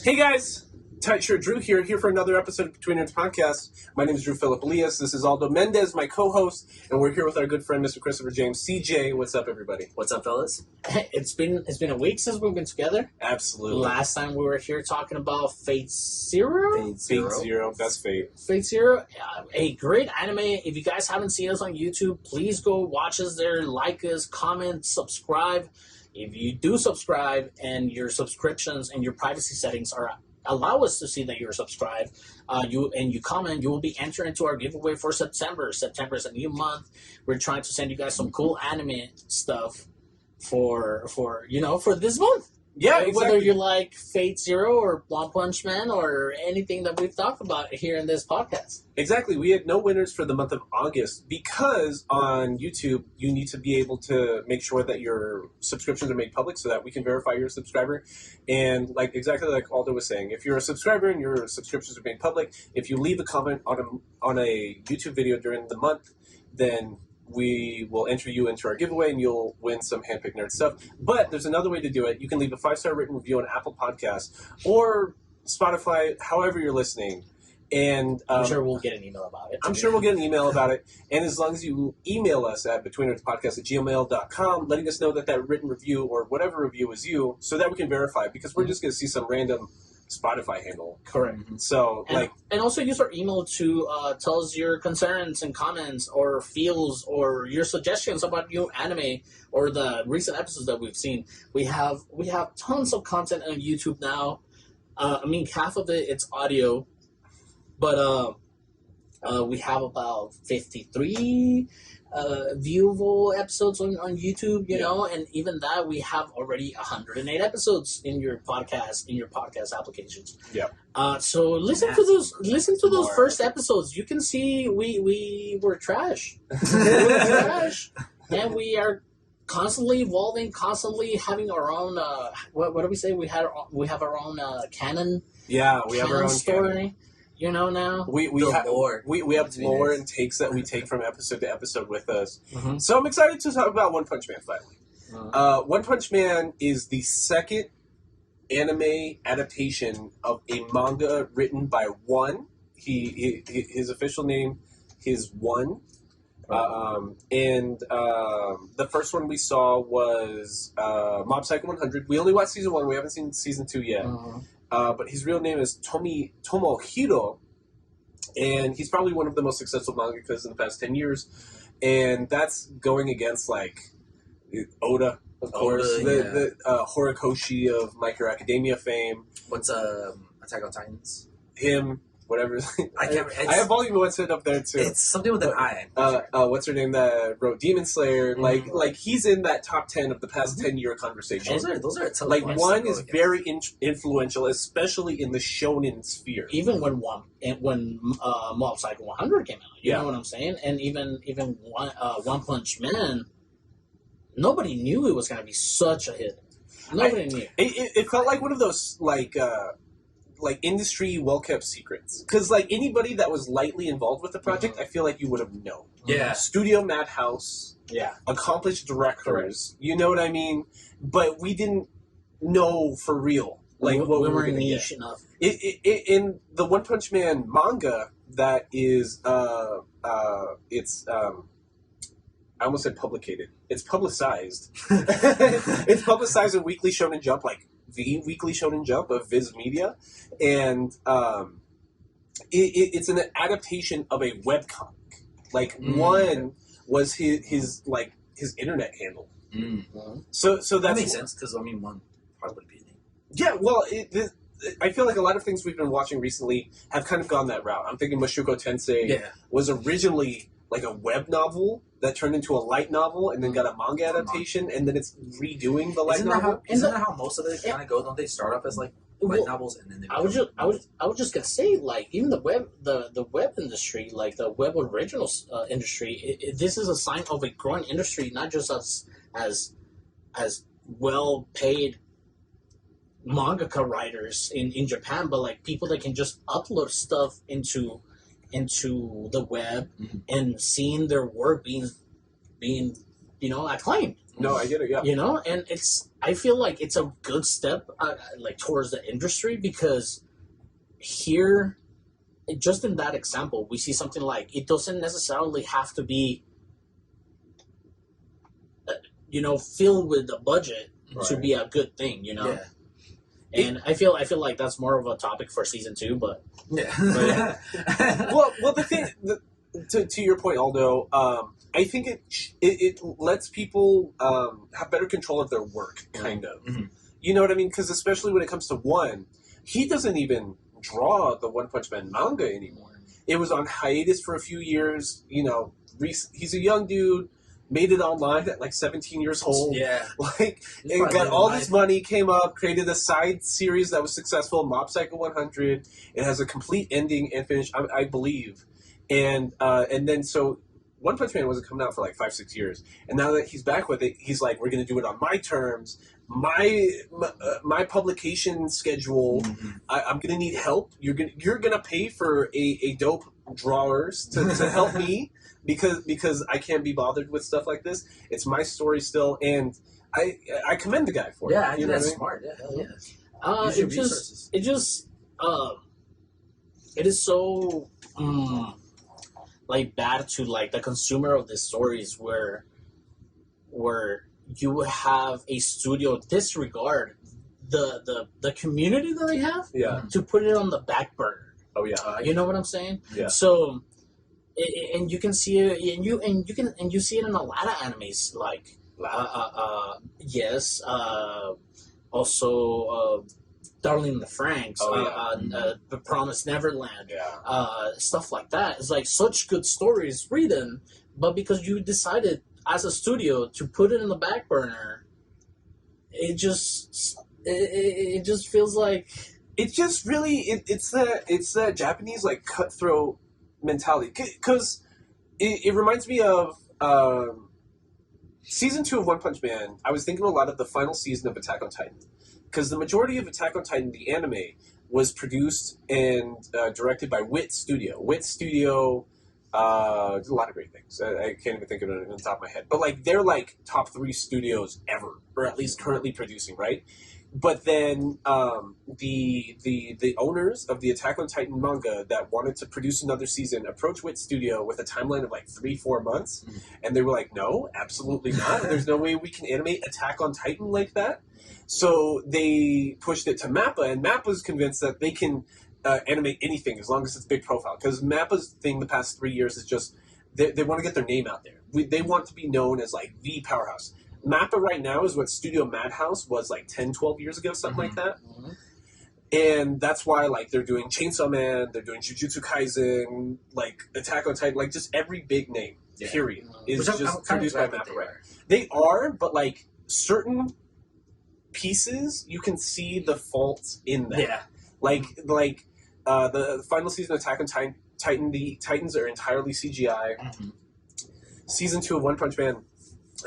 Hey guys, Tight Shirt Drew here for another episode of Between Nerds Podcast. My name is Drew Philip Elias. This is Aldo Mendez, my co-host, and we're here with our good friend Mr. Christopher James. CJ, what's up, everybody? What's up, fellas? It's been a week since we've been together. Absolutely. Last time we were here talking about Fate Zero. Fate Zero, that's Fate. Fate Zero, a great anime. If you guys haven't seen us on YouTube, please go watch us there, like us, comment, subscribe. If you do subscribe and your subscriptions and your privacy settings allow us to see that you're subscribed, you comment, you will be entered into our giveaway for September. September is a new month. We're trying to send you guys some cool anime stuff for this month. Yeah, Whether exactly. you like Fate Zero or One Punch Man or anything that we've talked about here in this podcast. Exactly. We had no winners for the month of August because on YouTube, you need to be able to make sure that your subscriptions are made public so that we can verify you're a subscriber. And exactly like Aldo was saying, if you're a subscriber and your subscriptions are made public, if you leave a comment on a YouTube video during the month, then we will enter you into our giveaway and you'll win some handpicked nerd stuff. But there's another way to do it. You can leave a 5-star written review on Apple Podcasts or Spotify, however you're listening. And I'm sure we'll get an email about it. I'm sure we'll get an email about it. And as long as you email us at betweennerdspodcast@gmail.com, letting us know that written review or whatever review is you, so that we can verify, because we're just going to see some random Spotify handle. Correct. So, and also use our email to tell us your concerns and comments or feels or your suggestions about new anime or the recent episodes that we've seen. We have tons of content on YouTube now. Half of it's audio, but we have about 53 viewable episodes on YouTube, you know, and even that we have already 108 episodes in your podcast applications. Yeah. So listen to those first episodes. You can see we were trash. And we are constantly evolving, constantly having our own what do we say? We have our own canon. Yeah, we have our own story. canon. You know now we have lore. We have lore and takes that we take from episode to episode with us. Mm-hmm. So I'm excited to talk about One Punch Man finally. One Punch Man is the second anime adaptation of a manga written by One. His official name is One. The first one we saw was Mob Psycho 100. We only watched season 1. We haven't seen season 2 yet. But his real name is Tomohiro, and he's probably one of the most successful mangakas in the past 10 years. And that's going against, Oda, of course, the Horikoshi of My Hero Academia fame. What's Attack on Titans? Him, whatever. I have Volume 1 set up there, too. It's something with an I. What's her name that wrote Demon Slayer? Like he's in that top 10 of the past 10-year conversation. Those are a tough ones One to is very influential, especially in the shonen sphere. Even when Mob Psycho 100 came out, you know what I'm saying? And even One Punch Man, nobody knew it was going to be such a hit. Nobody knew. It felt like one of those industry well-kept secrets, because anybody that was lightly involved with the project, I feel like you would have known. Yeah. Studio Madhouse, accomplished directors, you know what I mean? But we didn't know for real what we were going to niche get. enough. In the One Punch Man manga, that is it's I almost said publicated. It's publicized. It's publicized in Weekly Shonen Jump, the Weekly Shonen Jump of Viz Media, and it's an adaptation of a webcomic. One was his internet handle. So that makes sense, because one probably would be a name. Yeah, well, I feel like a lot of things we've been watching recently have kind of gone that route. I'm thinking Mushoku Tensei was originally a web novel that turned into a light novel and then got a manga adaptation, and then it's redoing the light novel. Isn't that how most of it kind of go? Don't they start off as light novels and then they? I was just gonna say, even the web industry, the web originals industry, this is a sign of a growing industry, not just as well paid mangaka writers in Japan, but people that can just upload stuff into the web and seeing their work being acclaimed. No, I get it. Yeah. And I feel like it's a good step like towards the industry, because here, just in that example, we see something like it doesn't necessarily have to be filled with a budget to be a good thing, Yeah. And I feel like that's more of a topic for season 2, but Yeah. well, the thing, to your point, Aldo, I think it lets people have better control of their work, kind of. Mhm. You know what I mean? Because especially when it comes to One, he doesn't even draw the One Punch Man manga anymore. It was on hiatus for a few years. He's a young dude, made it online at like 17 years old. Yeah. Like, He's and probably got all living this life. money, came up, created a side series that was successful, Mob Psycho 100. It has a complete ending and finish, I believe. And then so One Punch Man wasn't coming out for like 5-6 years, and now that he's back with it, he's like, we're gonna do it on my terms, my publication schedule. Mhm. I'm gonna need help. You're gonna pay for a dope drawers to help me because I can't be bothered with stuff like this. It's my story still, and I commend the guy for it. Yeah, I You think know that's what I mean? smart. Yeah, hell yeah. Use your resources. It is so like bad to like the consumer of the stories where you have a studio disregard the community that they have Yeah. to put it on the back burner. Oh yeah. You know what I'm saying? Yeah. So, and you can see it, and you see it in a lot of animes, like also Darling in the Franxx, The Promised Neverland, stuff like that. It's like such good stories written, but because you decided as a studio to put it in the back burner, it just feels like It's just really it's that Japanese like cutthroat mentality, because it reminds me of season 2 of One Punch Man. I was thinking a lot of the final season of Attack on Titan, because the majority of Attack on Titan, the anime, was produced and directed by Wit Studio. Wit Studio did a lot of great things. I can't even think of it on the top of my head, but like they're like top 3 studios ever, or at least currently producing, right? But then the owners of the Attack on Titan manga that wanted to produce another season approached Wit Studio with a timeline of like 3-4 months, and they were like, "No, absolutely not. There's no way we can animate Attack on Titan like that." So they pushed it to Mappa, and Mappa's convinced that they can animate anything as long as it's big profile. Because Mappa's thing the past 3 years is just they want to get their name out there. They want to be known as like the powerhouse. Mappa right now is what Studio Madhouse was like 10, 12 years ago, something like that. And that's why like they're doing Chainsaw Man, they're doing Jujutsu Kaisen, like Attack on Titan, like just every big name, period, is Which I'm just kind of produced by glad that Mappa right now. They are, but like certain pieces, you can see the faults in them. Yeah. Like the final season of Attack on Titan, the Titans are entirely CGI. Season 2 of One Punch Man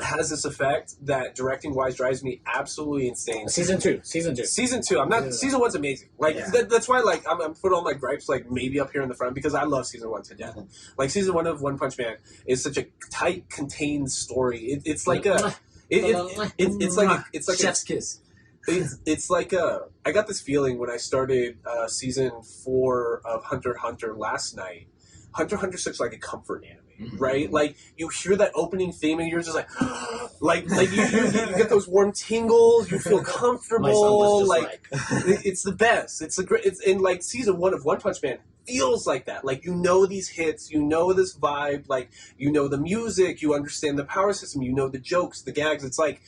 has this effect that directing wise drives me absolutely insane. Season 2. Season 2. I'm not. Yeah. Season 1's amazing. Like that's why like I'm put all my gripes like maybe up here in the front, because I love season 1 to death. Like season 1 of One Punch Man is such a tight, contained story. It's like a. It's like Chef's kiss. It's like I got this feeling when I started season 4 of Hunter x Hunter last night. Hunter x Hunter's such like a comfort anime, right? Like you hear that opening theme and you're just like, like you get those warm tingles. You feel comfortable. Like it's the best. It's the great. It's in like season 1 of One Punch Man feels like that. Like you know these hits, you know this vibe, like you know the music, you understand the power system, you know the jokes, the gags. It's like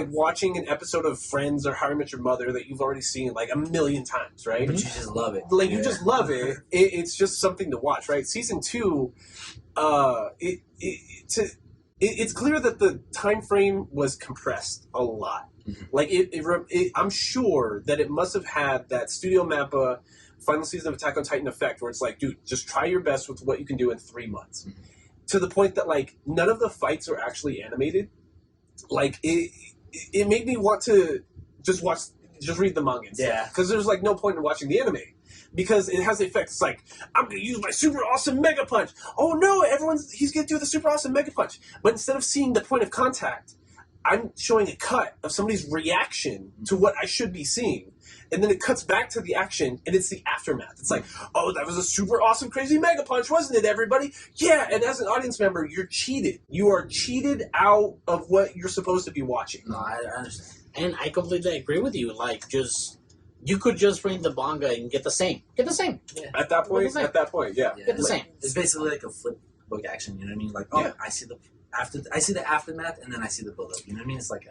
watching an episode of Friends or How I Met Your Mother that you've already seen like a million times, right? But you just love it. Like you just love it. It's just something to watch, right? Season 2, it's clear that the time frame was compressed a lot. Like I'm sure that it must have had that Studio Mappa final season of Attack on Titan effect, where it's like, dude, just try your best with what you can do in 3 months. To the point that like none of the fights are actually animated. Like it made me want to just read the manga instead. Yeah. Because there's like no point in watching the anime. because it has the effect. It's like, I'm going to use my super awesome Mega Punch. Oh no, he's going to do the super awesome Mega Punch. But instead of seeing the point of contact, I'm showing a cut of somebody's reaction to what I should be seeing. And then it cuts back to the action, and it's the aftermath. It's like, oh, that was a super awesome, crazy Mega Punch, wasn't it, everybody? Yeah, and as an audience member, you're cheated. You are cheated out of what you're supposed to be watching. No, I understand. And I completely agree with you. Like, you could just read the manga and get the same. Get the same. Yeah. At that point, yeah. Get the same. It's basically like a flip book action. You know what I mean? Like, oh, Yeah. I see the aftermath, and then I see the build up. You know what I mean? It's like,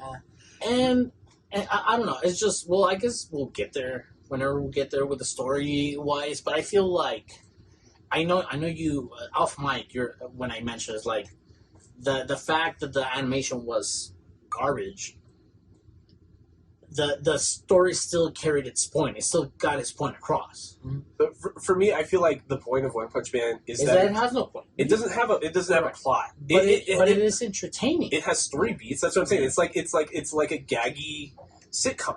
And I don't know. It's just, well, I guess we'll get there whenever we get there with the story wise. But I feel like I know you off mic. When I mentioned it's like the fact that the animation was garbage. The story still carried its point. It still got its point across. But for me, I feel like the point of One Punch Man is Is that that it has no point. it doesn't have a plot. But it is entertaining. It has story beats. That's what I'm saying. It's like a gaggy sitcom.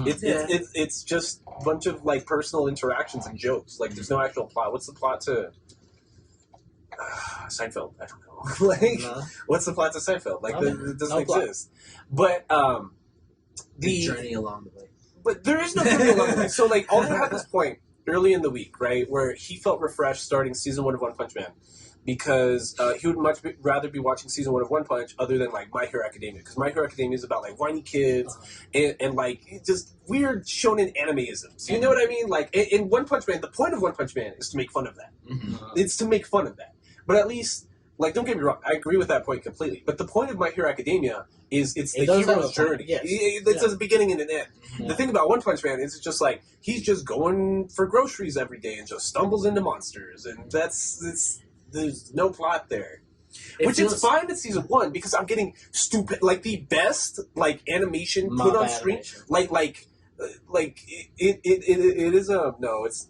It's just a bunch of like personal interactions and jokes. Like there's no actual plot. What's the plot to Seinfeld? I don't know. Like what's the plot to Seinfeld? Like it doesn't exist. But the journey along the way. But there is no journey along the way. So like Aldo had this point early in the week, right, where he felt refreshed starting season 1 of One Punch Man. Because he would rather be watching season 1 of One Punch other than like My Hero Academia, because My Hero Academia is about like whiny kids and like just weird shonen animeisms. You know what I mean? Like in One Punch Man, the point of One Punch Man is to make fun of that. It's to make fun of that. But at least, like, don't get me wrong, I agree with that point completely. But the point of My Hero Academia is it's the hero's journey. Yes. It's a beginning and an end. Yeah. The thing about One Punch Man is it's just like he's just going for groceries every day and just stumbles into monsters, and there's no plot there. Which is fine in season 1 because I'm getting stupid, like the best like animation put on screen. Like it is it's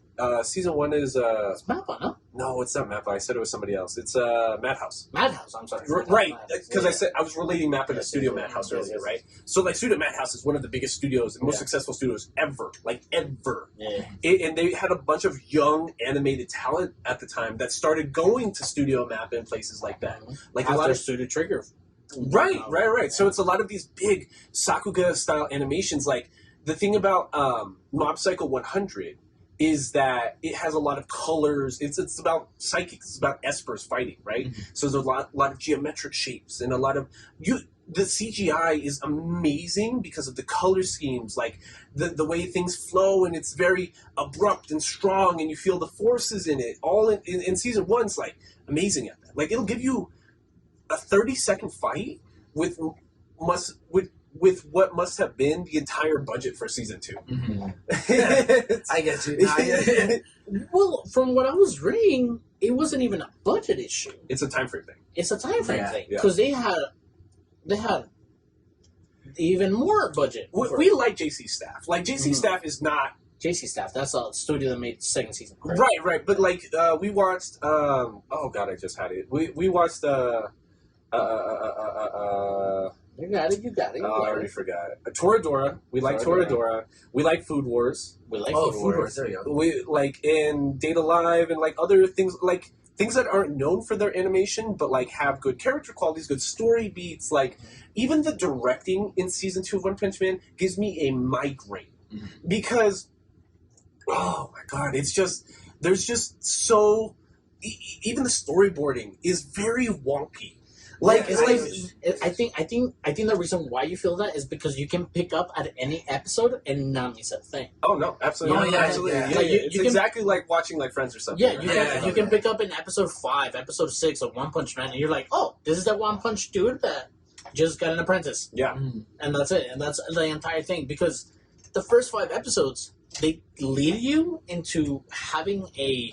season 1 is It's Mappa, no? no, it's not Mappa. I said it was somebody else. It's Madhouse. Madhouse, I'm sorry. Right, because I said I was relating Mappa to Studio Madhouse earlier, right? So like Studio Madhouse is one of the biggest studios and most successful studios ever, like ever. Yeah. And they had a bunch of young animated talent at the time that started going to Studio Mappa and places like that. Like a lot of Studio Trigger. Right. So it's a lot of these big Sakuga style animations. Like the thing about Mob Psycho 100 is that it has a lot of colors. It's about psychics. It's about espers fighting, right? So there's a lot of geometric shapes and a lot of the CGI is amazing because of the color schemes, like the way things flow, and it's very abrupt and strong, and you feel the forces in it. All in season 1's like amazing at that. Like it'll give you a 30-second fight with what must have been the entire budget for season 2. I get you. Well, from what I was reading, it wasn't even a budget issue. It's a time frame thing. It's a time frame thing Yeah. because they had even more budget. We like JC Staff. Like JC Staff is not JC Staff. That's a studio that made the second season. right. But like we watched. Oh God, I just had it. We watched. You got it. Oh, I already forgot. Toradora. We like Toradora. We like Food Wars. We like Food Wars. There you go. We like in Data Live and like other things, like things that aren't known for their animation, but like have good character qualities, good story beats. Like even the directing in season 2 of One Punch Man gives me a migraine because, oh my God, it's just there's just so even the storyboarding is very wonky. Like it's like I think the reason why you feel that is because you can pick up at any episode and not miss a thing. oh no, absolutely, absolutely. yeah. Yeah, Like, it's you can- exactly like watching like Friends or something. Yeah, right? you can pick up in episode 5, episode 6 of One Punch Man, and you're like, oh, this is that One Punch dude that just got an apprentice, Yeah. and that's it, and that's the entire thing. Because the first 5 episodes they lead you into having a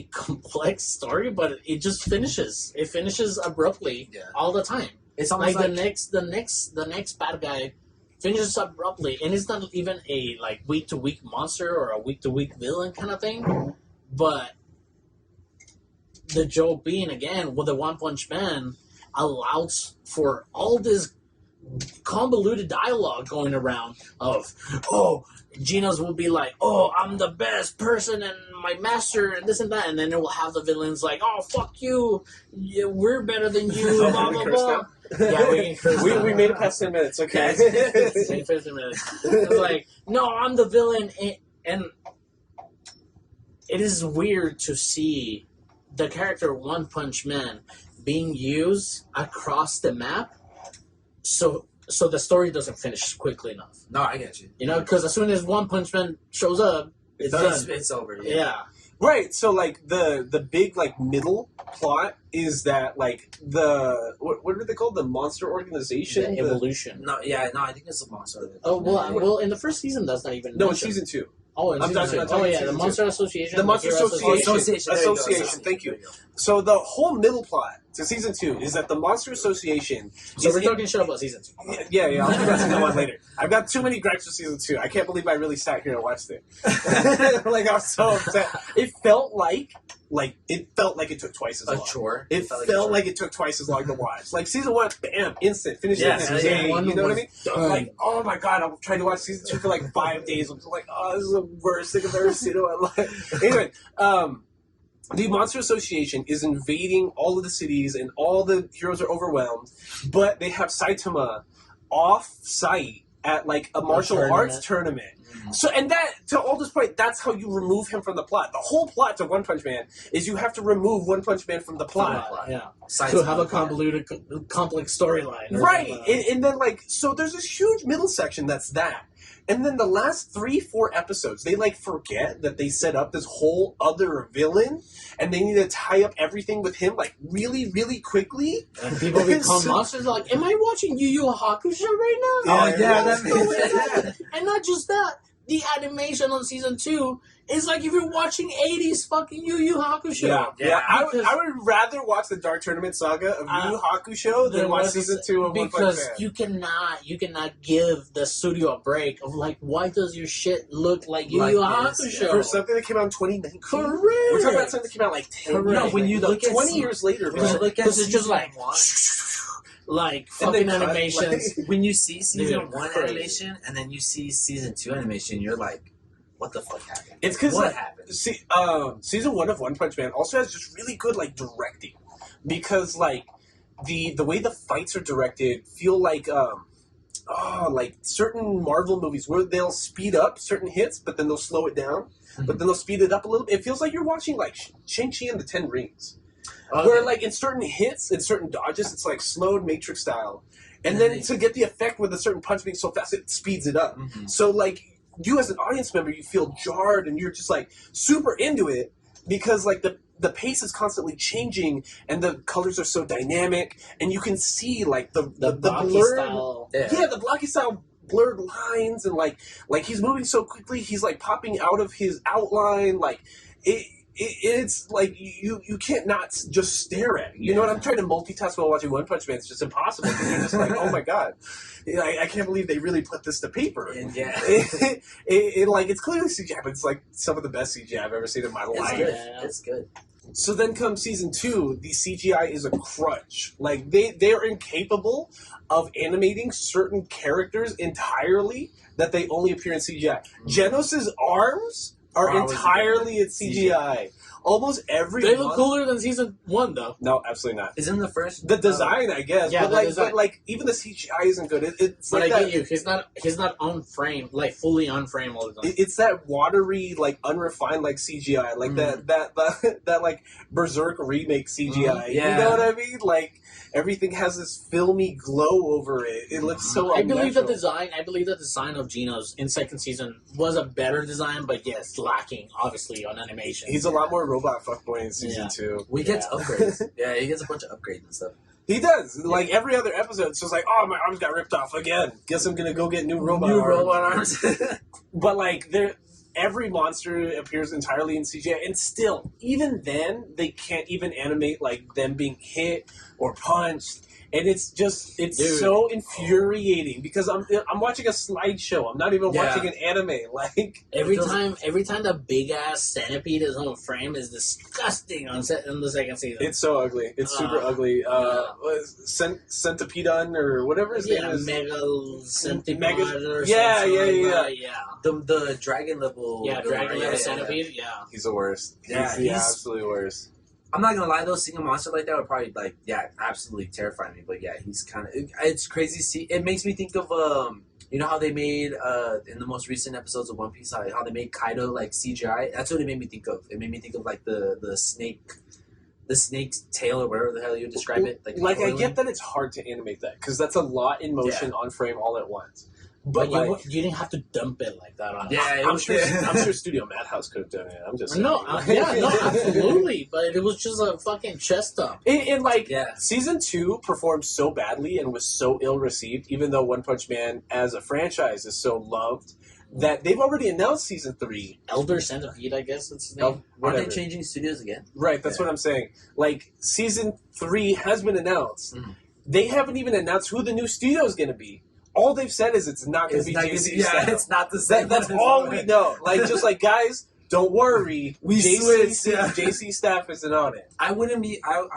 complex story, but it just finishes. It finishes abruptly all the time. It's almost Like the next bad guy finishes abruptly, and it's not even a like week to week monster or a week to week villain kind of thing. But the Joe being again with the One Punch Man allows for all this convoluted dialogue going around of, oh, Genos will be like, oh, I'm the best person and my master and this and that, and then it will have the villains like, oh, fuck you, we're better than you, blah blah blah. Yeah, we can curse now. we made it past 10 minutes. Okay. Say 15 minutes. It's like, no, I'm the villain, and it is weird to see the character One Punch Man being used across the map, so the story doesn't finish quickly enough. No, I get you. You know, because as soon as One Punch Man shows up, it's done. It's over. Yeah. Right, so like the big like middle plot is that like the what are they called, the monster organization, The evolution. No, I think it's a monster. Oh well, in the first season that's not even No, mentioned. season 2. Oh, in I'm season talking- 2. I'm Oh talking yeah, the season Monster two. Association. The Monster Hero Association. There you go. Association, thank you. There go. So the whole middle plot to season 2 is that the Monster Association. So is we're in- talking shit about season 2. Yeah. I'll talk about season 1 later. I've got too many gripes with season 2. I can't believe I really sat here and watched it. Like I was so upset. It felt like it took twice as A long. chore. It felt like it took twice as long to watch. Like season 1, bam, instant, finish Yeah, it. season Day, one you know what I mean? was done. Like, oh my god, I'm trying to watch season 2 for like 5 days. I'm just like, oh, this is the worst thing I've ever seen in my life. Anyway, the Monster Association is invading all of the cities, and all the heroes are overwhelmed. But they have Saitama off-site at like a martial arts tournament. So, and that, to all this point, that's how you remove him from the plot. The whole plot to One Punch Man is you have to remove One Punch Man from the plot. Yeah. Sides To of have the a convoluted, complex storyline. Right. And then, like, so there's this huge middle section that's that. And then the last 3-4 episodes, they, like, forget that they set up this whole other villain, and they need to tie up everything with him, like, really, really quickly. And people become So- monsters like, am I watching Yu Yu Hakusho right now? Oh, yeah, What's that going makes on? And not just that, the animation on season 2 is like if you're watching 80s fucking Yu Yu Hakusho. Yeah. I Because- would rather watch the Dark Tournament saga of Yu Yu Hakusho than There watch was- season 2 of One Punch because Man. you cannot give the studio a break of like, why does your shit look like Yu Like Yu this, Hakusho? For something that came out in 2019. Correct. We're talking about something that came out like 10 Correct. years No, when you later. look at 20 some- years later, bro. When you look at Because it's just season like, one, like And then fucking cut, animations. when you see season Dude, 1 crazy. animation and then you see season 2 animation, you're like, what the fuck happened? It's because What happened? See, season 1 of One Punch Man also has just really good like directing, because like the way the fights are directed feel like like certain Marvel movies where they'll speed up certain hits, but then they'll slow it down, but then they'll speed it up a little. It feels like you're watching like Shang-Chi and the Ten Rings, where like in certain hits and certain dodges, it's like slowed Matrix style, and then to get the effect with a certain punch being so fast, it speeds it up. Mhm. So like you as an audience member, you feel jarred and you're just like super into it because like the pace is constantly changing and the colors are so dynamic and you can see like the blocky blurred style. yeah, the blocky style blurred lines and like he's moving so quickly, he's like popping out of his outline, like it's like you can't not just stare at it. You know what? I'm trying to multitask while watching One Punch Man. It's just impossible because you're just like, oh my god, I can't believe they really put this to paper. And yeah. Like it's clearly CGI, but it's like some of the best CGI I've ever seen in my It's life. good. Yeah. It's good. So then comes season 2, the CGI is a crutch. Like they are incapable of animating certain characters entirely that they only appear in CGI. Genos' arms are Wow, entirely in CGI. Almost every They look month- cooler than season 1 though. No, absolutely not. Isn't the first The design, I guess, Yeah, but the like, design. but like, even the CGI isn't good. It's But like I that. get you. He's not on frame, like fully on frame all the time. It's that watery, like unrefined, like CGI, like Mm. that like Berserk remake CGI. Yeah. You know what I mean? Like everything has this filmy glow over it. It looks so. I believe the unnatural. design of Genos in second season was a better design, but yes, lacking obviously on animation. He's a lot more robot fuckboy in season Yeah. 2. We get Yeah. upgrades. Yeah, he gets a bunch of upgrades and stuff. He does. Like every other episode, it's just like, oh, my arms got ripped off again. Guess I'm gonna go get new robot arms. But like every monster appears entirely in CGI, and still, even then, they can't even animate like them being hit or punched. and it's Dude. so infuriating because I'm watching a slideshow. I'm not even Yeah. watching an anime. Like Every time the big ass centipede is on frame is disgusting in the second season. it's so ugly. It's super ugly. Centipedon or whatever his name is. Mega centipede Mega- or yeah, something yeah, like yeah. that, The dragon level. dragon yeah, level yeah. centipede. Yeah. He's the worst. Yeah, he's the he's- absolute worst. I'm not gonna lie though, seeing a monster like that would probably absolutely terrify me. But yeah, he's kind of it's crazy to see. It makes me think of you know how they made in the most recent episodes of One Piece how they made Kaido like CGI. That's what it made me think of. It made me think of like the snake's tail or whatever the hell you describe it. Like I coiling. get that it's hard to animate that because that's a lot in motion on frame all at once. But like, you didn't have to dump it like that on. Yeah, it I'm was- sure Studio Madhouse could have done it. I'm just No, absolutely, but it was just a fucking chest dump. And like Yeah. season 2 performed so badly and was so ill received, even though One Punch Man as a franchise is so loved that they've already announced season 3. Elder Centipede, I guess it's his name. Aren't Whatever. they changing studios again? Right, that's Yeah. what I'm saying. Like season 3 has been announced. Mhm. They haven't even announced who the new studio is going to be. All they've said is it's not going to be JC Staff. it's not the same. That's all we know. Like, just like, guys, don't worry. We switched, yeah. JC Staff isn't on it. I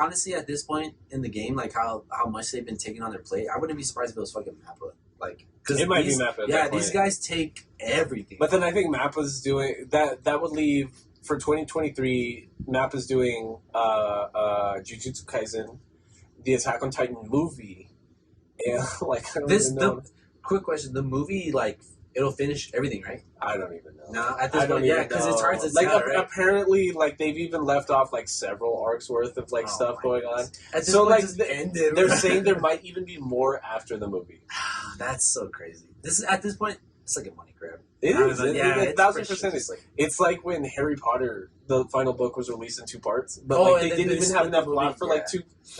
honestly at this point in the game, like how much they've been taking on their plate, I wouldn't be surprised if it was fucking Mappa. Like, because It might be Mappa at Yeah, that these point. guys take everything. But then I think Mappa's doing that. That would leave for 2023. Mappa's doing Jujutsu Kaisen, the Attack on Titan movie, and like I don't even know. Quick question: the movie, like, it'll finish everything, right? I don't even know. No, at this I don't point, yeah, even because know. it's hard to like tell, right? apparently like they've even left off like several arcs worth of like Oh stuff my going goodness. on. At this So, point, like, just end it. They're saying there might even be more after the movie. That's so crazy. This is at this point, it's like a money grab. It I don't is. know, It, it's 1,000% just is. like- It's like when Harry Potter, the final book, was released in 2 parts, but Oh, like and they then didn't they even split have enough the plot movie, for like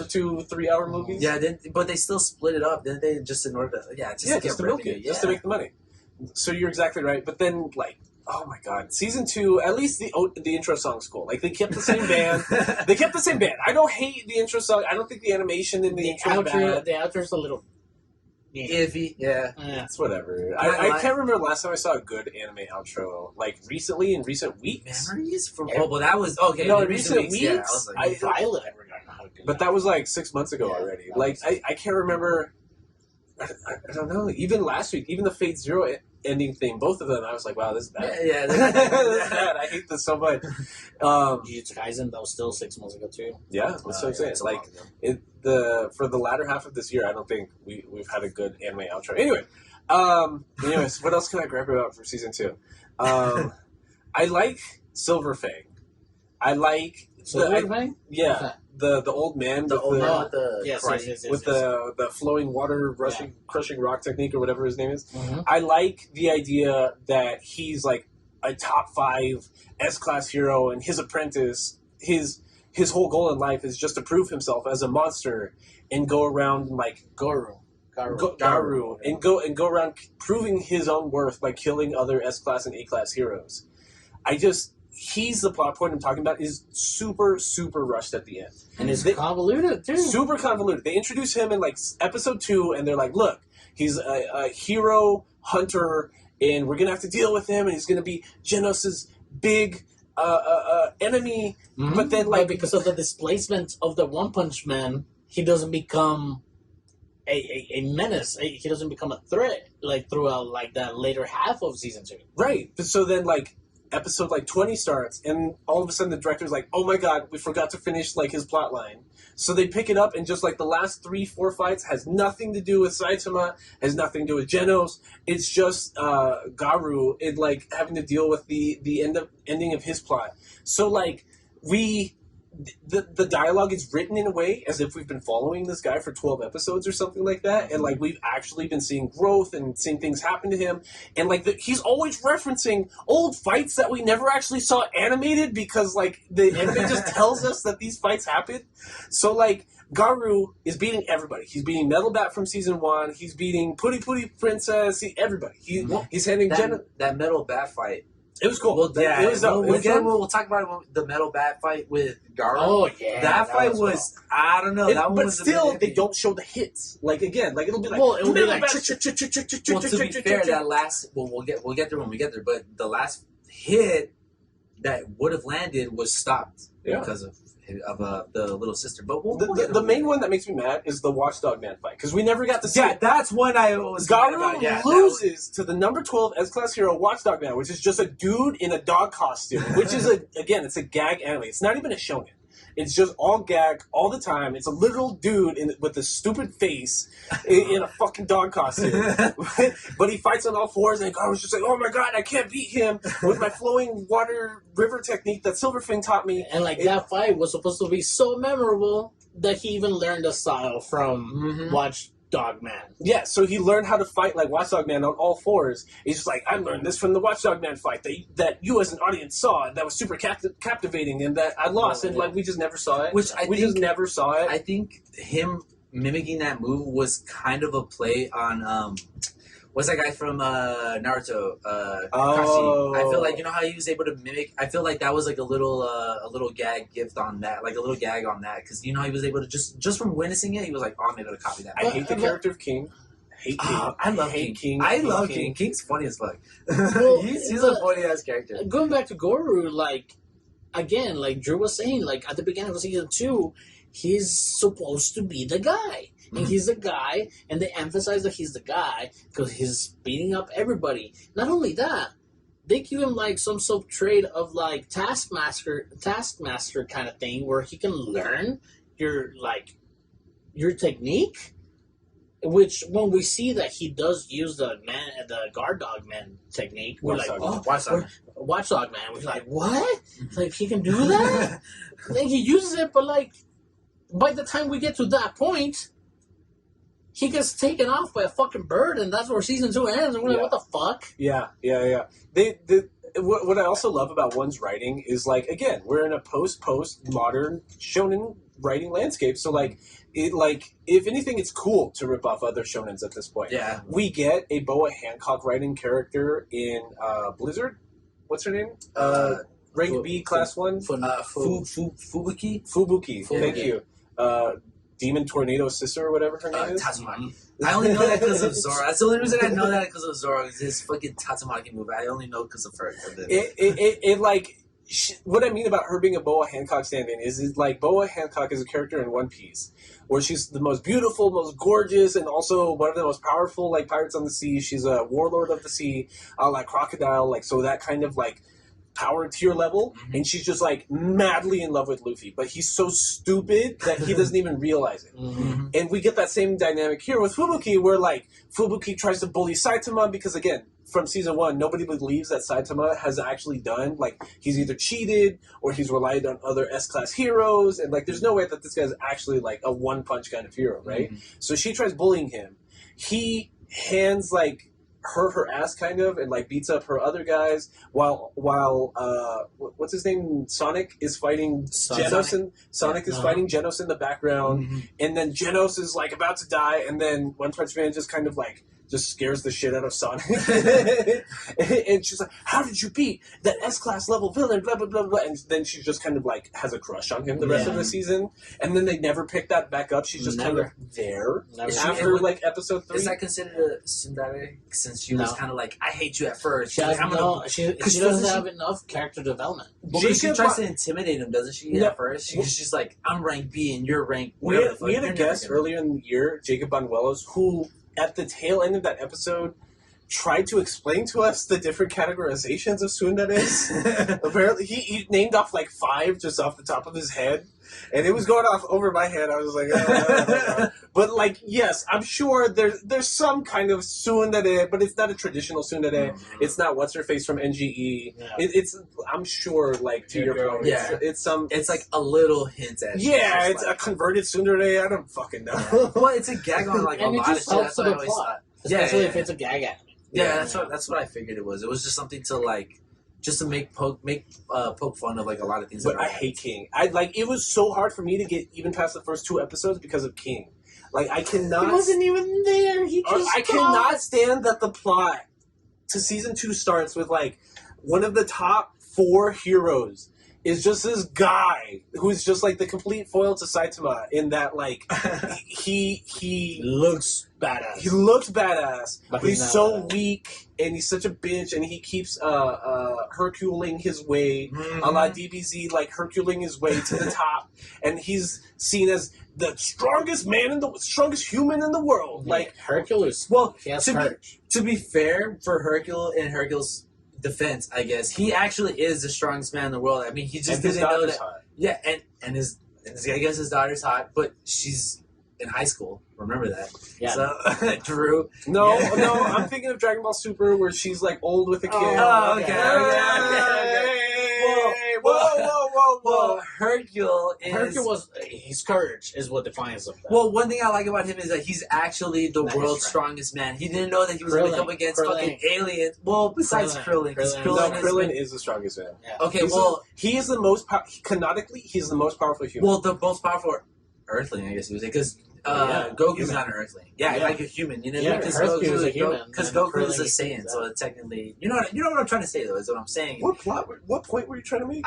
2 3-hour movies. Yeah, but they still split it up. Then they just in order to just to just get to milk revenue. it, just to make the money. So you're exactly right. But then, like, oh my god, season 2, at least the intro song's cool. Like they kept the same band. They kept the same band. I don't hate the intro song. I don't think the animation in the intro is bad. The outro's a little. Iffy, yeah. It's whatever. Yeah, I like- can't remember the last time I saw a good anime outro. Like recently, in recent weeks. Memories from but that was okay. No, in in recent weeks, yeah, I weeks, was like, Violet ever got how to do But that was like 6 months ago Yeah, already. that Like was- I can't remember. I don't know. Even last week, even the Fate Zero ending thing, both of them, I was like, wow, this is bad. yeah, This is bad. I hate this so much. Jujutsu Kaisen, that was still 6 months ago too. Yeah, that's what I'm saying. it's a Like while ago. for the latter half of this year, I don't think we've had a good anime outro. Anyway, anyways, what else can I grab about for season 2? I like Silver Fang. I like Silver Fang? yeah, the old man the with old the, man with the Yes, karate. yes. with the flowing water crushing rock technique or whatever his name is. Mhm. I like the idea that he's like a top 5 S-class hero, and his apprentice, his whole goal in life is just to prove himself as a monster and go around and like Garu and go around proving his own worth by killing other S-class and A-class heroes. He's the plot point I'm talking about is super rushed at the end. and it's convoluted too. Super convoluted. They introduce him in like episode 2, and they're like, "Look, he's a hero hunter, and we're gonna have to deal with him, and he's gonna be Genos's big enemy." Mhm. But then, But like, because of the displacement of the One Punch Man, he doesn't become a menace. He doesn't become a threat like throughout like that later half of season 2. right. So then, like, episode like 20 starts, and all of a sudden the director's like, "Oh my god, we forgot to finish like his plot line." So they pick it up, and just like the last 3-4 fights has nothing to do with Saitama, has nothing to do with Genos. It's just Garu and like having to deal with the ending of his plot. So like the dialogue is written in a way as if we've been following this guy for 12 episodes or something like that, and like we've actually been seeing growth and seeing things happen to him, and like he's always referencing old fights that we never actually saw animated because like the anime just tells us that these fights happened. So like Garu is beating everybody. He's beating Metal Bat from season 1. He's beating Puri Puri Princess. Everybody. He's handing that metal bat fight. It was cool. Well, yeah, it was dope. we'll talk about it when the metal bat fight with Garo. Oh yeah, that fight was I don't know. That one but was still, a bit they iffy. don't show the hits. Like again, like it'll be like. Well, it would be like. Well, to be fair, that last we'll get there when we get there. But the last hit that would have landed was stopped because of the little sister. But the main one that makes me mad is the Watchdog Man fight because we never got to see. Yeah, it. that's one I was. Garu loses to the number 12 S-Class hero Watchdog Man, which is just a dude in a dog costume, which is it's a gag anime. It's not even a shonen. It's just all gag all the time. It's a literal dude with a stupid face in a fucking dog costume. But he fights on all fours, and Garu's just like, oh my god, I can't beat him with my flowing water river technique that Silverfang taught me. And that fight was supposed to be so memorable that he even learned the style from Watchdog Man. Yeah, so he learned how to fight like Watchdog Man on all fours. He's just like, I learned this from the Watchdog Man fight that you as an audience saw, and that was super captivating, and that I lost, and like we just never saw it. We just never saw it. I think him mimicking that move was kind of a play on what's that guy from Naruto? Kakashi. I feel like how he was able to mimic. I feel like that was like a little gag gift on that, like a little gag on that, because he was able to just from witnessing it, he was like, oh, I'm able to copy that. I hate the character of King. Hate King. I love King. I love King. King's funny as fuck. Well, he's a funny ass character. Going back to Goru, again, like Drew was saying, like at the beginning of season 2, he's supposed to be the guy. And he's the guy, and they emphasize that he's the guy because he's beating up everybody. Not only that, they give him like some sub trade of like taskmaster kind of thing where he can learn your technique. Which when we see that he does use the guard dog man technique, we're like, oh, Watchdog Man. We're like, what? Like he can do that? Then he uses it, but like by the time we get to that point, he gets taken off by a fucking bird, and that's where season 2 ends. And we're like, what the fuck? Yeah. What I also love about One's writing is like, again, we're in a post modern shonen writing landscape. So like, if anything, it's cool to rip off other shonens at this point. Yeah. We get a Boa Hancock writing character in Blizzard. What's her name? Rank B, Class 1? Fubuki. Thank you. Demon Tornado's sister or whatever her name is. Tatsumaki. I only know that because of Zora. That's the only reason I know that because of Zora. Is his fucking Tatsumaki movie. I only know because of her. What I mean about her being a Boa Hancock stand-in is like Boa Hancock is a character in One Piece where she's the most beautiful, most gorgeous, and also one of the most powerful like pirates on the sea. She's a warlord of the sea, like Crocodile, like so that kind of like power tier level, and she's just like madly in love with Luffy, but he's so stupid that he doesn't even realize it. And we get that same dynamic here with Fubuki, where like Fubuki tries to bully Saitama because again, from season 1, nobody believes that Saitama has actually done, like he's either cheated or he's relied on other S-Class heroes, and like there's no way that this guy's actually like a one-punch kind of hero, right? So she tries bullying him. He hands like her ass kind of and like beats up her other guys while what's his name, Sonic is fighting Genos, and Sonic is fighting Genos in the background, and then Genos is like about to die, and then One Punch Man just kind of like just scares the shit out of Sonic. And she's like, how did you beat that S-Class level villain, blah blah blah blah, and then she just kind of like has a crush on him the rest of the season, and then they never pick that back up. She's just kind of there after like episode 3. Is that considered a tsundere since she was kind of like, I hate you at first? She doesn't have enough character development. She tries to intimidate him, doesn't she? At first, she's like, I'm rank B and you're rank. We had a guest earlier in the year, Jacob Banuelos, who at the tail end of that episode tried to explain to us the different categorizations of tsunderes. Apparently, he named off like 5 just off the top of his head, and it was going off over my head. I was like, oh. But like, yes, I'm sure there's some kind of tsundere, but it's not a traditional tsundere. It's not what's her face from NGE. Yeah. It's I'm sure like to your point. Yeah, it's like a little hint at. Yeah, it's like a converted tsundere. I don't fucking know. Well, it's a gag on like a lot of shit. That's what I always thought. Especially if it's a gag anime. Yeah, that's what I figured it was. It was just something to like, just to make poke fun of like a lot of things. But I hate King. It was so hard for me to get even past the first 2 episodes because of King. Like I cannot. He wasn't even there. He just. I cannot stand that the plot to season 2 starts with like one of the top 4 heroes is just this guy who's just like the complete foil to Saitama in that like he looks badass. he looks badass, but he's he's not so badass. weak and he's such a bitch and he keeps Herculing his way a la DBZ, like Herculing his way to the top, and he's seen as the strongest human in the world. Like Hercules. Well, He has to be, courage. to be fair, for Hercule and Hercule's defense, I guess he actually is the strongest man in the world. I mean, he just and his didn't know daughter's that. hot. Yeah, and his I guess his daughter's hot, but she's in high school. Remember that? Yeah. So Drew. No, Yeah. no, I'm thinking of Dragon Ball Super where she's like old with a kid. Oh, okay. Hey, Whoa, whoa. Well, Hercule is. Hercules was his courage is what defines him. Well, one thing I like about him is that he's actually the That is world's right. strongest man. He didn't know that he was going to Krillin. come against Krillin. fucking aliens. Well, besides Krillin. 'Cause Krillin. No, Krillin is- Krillin is the strongest man. Yeah. Okay, He's well, he is the most canonically. He's the most powerful human. well, the most powerful Earthling, I guess you would say, because Yeah, Goku's human. not an Earthling. Yeah, Yeah. like a human. You know, Yeah, because Hercules is a human, Because and Goku is Krillin a is Saiyan, that. so technically, you know what I'm trying to say though. Is what I'm saying. what point were you trying to make?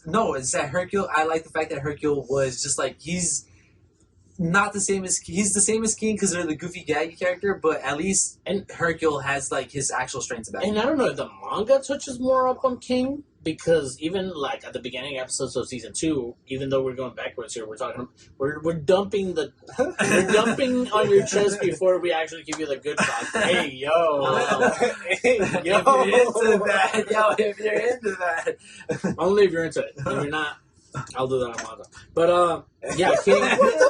No, it's that Hercule. I like the fact that Hercule was just like he's not the same as he's the same as King because they're the goofy gaggy character, but at least And- Hercule has like his actual strengths about him. And I don't know if the manga touches more up on King, because even like at the beginning episodes of season 2, even though we're going backwards here, we're dumping on your chest before we actually give you the good talk. Hey yo, Hey, If you're into that, if you're into that, only if you're into it. If you're not, I'll do that on manga. But yeah, King,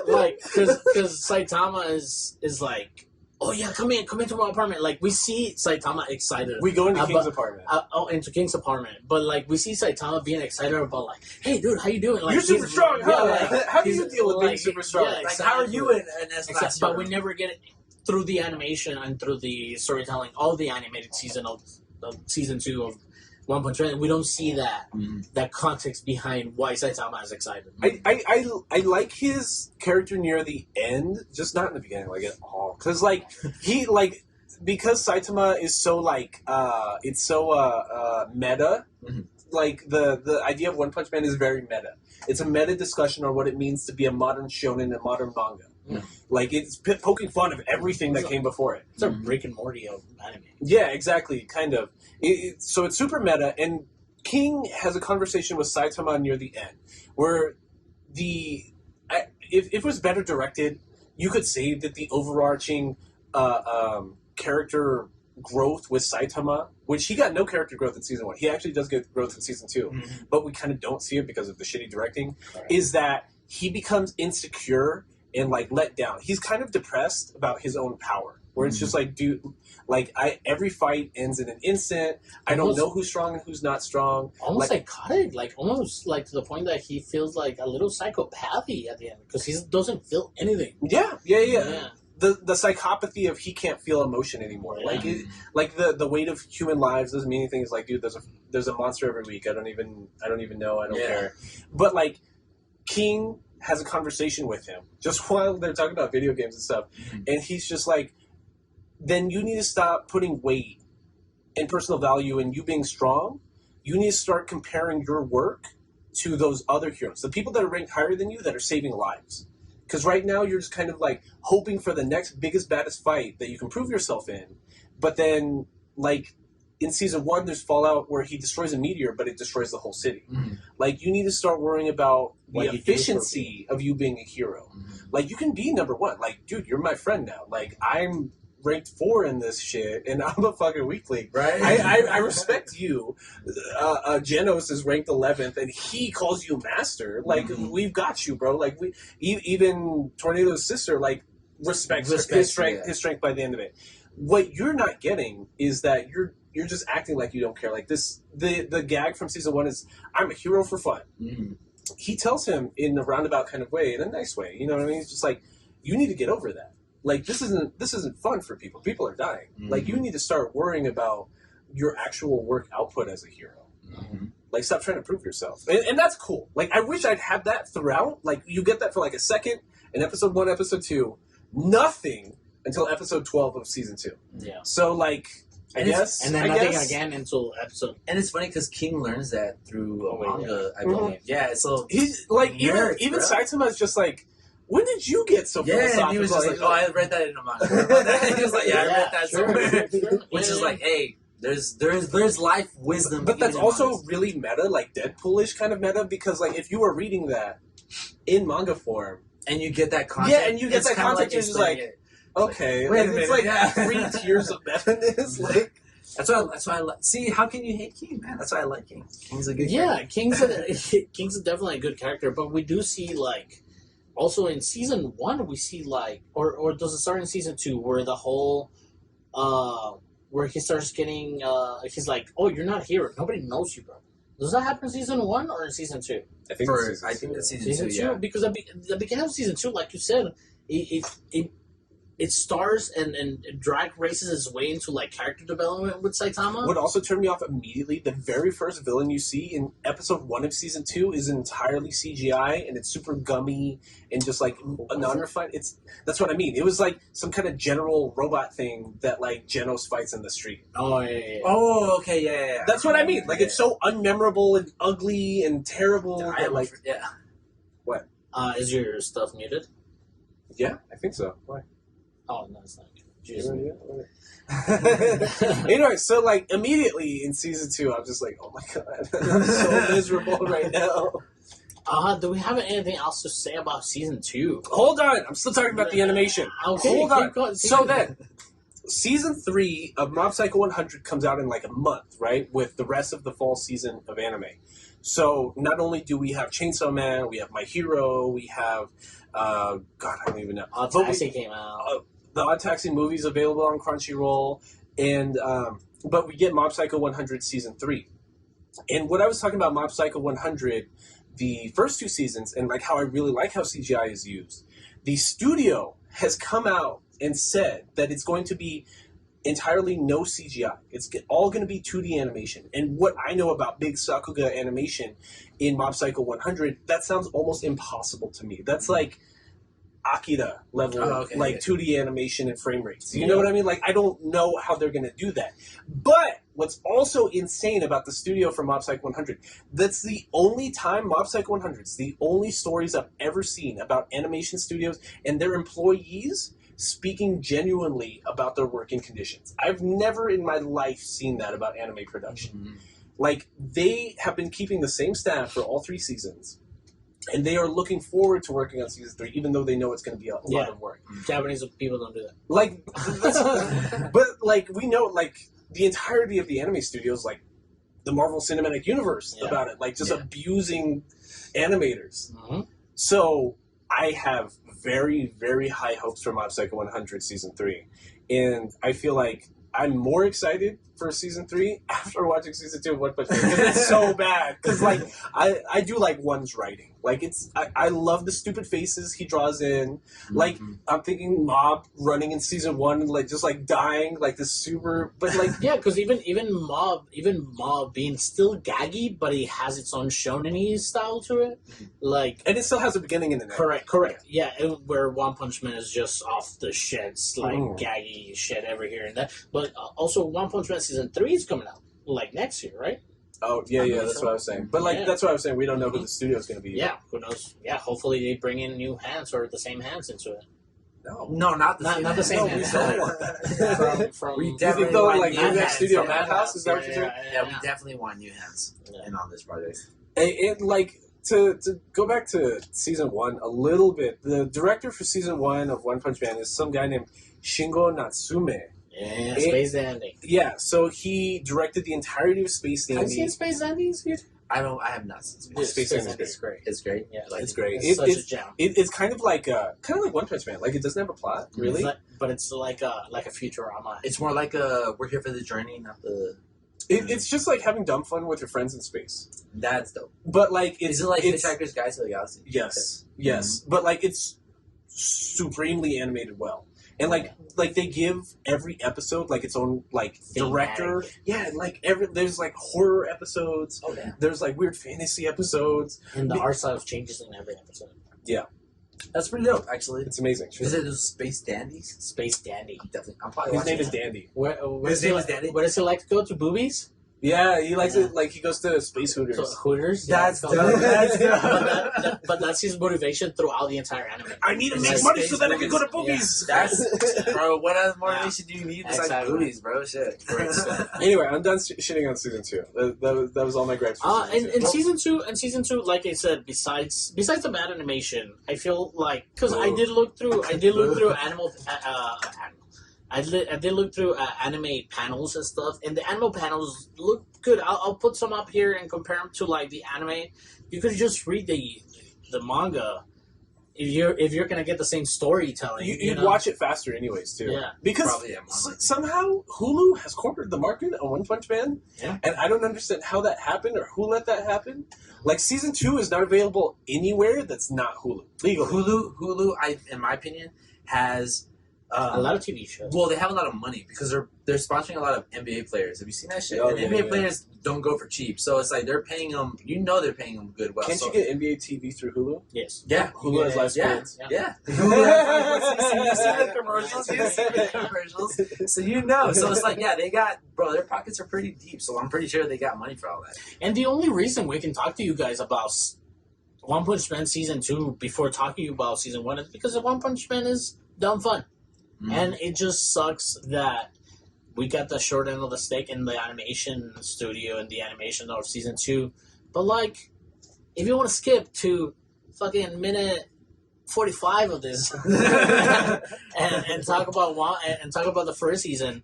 like because Saitama is like, oh yeah, come into my apartment. Like we see Saitama excited. We go into King's But- apartment. Into King's apartment, but like we see Saitama being excited about like, hey dude, how you doing? Like You're super he's- strong, huh? like, How do you he's- deal with being like, super strong? yeah, like how are you in this Except, last but year? we never get it through the animation and through the storytelling of the animated season of season 2 of One Punch Man. We don't see that that context behind why Saitama is excited. I like his character near the end, just not in the beginning, like at all. Because like because Saitama is so like it's so meta. Mhm. Like the idea of One Punch Man is very meta. It's a meta discussion on what it means to be a modern shonen and modern manga. Mm. Like it's poking fun of everything that came before it. It's a Rick and Morty of anime. Yeah, exactly. Kind of. So it's super meta, and King has a conversation with Saitama near the end, where if it was better directed, you could say that the overarching character growth with Saitama, which he got no character growth in season 1. He actually does get growth in season 2, but we kind of don't see it because of the shitty directing. Right. Is that he becomes insecure and like let down. He's kind of depressed about his own power. Where it's just like, dude, like every fight ends in an instant. I don't Almost- know who's strong and who's not strong. Almost psychotic, like almost like to the point that he feels like a little psychopathy at the end because he doesn't feel anything. Yeah. The psychopathy of he can't feel emotion anymore. Yeah. Like the weight of human lives doesn't mean anything. It's like, dude, there's a monster every week. I don't even know. I don't Yeah. care. But like King has a conversation with him just while they're talking about video games and stuff, and he's just like, then you need to stop putting weight and personal value in you being strong. You need to start comparing your work to those other heroes, the people that are ranked higher than you that are saving lives. Because right now you're just kind of like hoping for the next biggest, baddest fight that you can prove yourself in. But then, like in season 1, there's Fallout where he destroys a meteor, but it destroys the whole city. Like you need to start worrying about What the you do for efficiency of you being a hero. Like you can be number 1. Like, dude, you're my friend now. Like I'm ranked 4 in this shit, and I'm a fucking weakling. Right? I respect you. Genos is ranked 11th, and he calls you master. Like we've got you, bro. Like we even Tornado's sister like respects his strength. yeah. His strength by the end of it. What you're not getting is that you're just acting like you don't care. Like this, the gag from season 1 is I'm a hero for fun. He tells him in a roundabout kind of way, in a nice way. You know what I mean? He's just like, you need to get over that. Like this isn't fun for people. People are dying. Like you need to start worrying about your actual work output as a hero. Like stop trying to prove yourself, and that's cool. Like I wish I'd have that throughout. Like you get that for like a second in episode 1, episode 2, nothing until episode 12 of season 2. Yeah. So like I guess. And then I nothing guess. again until episode. And it's funny because King learns that through a Oh, yeah. manga, I believe. Yeah, so He's like Nerds, even bro. Saitama is just like, when did you get so yeah, philosophical? and he was just like, oh, I read that in a manga. He was like, yeah, I read that sure, somewhere. sure. Which Yeah, is yeah. like, hey, there's life wisdom. But that's even in also mangas. really meta, like Deadpoolish kind of meta, because like if you were reading that in manga form, and you get that context. Yeah, and you get it's that kinda context, it's just explaining like, it. okay, Wait a like, it's minute, like yeah. 3 tiers of meta-ness. Like, That's why I like. See, how can you hate King, man? That's why I like King. King's a good Yeah, King's definitely a good character, but we do see like also in season 1 we see like or does it start in season 2 where the whole where he starts getting he's like, oh, you're not here, nobody knows you, bro. Does that happen in season 1 or in season 2? I think For, it's I think that's season Season 2, 2, yeah. because at the beginning of season 2, like you said, it stars and drag races its way into like character development with Saitama. What also turned me off immediately, the very first villain you see in episode 1 of season 2 is entirely CGI, and it's super gummy and just like a non-refined. That's what I mean. It was like some kind of general robot thing that like Genos fights in the street. Oh yeah. Oh, okay, yeah. That's what I mean. Like it's so unmemorable and ugly and terrible. I That, like, yeah. Is your stuff muted? yeah, I think so. Why? Oh no, it's not. Jeez. Anyway, so like immediately in season 2, I'm just like, oh my god, I'm so miserable right now. Do we have anything else to say about season 2? Hold on, I'm still talking about the animation. Okay, Hold on. keep going. So then, season 3 of Mob Psycho 100 comes out in like a month, right? With the rest of the fall season of anime. So not only do we have Chainsaw Man, we have My Hero, we have God, I don't even know. But we- Taxi came out. the Odd Taxi movie's available on Crunchyroll, and but we get Mob Psycho 100 season 3. And what I was talking about Mob Psycho 100, the first 2 seasons, and like how I really like how CGI is used. The studio has come out and said that it's going to be entirely no CGI. It's all going to be 2D animation. And what I know about big Sakuga animation in Mob Psycho 100, that sounds almost impossible to me. That's like Akira level, like 2D animation and frame rates. You know what I mean? Like, I don't know how they're going to do that. But what's also insane about the studio for Mob Psycho 100, that's the only time Mob Psycho 100, it's the only stories I've ever seen about animation studios and their employees speaking genuinely about their working conditions. I've never in my life seen that about anime production. Mm-hmm. Like, they have been keeping the same staff for all 3 seasons. And they are looking forward to working on season 3, even though they know it's going to be a lot of work. Japanese people don't do that. Like, but like we know, like the entirety of the anime studios, like the Marvel Cinematic Universe, about it, like just abusing animators. Mm-hmm. So I have very, very high hopes for Mob Psycho 100 season 3, and I feel like I'm more excited for season 3 after watching season 2 of One Punch Man because it's so bad. Because like I do like One's writing. Like I love the stupid faces he draws in. Like I'm thinking Mob running in season 1, like just like dying, like this super. But like yeah, because even Mob being still gaggy, but he has its own shonen-y style to it. Like, and it still has a beginning and an end. correct. Yeah, where One Punch Man is just off the shits, like Mm. gaggy shit every here and there. But also, One Punch Man season 3 is coming out like next year, right? Oh yeah, that's what I was saying. But like that's what I was saying. We don't know who the studio is going to be. Yeah, who knows? Yeah, hopefully they bring in new hands or the same hands into it. No, not the same. Not the same No, hands. we don't want that. From We You think definitely they'll want like new give that hands. studio Yeah. Madhouse? Is that what you're saying? Yeah, we definitely want new hands in on this project. And like to go back to season 1 a little bit, the director for season 1 of One Punch Man is some guy named Shingo Natsume. Yeah, Space Dandy. Yeah, so he directed the entirety of Space Have you Dandy. seen Space Dandy? I have not seen Yeah, Space. Space Dandy is is great. It's great. Yeah, Like, It's great. It's such a It's gem. it's kind of like One Punch Man. Like it doesn't have a plot, really. But it's like a Futurama. It's more like we're here for the journey, not the. It's just like having dumb fun with your friends in space. That's dope. But like it's Is it like it's, Hitchhiker's Guide to the Galaxy? yes, but like it's supremely animated well, and like they give every episode like its own like director. Yeah, like there's like horror episodes. Oh damn. There's like weird fantasy episodes. And the art style changes in every episode. That's pretty dope, actually. It's amazing. Is it those Space Dandies? Space Dandy. Definitely. I'm probably His watching name is it. Dandy. Where His does he name like, is Dandy? where does he like to go to boobies? Yeah, he likes it. Like he goes to Space Hooters. So Hooters. That's Yeah, dope. That's but, but that's his motivation throughout the entire anime. I need to It's make like money space so that I can go to movies. boobies. That's bro. What other motivation do you need besides Exactly. boobies, bro? Shit. Great stuff. Anyway, I'm done shitting on season 2. That was all my gripes. For season two. And season two, like I said, besides the bad animation, I feel like because I did look through animal. I did look through anime panels and stuff, and the anime panels look good. I'll put some up here and compare them to like the anime. You could just read the manga if you're gonna get the same storytelling. You'd know? watch it faster, anyways, too. Yeah. Because Probably, yeah, more likely. somehow Hulu has cornered the market on One Punch Man, Yeah. and I don't understand how that happened or who let that happen. Like season 2 is not available anywhere that's not Hulu legally. Hulu, in my opinion, has A lot of TV shows. Well, they have a lot of money because they're sponsoring a lot of NBA players. Have you seen that shit? Oh, and yeah, NBA yeah. players don't go for cheap, so it's like they're paying them. You know, they're paying them good. Well, Can't so, you get NBA TV through Hulu? Yes. Yeah, Hulu has live yeah, sports. yeah. You see the commercials? You see the commercials? So you know. So it's like, yeah, they got their pockets are pretty deep. So I'm pretty sure they got money for all that. And the only reason we can talk to you guys about One Punch Man Season 2 before talking to you about Season 1 is because One Punch Man is dumb fun. Mm-hmm. And it just sucks that we got the short end of the stick in the animation studio and the animation of Season 2. But, like, if you want to skip to fucking minute 45 of this and talk about the first season,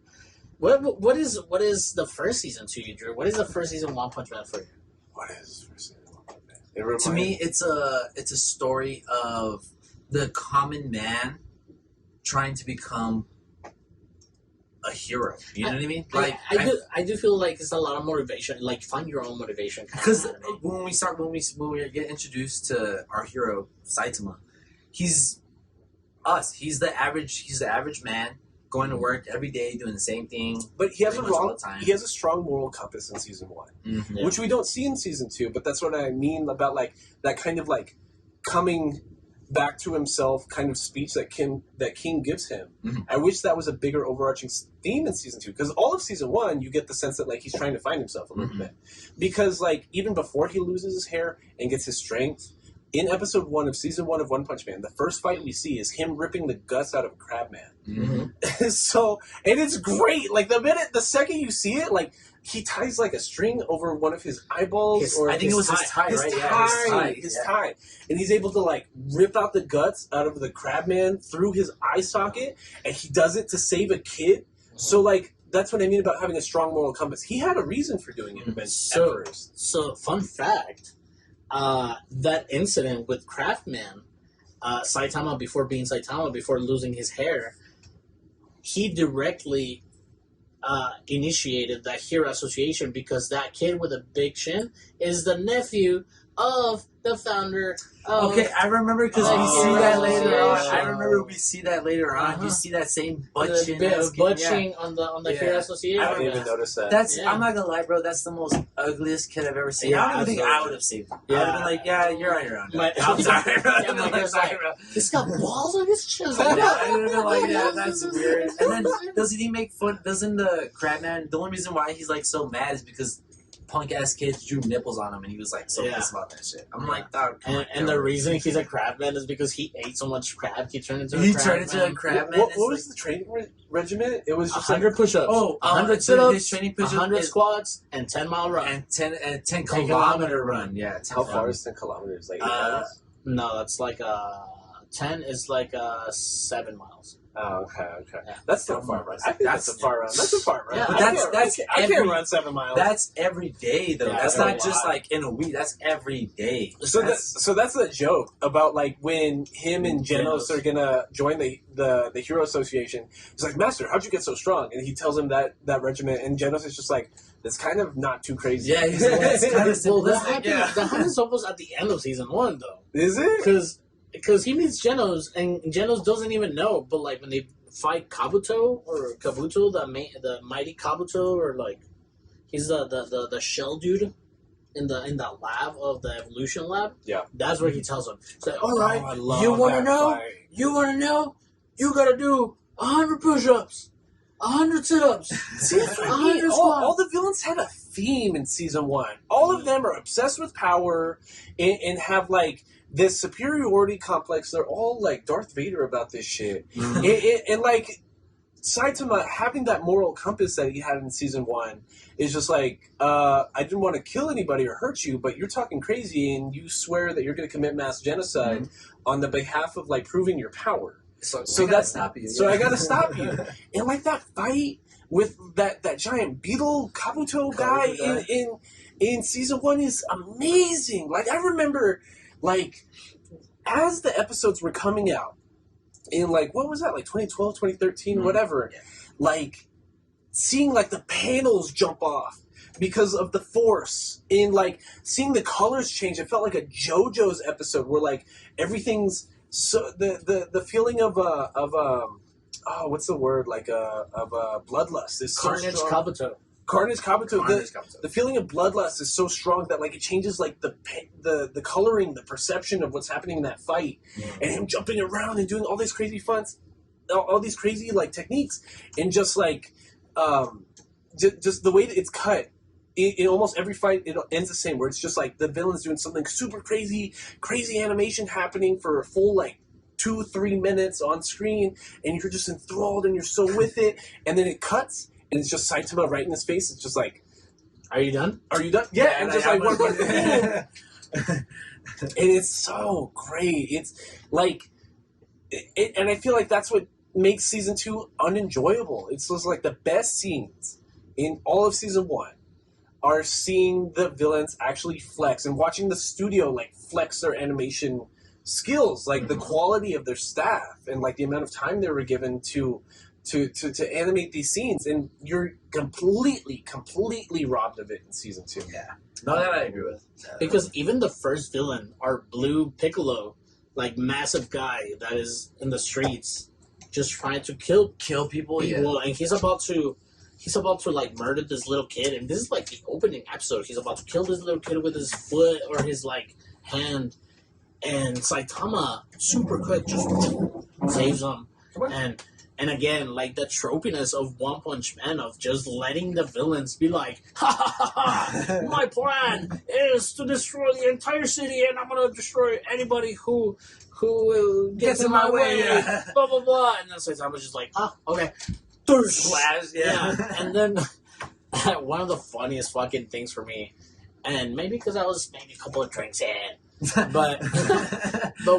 what is the first season to you, Drew? What is the first season of One Punch Man for you? What is first season of One Punch Man? To me, it's a story of the common man trying to become a hero. You know what I mean? Like I do feel like it's a lot of motivation. Like find your own motivation. because when we get introduced to our hero Saitama, he's us. He's the average man going to work every day doing the same thing. But he has pretty much all the time. he has a strong moral compass in season 1. Yeah. Which we don't see in season 2, but that's what I mean about like that kind of like coming back to himself kind of speech that King gives him. Mhm. I wish that was a bigger overarching theme in season 2, because all of season 1 you get the sense that like he's trying to find himself a little Mhm. bit, because like even before he loses his hair and gets his strength in episode 1 of season 1 of One Punch Man, the first fight we see is him ripping the guts out of Crabman. Mm-hmm. So, and it's great. Like the second you see it, like he ties like a string over one of his eyeballs, I think it was his tie, his right? tie, Yeah, his tie, and he's able to like rip out the guts out of the Crabman through his eye socket, and he does it to save a kid. So like that's what I mean about having a strong moral compass. He had a reason for doing it at first. So fun fact, that incident with Craftman, Saitama before being Saitama, before losing his hair, he directly initiated the Hero Association because that kid with a big chin is the nephew of the founder of... Okay, I remember because we Oh, see that yeah. later on. I Yeah. remember we see that later on. Uh-huh. You see that same butt the chin. bit that's of getting- butt yeah. chin on the Yeah. Hero Association. I didn't even Yeah. notice that. That's Yeah. I'm not gonna lie, bro. That's the most ugliest kid I've ever seen. Yeah, I don't even think I absolutely. would have saved him. Yeah. I would have been like, yeah, you're on your own. My- I'm sorry, bro. Yeah, my I'm girl's sorry, like, bro. He's got balls on his chest. Yeah, I would have been like, yeah, that's weird. And then doesn't he make fun? Doesn't the Crabman? The only reason why he's like so mad is because punk ass kids drew nipples on him, and he was like so Yeah. pissed about that shit. I'm Yeah. like, dog. come on, And the yo. reason he's a crabman is because he ate so much crab, he turned into a he crab turned into a man. crab man. What It's was like- the training regimen? It was just like 100 push-ups, Oh, 100 his sit-ups, training push-up 100 is- squats, and 10-mile run. and 10 10 kilometer run. Yeah, 10 how far kilometer. is 10 kilometers? Like 8 Uh, miles? No, that's like 10 is like 7 miles. Oh, okay. Yeah. That's not far run. I think that's a far run. That's a far run. Yeah, I but can't- that's I can't every- run 7 miles. That's every day though. Yeah, that's that's a not just lot. like in a week. That's every day. So that's the joke about like when him and Genos Genos. are gonna join the Hero Association. He's like, Master, how'd you get so strong? And he tells him that regiment, and Genos is just like, that's kind of not too crazy. Yeah, he's like, that's kind of Well, that simplistic. happened, Yeah. that happens almost at the end of season 1, though. Is it? Because he meets Genos, and Genos doesn't even know, but like when they fight Kabuto, the mighty Kabuto, or like, he's the shell dude. in the lab of the evolution lab. Yeah. That's where he tells him. He's like, all I right, love you want to that know? fight. You want to know? You got to do 100 push-ups, 100 sit-ups. See, that's what I mean. All the villains had a theme in season 1. All of them are obsessed with power and have like this superiority complex. They're all like Darth Vader about this shit. And like Saitama having that moral compass that he had in season 1 is just like, I didn't want to kill anybody or hurt you, but you're talking crazy and you swear that you're going to commit mass genocide on the behalf of like proving your power. So that's stop you. So I gotta stop you. And like that fight with that giant beetle Kabuto guy in season 1 is amazing. Like I remember, like as the episodes were coming out in like what was that, like 2012, 2013, whatever. Yeah. Like seeing like the panels jump off because of the force, in like seeing the colors change. It felt like a JoJo's episode where like everything's. So the feeling of what's the word, like of bloodlust is so Carnage strong. Kabuto. Carnage Kabuto. Carnage Kabuto. The feeling of bloodlust is so strong that like it changes like the coloring, the perception of what's happening in that fight, and him jumping around and doing all these crazy all these crazy like techniques, and just like just the way that it's cut. In almost every fight, it ends the same, where it's just like the villain's doing something super crazy animation happening for a full like 2-3 minutes on screen, and you're just enthralled and you're so with it, and then it cuts and it's just Saitama right in his face. It's just like, Are you done? are you done? Yeah, and just like one, and it's so great. It's like, and I feel like that's what makes season 2 unenjoyable. It's just like the best scenes in all of season 1 are seeing the villains actually flex and watching the studio like flex their animation skills, like the quality of their staff and like the amount of time they were given to animate these scenes, and you're completely robbed of it in season 2. Yeah, no, that I agree with. Because even the first villain, our Blue Piccolo, like massive guy that is in the streets, just trying to kill people, and he's about to like murder this little kid, and this is like the opening episode. He's about to kill this little kid with his foot or his like hand, and Saitama super quick just saves him. And again, like the tropiness of One Punch Man of just letting the villains be like, ha ha ha, my plan is to destroy the entire city, and I'm gonna destroy anybody who gets in my way. Yeah. Blah blah blah. And then Saitama's just like, okay. Slash, Yeah, and then one of the funniest fucking things for me, and maybe because I was maybe a couple of drinks in, but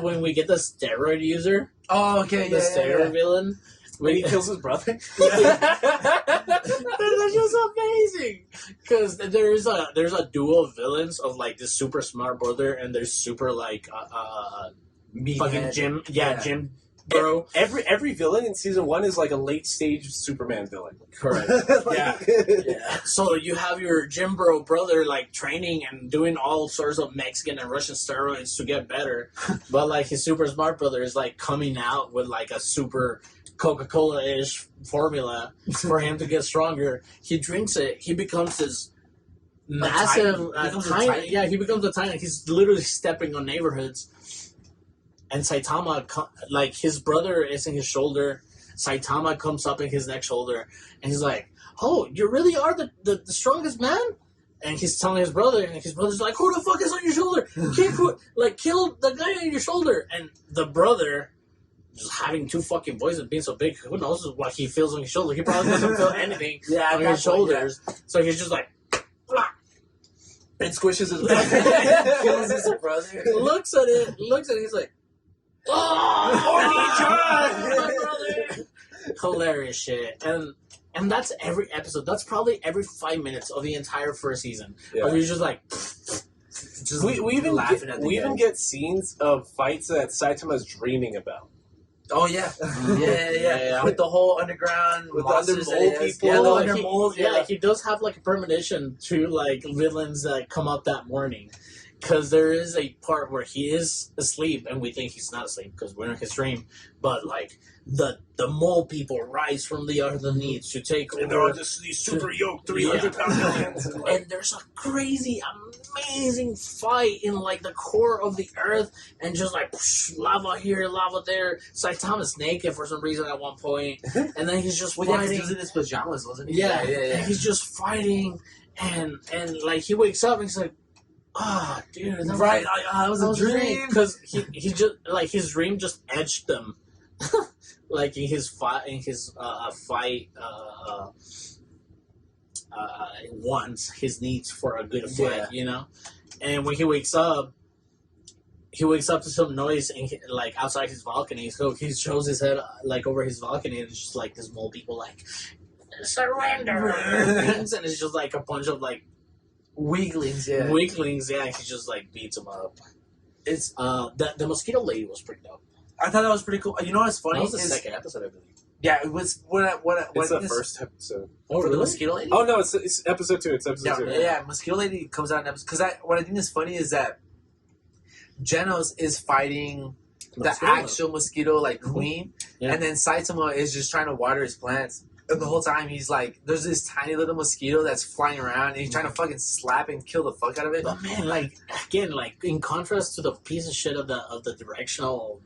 when we get the steroid user, oh okay, the steroid villain, when he kills his brother, that's just amazing. Because there's a duo of villains of like this super smart brother and there's super like fucking Jim, Jim. Bro, every villain in season 1 is like a late stage Superman villain. Correct. Like, yeah. So you have your Jim Bro brother like training and doing all sorts of Mexican and Russian steroids to get better, but like his super smart brother is like coming out with like a super Coca-Cola-ish formula for him to get stronger. He drinks it. He becomes this massive titan. Yeah, he becomes a titan. He's literally stepping on neighborhoods. And Saitama, like, his brother is in his shoulder. Saitama comes up in his next shoulder. And he's like, oh, you really are the strongest man? And he's telling his brother. And his brother's like, who the fuck is on your shoulder? Kill the guy on your shoulder. And the brother, just having two fucking boys and being so big, who knows what he feels on his shoulder. He probably doesn't feel anything on his shoulders. Yeah. So he's just like, blah. And squishes his brother. Kills his brother. Looks at it. He's like, oh, my brother! Hilarious shit, and that's every episode. That's probably every 5 minutes of the entire first season. Yeah. Where you're just like, just we even get scenes of fights that Saitama's dreaming about. Oh yeah. Yeah. With the whole underground, with monsters the under mole people. Yeah, under moles. Yeah, he does have like a premonition to like villains that come up that morning. because there is a part where he is asleep and we think he's not asleep because we're in his dream, but like the mole people rise from the underneath to take over. And they're all just these super yoked 300-pound aliens. And, like, And there's a crazy, amazing fight in like the core of the earth, and just like lava here, lava there. Saitama's naked for some reason at one point, and then he's just Well, yeah, 'cause fighting. he was in his pajamas, wasn't he? Yeah, yeah. and he's just fighting, and like he wakes up and he's like, "Ah, dude, that Right, was, that was a dream." because he just like his dream just edged them, like in his fight wants his needs for a good fight, Yeah. you know. And when he wakes up to some noise and like outside his balcony. So he shows his head like over his balcony, and it's just like this mole people like surrender things, and it's just like a bunch of like Weaklings, yeah. weaklings. Yeah, and he just like beats them up. It's. The mosquito lady was pretty dope. I thought that was pretty cool. You know what's funny? That was the is- second episode, I believe. Yeah, it was when it's the this- first episode. Oh, for the mosquito lady. Oh no, it's episode 2. It's episode 2. Yeah, Mosquito Lady comes out in episode because what I think is funny is that Genos is fighting the Mosquito. actual mosquito like Mhm. queen, Yeah. and then Saitama is just trying to water his plants. And the whole time he's like, there's this tiny little mosquito that's flying around, and he's trying to fucking slap and kill the fuck out of it. But man, like again, like in contrast to the piece of shit of the directional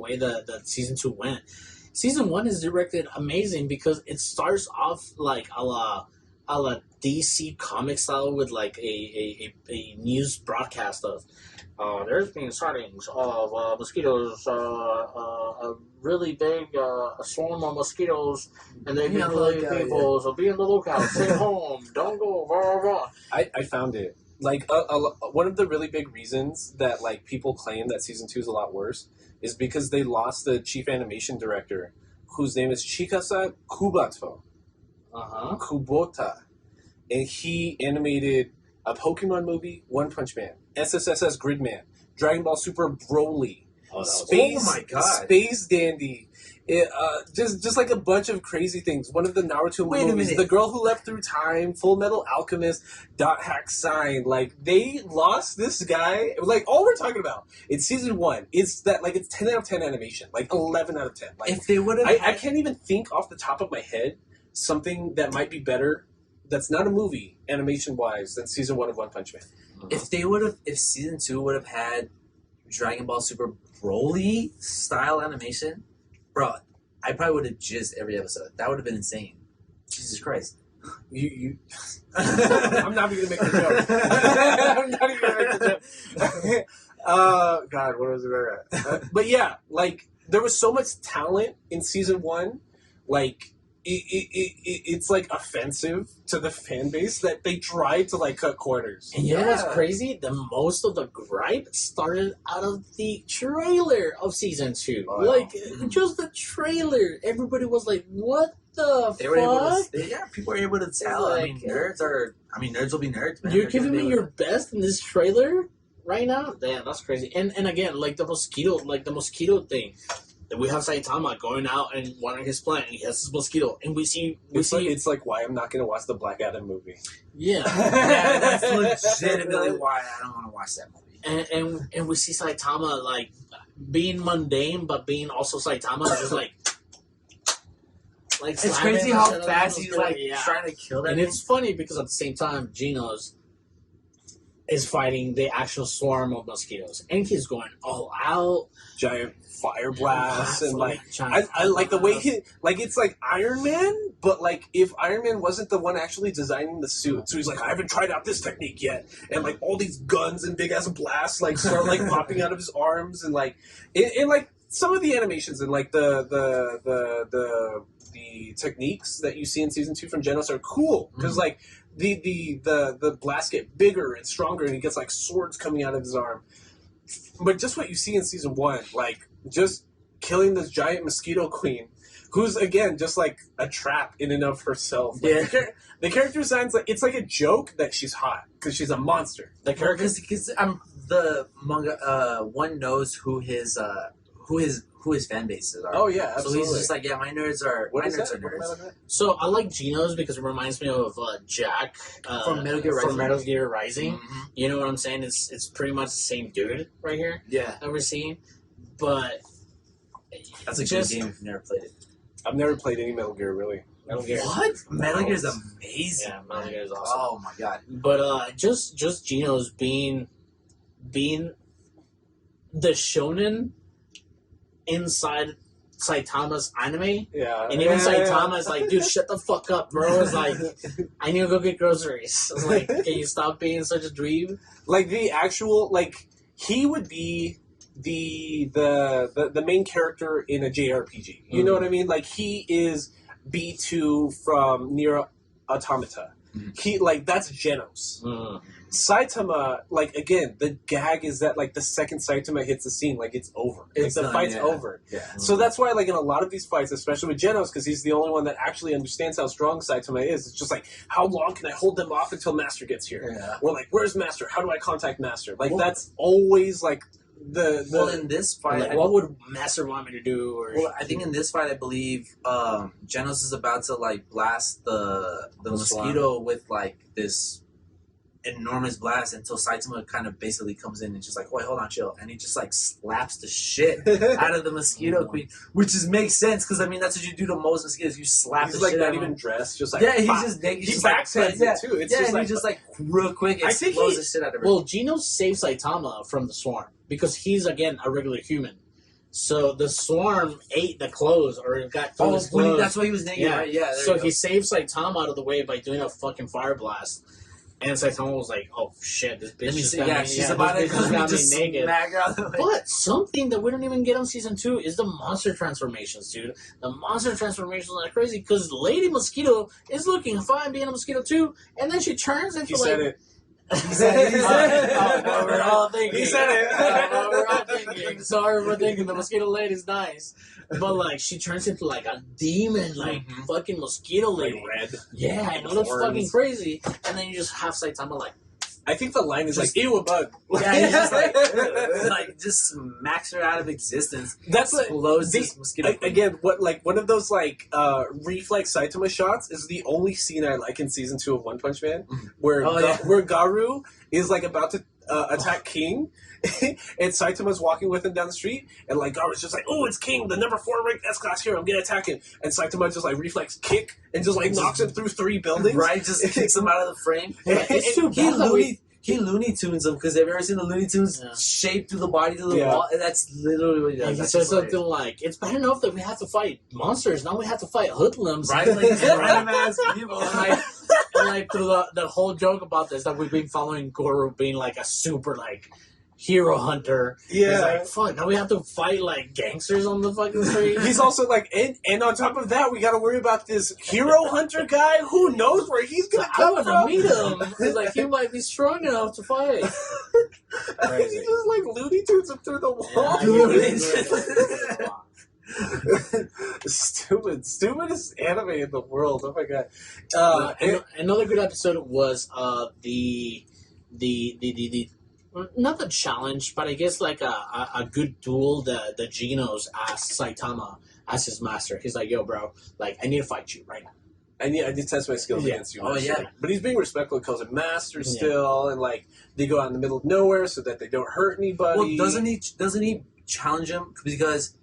way that season 2 went. Season 1 is directed amazing because it starts off like a la DC comic style with like a news broadcast of there's been sightings of mosquitoes, a really big swarm of mosquitoes, and they've Be been on the killing lookout, people, so be on the lookout, stay home, don't go, blah, blah, blah. I found it. Like one of the really big reasons that like people claim that season 2 is a lot worse is because they lost the chief animation director, whose name is Chikasa Kubato. Kubota. And he animated a Pokemon movie, One Punch Man, SSSS Gridman, Dragon Ball Super Broly, Oh, that was Space, Oh my God. Space Dandy. Just like a bunch of crazy things. One of the Naruto Wait a movies, minute. The Girl Who Leapt Through Time, Full Metal Alchemist, Dot Hack Sign. Like they lost this guy. Like all we're talking about in season 1, it's that like it's 10 out of 10 animation, like 11 out of 10. Like If they would have, I can't even think off the top of my head something that might be better. That's not a movie animation wise than season 1 of One Punch Man. if season 2 would have had Dragon Ball Super Broly style animation, bro, I probably would have jizzed every episode. That would have been insane. Jesus Christ. You I'm not even gonna make the joke. I'm not even gonna make the joke. God, what was it? But yeah, like there was so much talent in season 1, like it's like offensive to the fan base that they tried to like cut corners. And you know what's Yeah. crazy? The most of the gripe started out of the trailer of season 2. Wow. Like just the trailer. Everybody was like, "What the They were able fuck? to, yeah, people were able to tell. like- Nerds will be nerds, man. You're They're giving gonna me be able your best in this trailer right now? Damn, that's crazy." And again, like the mosquito thing. We have Saitama going out and watering his plant, and he has this mosquito, and we see It's like why I'm not gonna watch the Black Adam movie. yeah. yeah, that's legitimately why I don't want to watch that movie. And we see Saitama like being mundane, but being also Saitama, just like It's slamming crazy the how shit out of fast the he's mosquito. like Yeah. trying to kill that. And thing. it's funny because at the same time, Genos is fighting the actual swarm of mosquitoes, and he's going all out. Giant fire blasts and like giant I like the way blasts. he like it's like Iron Man, but like if Iron Man wasn't the one actually designing the suit, so he's like I haven't tried out this technique yet, and like all these guns and big ass blasts like start like popping out of his arms, and like and like some of the animations and like the techniques that you see in season 2 from Genos are cool because like the blasts get bigger and stronger, and he gets like swords coming out of his arm. But just what you see in season 1, like just killing this giant mosquito queen, who's again just like a trap in and of herself. Like, Yeah. the character designs like it's like a joke that she's hot because she's a monster. The character because the manga one knows who who his fan bases are. Oh yeah, absolutely. So he's just like, yeah, my nerds are what is nerds that? are What am I nerds. looking at? So I like Geno's because it reminds me of Jack From Metal Gear Rising. From Metal Gear Rising. Mhm. You know what I'm saying? It's pretty much the same dude right here Yeah, that we're seeing, but that's a Just- good game if you've never played it. I've never played any Metal Gear really. Metal Gear. What? Metal Gear is amazing. Yeah, Metal Gear is awesome. Oh my god. But just Geno's being the shonen inside Saitama's anime. Yeah, And even yeah, Saitama is like, dude, shut the fuck up, bro. It's like, I need to go get groceries. It's like, can you stop being such a dweeb? like the actual like he would be the main character in a JRPG. You know what I mean? Like he is B2 from Nier Automata. He like that's Genos. Saitama, like again, the gag is that like the second Saitama hits the scene, like it's over. It's the done, fight's yeah. over. Yeah. So that's why, like in a lot of these fights, especially with Genos, because he's the only one that actually understands how strong Saitama is. It's just like, how long can I hold them off until Master gets here? Yeah. Or like, where's Master? How do I contact Master? Like Well- that's always like the Well, in this fight, Like, what would Master want me to do? Or well, I think in this fight, I believe Genos is about to like blast the mosquito with like this enormous blast until Saitama kind of basically comes in and just like, wait, hold on, chill, and he just like slaps the shit out of the mosquito queen, which is makes sense because I mean that's what you do to most mosquitoes, you slap he's the like shit not out of even them. dressed, just like Yeah, he's pop. just he just backhands yeah, it too. It's yeah, just and like he just like real quick I think explodes he- the shit out of everything. well, Geno saves Saitama from the swarm because he's again a regular human. So the swarm ate the clothes or got through his when clothes. that's why he was naked, Yeah. right? Yeah. So he saves Saitama out of the way by doing a fucking fire blast. And Saitama was like, "Oh shit, this bitch Let me just see. got Yeah, me. she's about to this bitch just got me just naked." smack her out of the way. But something that we don't even get on season 2 is the monster transformations, dude. The monster transformations are crazy because Lady Mosquito is looking fine being a mosquito too, and then she turns into he like. said it. He said it. What we're all thinking. He said it. What we're all thinking. Sorry, we're thinking the mosquito lady's nice, but like she turns into like a demon, like Mhm. fucking mosquito Like lady. red. Yeah, and it looks Horns. fucking crazy. And then you just have Saitama like, I think the line is Just- like, ew, a bug. Yeah, he just like just smacks her out of existence. That's like Explodes the- this mosquito. again, what like one of those like reflex Saitama shots is the only scene I like in season 2 of One Punch Man, Mhm. where Oh, yeah. where Garu is like about to attack King, and Saitama's walking with him down the street, and like Garu's just like, oh, it's King, the number 4 ranked S class hero, I'm gonna attack him, and Saitama just like reflex kick and just like knocks him through 3 buildings. Right, just kicks him out of the frame. it's too he bad that we. He Looney Tunes him because have you ever seen the Looney Tunes Yeah. shape through the body to the Yeah. wall? And that's literally what he And does. he That's says just something like, "It's bad enough that we have to fight monsters. Now we have to fight hoodlums." right, like random ass people. And like through the whole joke about this that we've been following Goro being like a super like hero hunter. Yeah. He's like, fuck, now we have to fight like gangsters on the fucking street. He's also like, and on top of that, we got to worry about this hero hunter guy. Who knows where he's gonna I come want to from? meet him. He's like, he might be strong enough to fight. Crazy. He just like Looney Tunes him through the wall. Stupidest anime in the world. Oh my god. Another good episode was the not the challenge, but I guess like a good duel. The Genos asked Saitama as his master. He's like, "Yo, bro, like I need to fight you right now." I need to test my skills Yeah. against you. Oh, Master. yeah. But he's being respectful, calls him master Yeah. still, and like they go out in the middle of nowhere so that they don't hurt anybody. Well, doesn't he challenge him because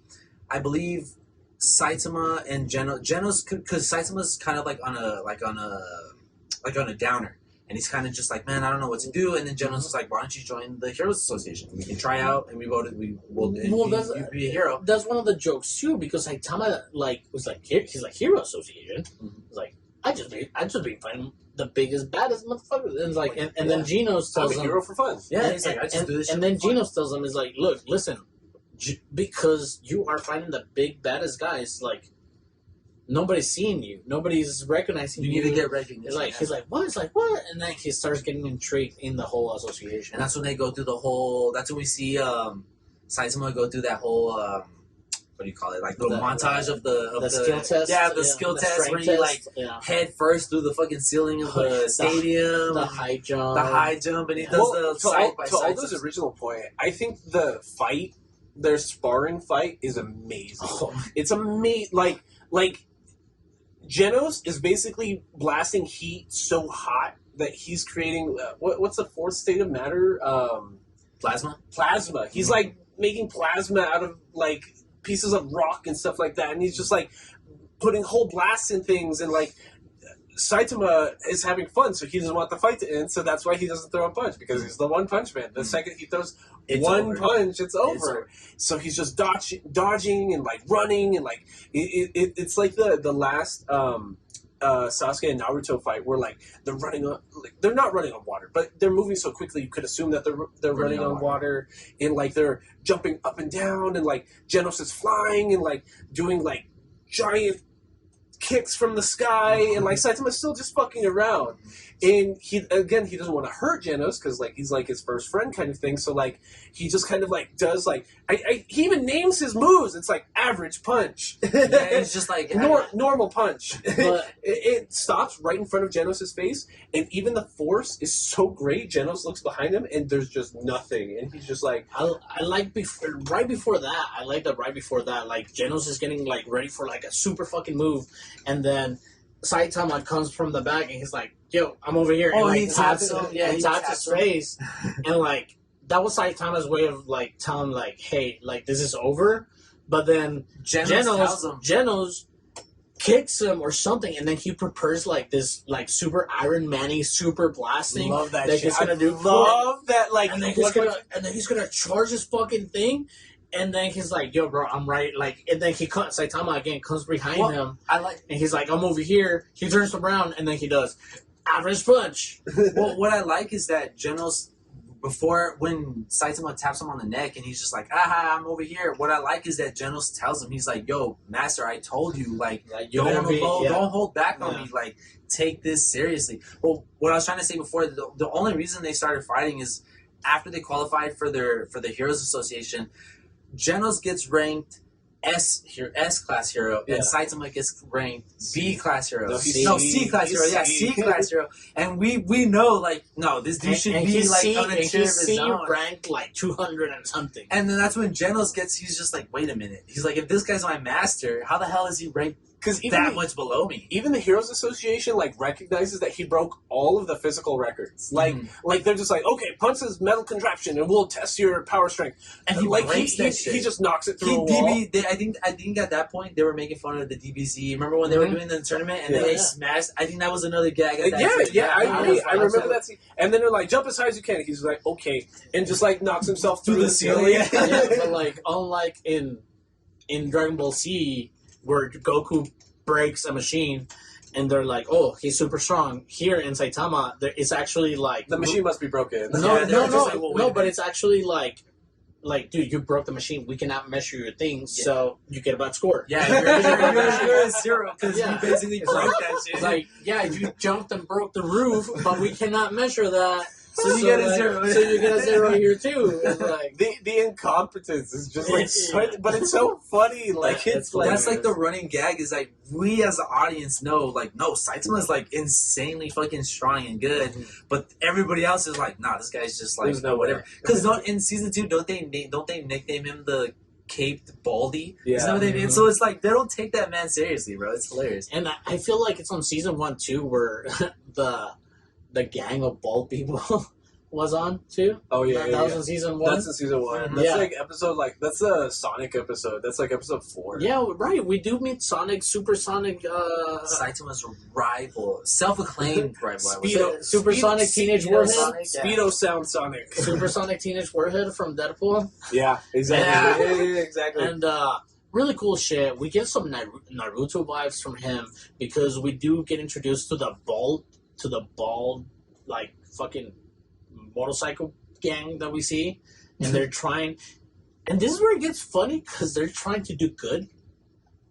I believe Saitama and Genos because Saitama's kind of like on a downer. And he's kind of just like, man, I don't know what to do. And then Genos is like, why don't you join the Heroes Association? We can try out, and we will. You be a hero. That's one of the jokes too, because Saitama like was like he's like Hero Association. He's like, I just be fighting the biggest baddest motherfuckers, and like and then Genos I'm tells a him, hero for fun. Yeah, he's like, I just do this. and shit then for fun. Genos tells him, is like, look, listen, because you are fighting the big baddest guys, like nobody's seeing you, nobody's recognizing you. You need to get recognition. He's like, what? It's like, what? And then he starts getting intrigued in the whole association. and that's when they go through the whole. That's when we see Saitama go through that whole. What do you call it? Like the montage of the skill test. Yeah, the skill test strength where you like yeah. head first through the fucking ceiling of the stadium. The high jump. the high jump, and he does Well, the to side by to side. Aldo's original point, I think the fight their sparring fight is amazing. Oh, It's amazing. Like Genos is basically blasting heat so hot that he's creating what's the fourth state of matter? Plasma. Plasma. He's like making plasma out of like pieces of rock and stuff like that, and he's just like putting whole blasts in things, and like Saitama is having fun, so he doesn't want the fight to end, so that's why he doesn't throw a punch, because he's the one punch man. The second he throws one punch, it's over. So he's just dodging and like running, and like it's like the last Sasuke and Naruto fight where like they're running on, like, they're not running on water, but they're moving so quickly you could assume that they're running on water, and like they're jumping up and down, and like Genos is flying and like doing like giant kicks from the sky, and like Saitama's still just fucking around, and he doesn't want to hurt Genos because like he's like his first friend kind of thing, so like he just kind of like does like he even names his moves. It's like average punch, Yeah, it's just like normal punch, but it stops right in front of Genos' face, and even the force is so great. Genos looks behind him and there's just nothing, and he's just like, I like right before that. I like that right before that. Like Genos is getting like ready for like a super fucking move, and then Saitama comes from the back and he's like, "Yo, I'm over here." Oh, and like he taps taps him. him. Yeah, He he taps taps his face, and like that was Saitama's way of like telling like, "Hey, like this is over." But then Genos kicks him or something, and then he prepares like this like super Iron Man-y super blasting. love that like shit. he's gonna do love that, like, and then he's gonna charge this fucking thing, and then he's like, "Yo, bro, I'm right." Like, and then Saitama again comes behind him, I like. and he's like, "I'm over here." He turns around, and then he does average punch. Well, what I like is that Genos, before when Saitama taps him on the neck and he's just like, "Aha, I'm over here." What I like is that Genos tells him, he's like, "Yo, master, I told you, like, don't hold back on me. Like, take this seriously." Well, what I was trying to say before, the only reason they started fighting is after they qualified for the Heroes Association. Genos gets ranked S class hero, and Saitama gets ranked B class hero. C class hero. Yeah, C class hero. And we know, like, no, this dude should be like on a tier of his own. Ranked like 200 and something. And then that's when Genos he's just like, wait a minute. He's like, if this guy's my master, how the hell is he ranked because that much below me? Even the Heroes Association like recognizes that he broke all of the physical records. Like they're just like, okay, punch this metal contraption and we'll test your power strength. And he breaks that shit. He just knocks it through a wall. I think at that point they were making fun of the DBZ. Remember when they were doing the tournament and they smashed? I think that was another gag. I agree. I remember that scene. And then they're like, jump as high as you can. He's like, okay, and just like knocks himself through the ceiling. But like, unlike in Dragon Ball Z, where Goku breaks a machine, and they're like, "Oh, he's super strong." Here in Saitama, it's actually like the machine must be broken. No, but it's actually like, dude, you broke the machine. We cannot measure your things, so you get a bad score. Yeah, you're a zero because you basically broke that shit. It's like, yeah, you jumped and broke the roof, but we cannot measure that. So you get a zero. So you get a zero here too. It's like the incompetence is just like, but it's so funny. Like it's like that's like the running gag is like we as an audience know like no, Saitama's like insanely fucking strong and good, but everybody else is like nah, this guy's just like whatever. Because in season 2 don't they nickname him the Caped Baldy? Yeah. Isn't that what they did? So it's like they don't take that man seriously, bro. It's hilarious. And I feel like it's on season 1 too, where the gang of bald people was on too. Oh yeah, that was in season 1. That's in season 1. That's like episode that's a Sonic episode. That's like episode 4. Yeah, right. We do meet Sonic, Supersonic, Saitama's rival, self-acclaimed rival. Supersonic Teenage Warhead. Speedo Sound Sonic. Supersonic Teenage Warhead from Deadpool. Yeah, exactly. Yeah, exactly. And really cool shit. We get some Naruto vibes from him because we do get introduced to the bald, like fucking motorcycle gang that we see, and they're trying. And this is where it gets funny because they're trying to do good.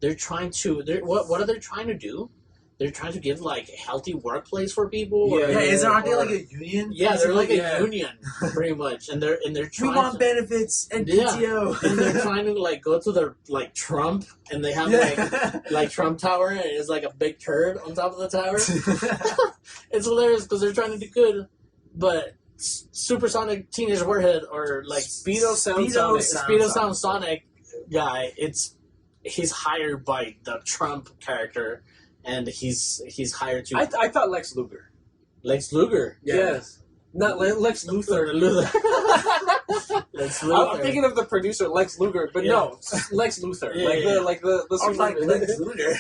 What are they trying to do? They're trying to give like a healthy workplace for people. Aren't they like a union? Yeah, they're like a union, pretty much, and they're trying. We want benefits and PTO, and they're trying to like go to their like Trump, and they have like Trump Tower, and it's like a big turd on top of the tower. It's hilarious because they're trying to do good, but Supersonic Teenage Warhead or like Speedo Sound Speedo Sonic. Sound Speedo Sound Sonic guy. He's hired by the Trump character, and he's hired to I thought Lex Luger. Lex Luger. Yes. Not Lex Luthor. Lex Luger. I'm thinking of the producer Lex Luger, but no, Lex Luthor. Yeah, like the I was like Lex Luger.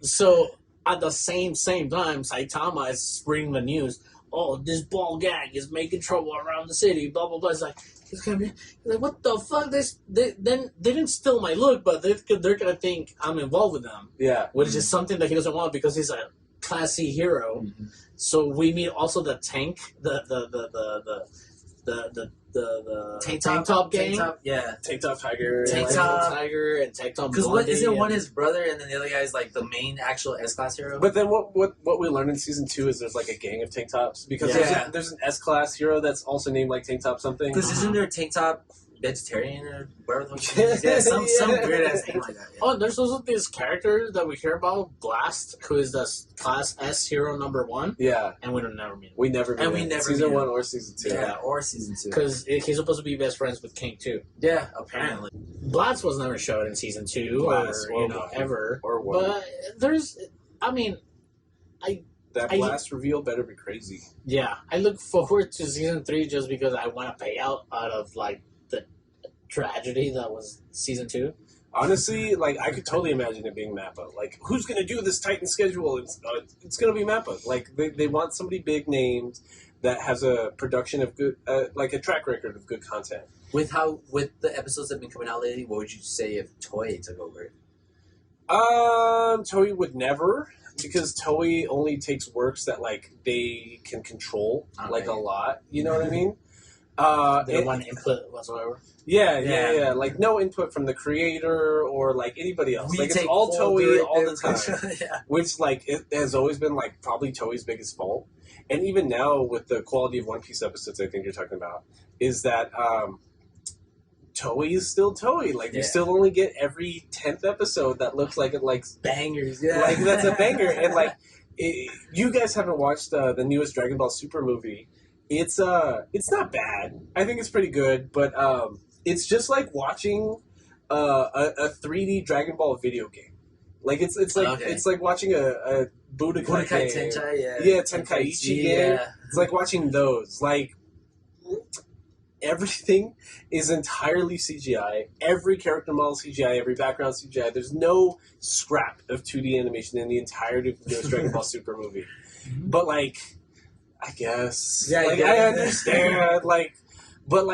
So at the same time, Saitama is spreading the news. Oh, this ball gang is making trouble around the city. Blah blah blah. It's like he's like, what the fuck? They didn't steal my look, but they're gonna think I'm involved with them, Yeah. which is something that he doesn't want because he's a classy hero. Mhm. So we meet also the tank, the Tank top gang. Tank top, yeah. Tank Top Tiger. Tank Tank Top. Top Tiger and Tank Top Because Blondie isn't one and- his brother, and then the other guy's like the main actual S-Class hero? But then what we learned in season 2 is there's like a gang of Tank Tops because Yeah. there's an S-Class hero that's also named like Tank Top something. Because isn't there a Tank Top vegetarian or whatever the fuck it is? Yeah, some Yeah. weird ass name like that. Yeah. Oh, there's also this character that we hear about, Blast, who is the Class S hero #1, Yeah. and we don't never meet him We never And meet we him. never season meet 1 him. or season 2. Yeah, or season 2. because he's supposed to be best friends with King too. Yeah, apparently. Blast was never showed in season 2 Blast, or or one. ever. Or one. But there's, I mean, That I- Blast reveal better be crazy. yeah, I look forward to season 3 just because I want to pay out of like the tragedy that was season 2. Honestly, like I could totally imagine it being Mappa. Like, who's gonna do this Titan schedule? It's gonna be Mappa. Like they want somebody big named that has a production of good, like a track record of good content. With the episodes that have been coming out lately, what would you say if Toei took over? Toei would never, because Toei only takes works that like they can control like a Alright. lot. You know what I mean? They don't and- want input whatsoever. yeah. Like no input from the creator or like anybody else. We Like it's take all full Toei all the directive. time. Yeah. Which like it has always been like probably Toei's biggest fault, and even now with the quality of One Piece episodes, I think you're talking about is that Toei is still Toei. Like we Yeah. still only get every 10th episode that looks like it likes Bangers, yeah. like that's a banger. And like you guys haven't watched the newest Dragon Ball Super movie. It's not bad. I think it's pretty good, but it's just like watching a 3D Dragon Ball video game. Like it's like Okay. it's like watching a Budokai Budokai game. Tenkaichi, yeah. Yeah, Tenkaichi game. Yeah. It's like watching those. Like everything is entirely CGI. Every character model CGI. Every background CGI. There's no scrap of 2D animation in the entirety of the newest Dragon Ball Super movie. But like, I guess. Yeah, like yeah. I understand. But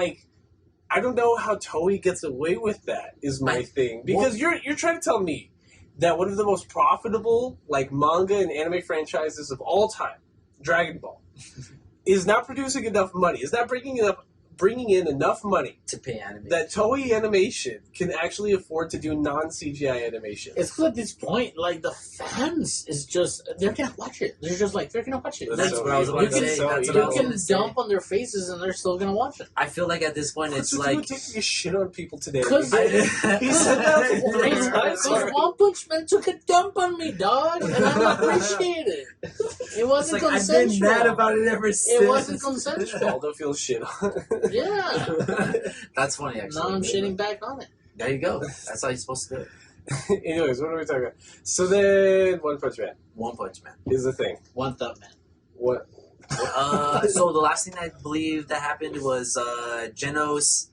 I don't know how Toei gets away with that. Is my thing because you're trying to tell me that one of the most profitable like manga and anime franchises of all time, Dragon Ball, is not producing enough money. Is not bringing in enough money To pay anime. that Toei Animation can actually afford to do non-CGI animation. It's 'cause at this point, like the fans is just they're gonna watch it. They're just like they're gonna watch it. That's Like, so what I was evil. about to That's say. so That's what evil. I you was can gonna say. dump on their faces and they're still gonna watch it. I feel like at this point What's it's with you like taking a shit on people today? 'Cause- He said that before. I'm sorry. Because One Punch Man took a dump on me, dog, and I appreciate it. It it's wasn't like I've been consensual. mad about it ever since. It wasn't consensual. Aldo feels shit on. Yeah. That's funny actually. Now I'm shitting back on it. There you go. That's how you're supposed to do it. Anyways, what are we talking about? So then, One Punch Man One Punch Man. is the thing. One Thumb Man. What? So the last thing I believe that happened was Genos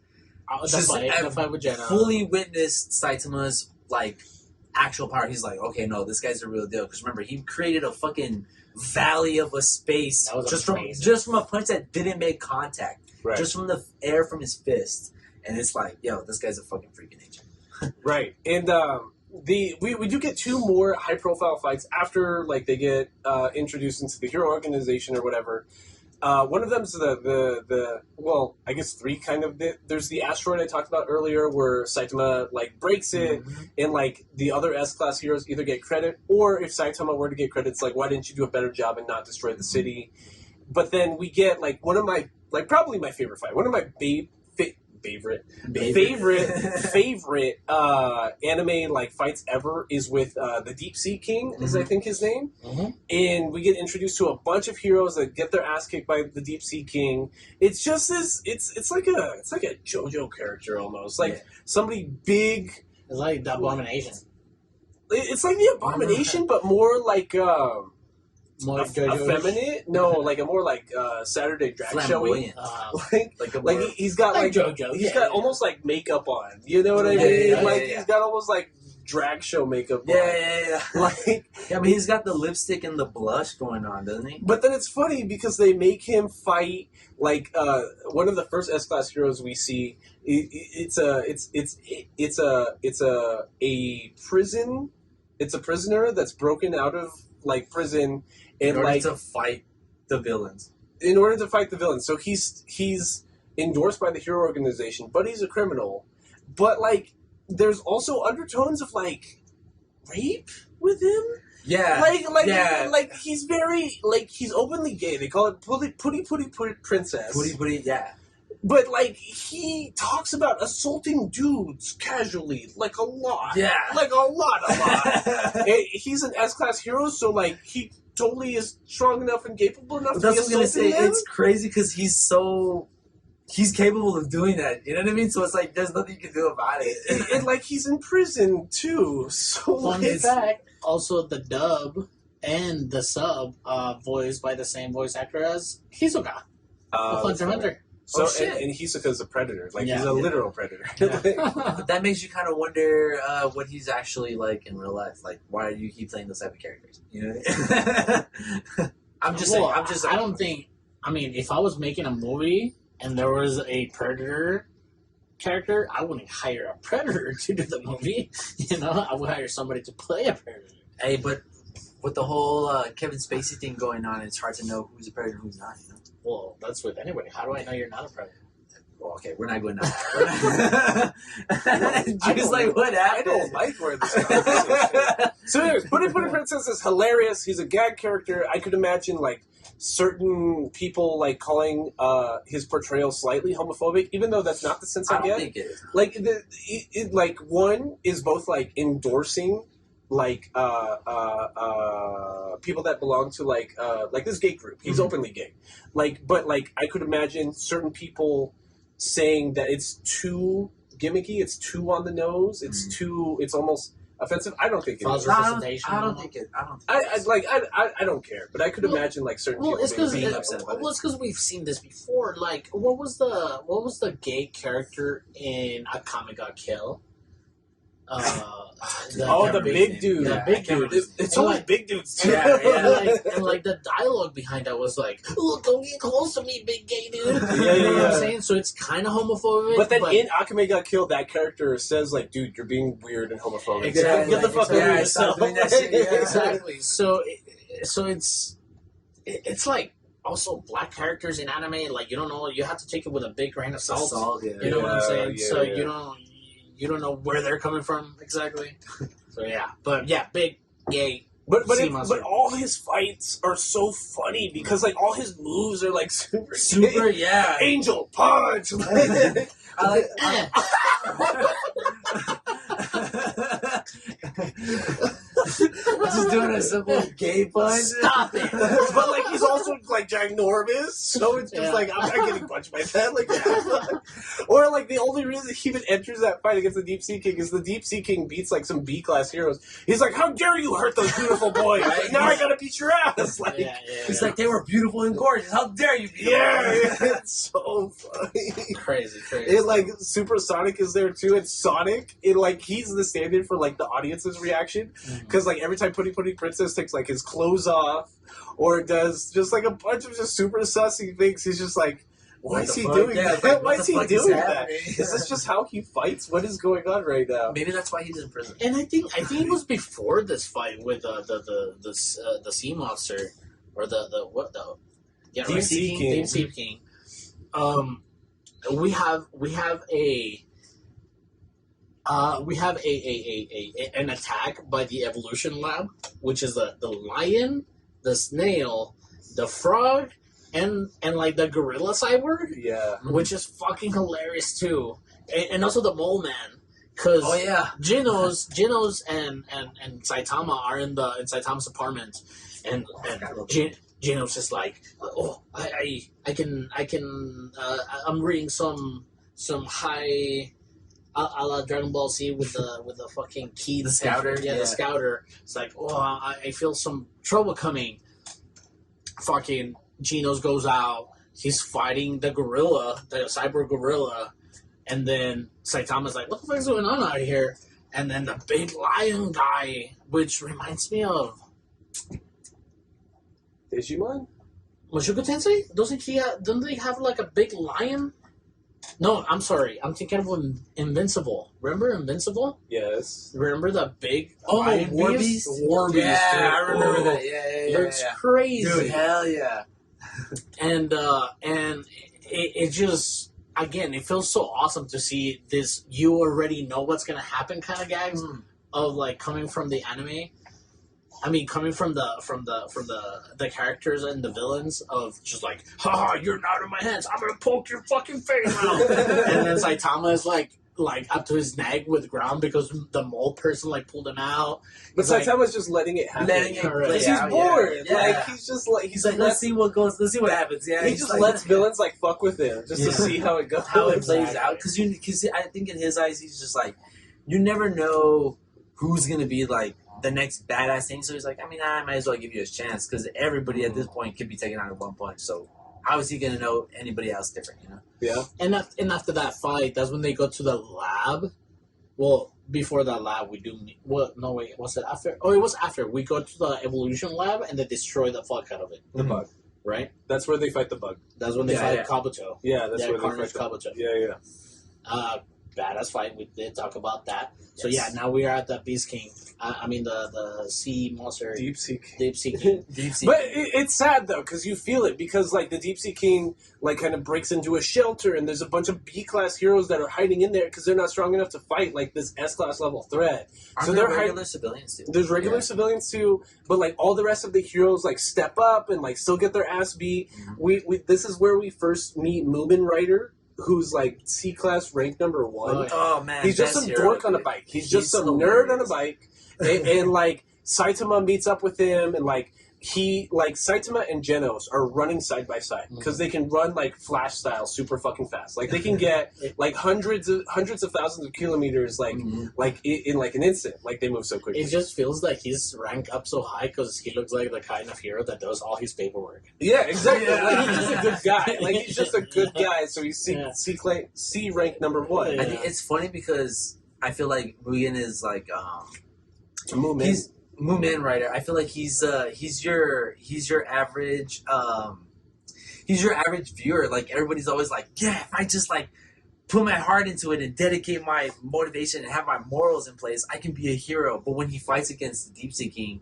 The Just fight ev- with Jenna. fully witnessed Saitama's like actual power. He's like, okay, no, this guy's a real deal. Because remember, he created a fucking valley of a space That was just amazing. from a punch that didn't make contact, Right. just from the air from his fist. And it's like, yo, this guy's a fucking freaking agent. Right. And we do get two more high profile fights after like they get introduced into the hero organization or whatever. One of them is the well, I guess three kind of. There's the asteroid I talked about earlier, where Saitama like breaks it, and like the other S-class heroes either get credit, or if Saitama were to get credit, it's like, why didn't you do a better job and not destroy the city? But then we get like one of my like probably my favorite fight, one of my favorite anime like fights ever is with the Deep Sea King, is I think his name. Mm-hmm. And we get introduced to a bunch of heroes that get their ass kicked by the Deep Sea King. It's just this. It's like a JoJo character almost, like somebody big. It's like the Abomination. It's like the Abomination, but more like More effeminate. No, like a more like Saturday drag showy. He's got like JoJo. He's got almost like makeup on. You know what I mean? He's got almost like drag show makeup on. Yeah. Like, but he's got the lipstick and the blush going on, doesn't he? but then it's funny because they make him fight like one of the first S-class heroes we see. It's a prison. It's a prisoner that's broken out of like prison and In order like to fight the villains. in order to fight the villain. So he's endorsed by the hero organization, but he's a criminal. But like, there's also undertones of like rape with him. Yeah. Like he's very like he's openly gay. They call it putty princess. Putty, yeah. But like he talks about assaulting dudes casually, like a lot. Yeah. Like a lot. He's an S-class hero, so like he totally is strong enough and capable enough to That's be what I'm gonna say. assaulting them. It's crazy because he's capable of doing that. You know what I mean? So it's like there's nothing you can do about it. And like he's in prison too. So Fun like, fact, also the dub and the sub voiced by the same voice actor as Hisoka of Hunter x Hunter. So shit. and Hisoka's a predator. Like he's Yeah. a literal predator. But that makes you kind of wonder what he's actually like in real life. Like, why do you keep playing those type of characters? You know? I'm just saying. I don't think. I mean, if I was making a movie and there was a predator character, I wouldn't hire a predator to do the movie. You know, I would hire somebody to play a predator. Hey, but with the whole Kevin Spacey thing going on, it's hard to know who's a predator and who's not. You know? Well, that's with anybody. How do I know you're not a predator? Well, okay, we're not going down. Just like what I happened? don't like where this conversation. So anyways, Putty Princess is hilarious. He's a gag character. I could imagine like certain people like calling his portrayal slightly homophobic, even though that's not the sense I I get. don't think it is. Like like one is both like endorsing like people that belong to like this gay group. He's openly gay. Like, but like I could imagine certain people saying that it's too gimmicky, it's too on the nose, it's almost offensive. I don't think it False is. representation. I don't think it. I don't. I don't care, but I could imagine like certain Well, people it's because being upset about it. we've seen this before. Like, what was the gay character in Akame ga Kill? The big dude. The big dude. It's And, always like- big dudes too. and like the dialogue behind that was like, "Oh, don't get close to me, big gay dude." Yeah, You know what yeah. I'm saying? So it's kind of homophobic. But then in Akame Got Killed, that character says like, "Dude, you're being weird and homophobic. Exactly. Get the fuck Yeah, over stop yourself." doing that shit. Yeah. exactly. So it's like also black characters in anime. Like you don't know. You have to take it with a big grain of salt. You know what I'm saying? Yeah, So yeah. you don't know where they're coming from exactly. So yeah, but yeah, big gay. But Sea monster. all his fights are so funny because like all his moves are like super yeah. angel punch. Just doing a simple gay punch. Stop it. But like he's also like ginormous, so it's just Yeah. like I'm not getting punched by that. Like, or like the only reason he even enters that fight against the Deep Sea King is the Deep Sea King beats like some B-class heroes. He's like, "How dare you hurt those beautiful boys? Like, now I gotta beat your ass!" Like, It's like they were beautiful and gorgeous. How dare you be? yeah, it's so funny. crazy. It like Supersonic is there too. It's Sonic. It like he's the stand-in for like the audience's reaction because like every time Putty Princess takes like his clothes off or does just like a bunch of just super sussy things, he's just like, why is he doing that? Why is he doing that? Is this just how he fights? What is going on right now? Maybe that's why he's in prison. And I think it was before this fight with the sea monster or the Deep Sea King. Deep Sea King. We have an attack by the Evolution Lab, which is the lion, the snail, the frog, and like the gorilla cyborg, Yeah. which is fucking hilarious too, and also the mole man, because Oh yeah. Genos and Saitama are in Saitama's apartment, and Genos is like, oh, I can I'm reading some high. A la Dragon Ball Z with the fucking key, The scouter, yeah, yeah. the scouter. It's like, oh, I feel some trouble coming. Fucking Genos goes out. He's fighting the gorilla, the cyber gorilla, and then Saitama's like, "What the fuck is going on out here?" And then the big lion guy, which reminds me of Digimon? Mushoku Tensei. Don't they have like a big lion? No, I'm sorry. I'm thinking of Invincible. Remember Invincible? Yes. Remember the big War beast? Beast? War Beast, Yeah, dude. I remember Oh, that. Yeah. Looks crazy. Dude, hell yeah. And it just, again, it feels so awesome to see this you already know what's gonna happen kind of gags of like coming from the anime. I mean, coming from the characters and the villains of just like, haha, you're not in my hands. I'm gonna poke your fucking face out. And then Saitama is like up to his neck with the ground because the mole person like pulled him out. But He's like, Saitama's just letting it happen. Letting it Correct. play He's out, bored. Yeah. Like he's just like He's like, let's see what happens. Yeah, he he's just like, lets villains like fuck with him just to Yeah. see how it goes. how it plays Exactly. out because I think in his eyes he's just like, you never know who's gonna be like the next badass thing. So he's like, I mean, I might as well give you a chance because everybody at this point could be taken out in one punch. So how is he gonna know anybody else different? You know? Yeah. And after that fight, that's when they go to the lab. Well, before that lab, we do. What? No, wait. Was it after? Oh, it was after. We go to the evolution lab and they destroy the fuck out of it. The bug. Right. That's where they fight the bug. That's when they Yeah, fight yeah. Kabuto. Yeah, that's Yeah, where Carnage they fight Kabuto. Yeah. Badass fight. We did talk about that. So Yes. yeah, now we are at the Beast King. I mean the sea monster, Deep Seek. Deep Sea King. Deep Sea. But it's sad though because you feel it because like the Deep Sea King like kind of breaks into a shelter and there's a bunch of B class heroes that are hiding in there because they're not strong enough to fight like this S class level threat. Aren't so there they're regular civilians too? There's regular Yeah. civilians too, but like all the rest of the heroes like step up and like still get their ass beat. Mhm. We this is where we first meet Moomin Rider, who's like C class rank number 1. Oh, yeah. Oh man, He's just best some hero, dork on a dude. bike. He's just some hilarious. nerd on a bike, and like Saitama meets up with him, and like Saitama and Genos are running side by side because they can run like Flash style, super fucking fast. Like they can get like hundreds of thousands of kilometers, like Mhm. in like an instant. Like they move so quickly. It just feels like he's ranked up so high because he looks like the kind of hero that does all his paperwork. Yeah, exactly. Yeah. Like he's just a good guy. Like he's just a good guy. So he's Yeah. C rank number 1. Yeah. I think it's funny because I feel like Mugen is like Moomin. he's Moomin Rider. I feel like he's your average he's your average viewer. Like everybody's always like, yeah, if I just like put my heart into it and dedicate my motivation and have my morals in place, I can be a hero. But when he fights against the Deep Sea King,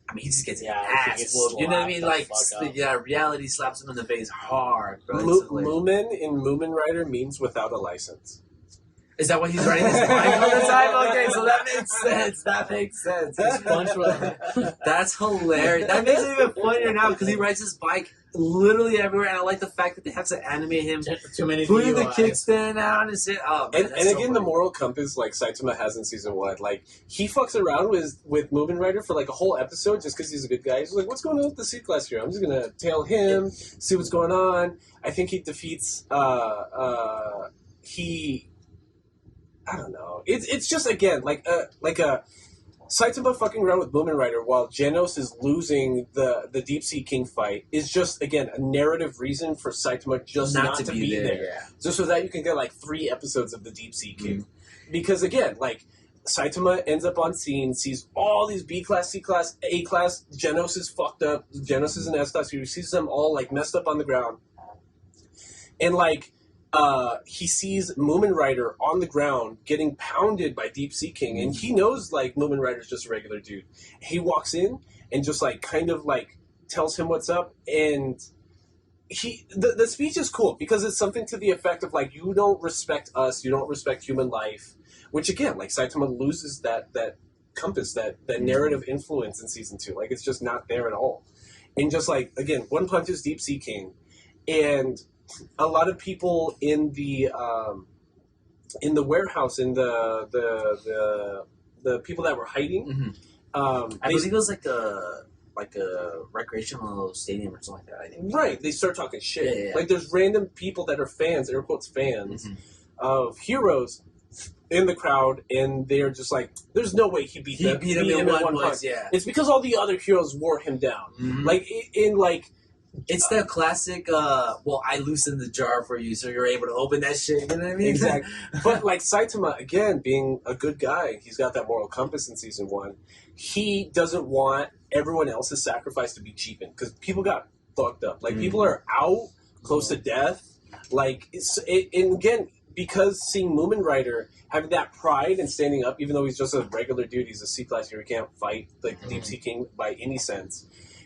I mean, he just gets He ass gets whooped. You know what I mean? slapped Like, the fuck up. yeah, reality slaps him in the face hard. Bro. It's hilarious. Moomin in Moomin Rider means without a license. Is that why he's riding his bike all the time? Okay, so that makes sense. That makes sense. That's hilarious. That makes it even funnier now because he rides his bike literally everywhere, and I like the fact that they have to animate him Too many putting the DUIs. kickstand out and shit. Oh, man, And that's so again, the funny. moral compass like Saitama has in season 1, like he fucks around with Moomin Rider for like a whole episode just because he's a good guy. He's like, "What's going on with the C class here? I'm just gonna tail him, see what's going on." I think he defeats. I don't know. It's just again like a Saitama fucking around with Moomin Rider while Genos is losing the Deep Sea King fight is just again a narrative reason for Saitama just not to be there. Yeah. Just so that you can get like 3 episodes of the Deep Sea King. Because again, like Saitama ends up on scene, sees all these B class, C class, A class, Genos is fucked up, Genos is an S class, he sees them all like messed up on the ground. And like he sees Moomin Rider on the ground getting pounded by Deep Sea King, and he knows like Moomin Rider's just a regular dude. He walks in and just like kind of like tells him what's up, and the speech is cool because it's something to the effect of like, you don't respect us, you don't respect human life, which again, like Saitama loses that compass, that narrative influence in season 2. Like it's just not there at all. and just like again, One Punch is Deep Sea King, and a lot of people in the warehouse, in the people that were hiding. Mm-hmm. I believe it was like a recreational stadium or something like that. I think. Right, they start talking shit. Yeah. Like there's random people that are fans, air quotes fans, of heroes in the crowd, and they're just like, "There's no way he beat He beat him in one punch. Yeah, It's because all the other heroes wore him down. Mhm. Like in like it's the classic. Well, I loosened the jar for you, so you're able to open that shit. You know what I mean? Exactly. But like Saitama, again, being a good guy, he's got that moral compass in season 1. He doesn't want everyone else's sacrifice to be cheapened because people got fucked up. Like people are out close to death. Like and again, because seeing Moomin Rider having that pride and standing up, even though he's just a regular dude, he's a C-class hero, he can't fight like the Deep Sea King by any sense.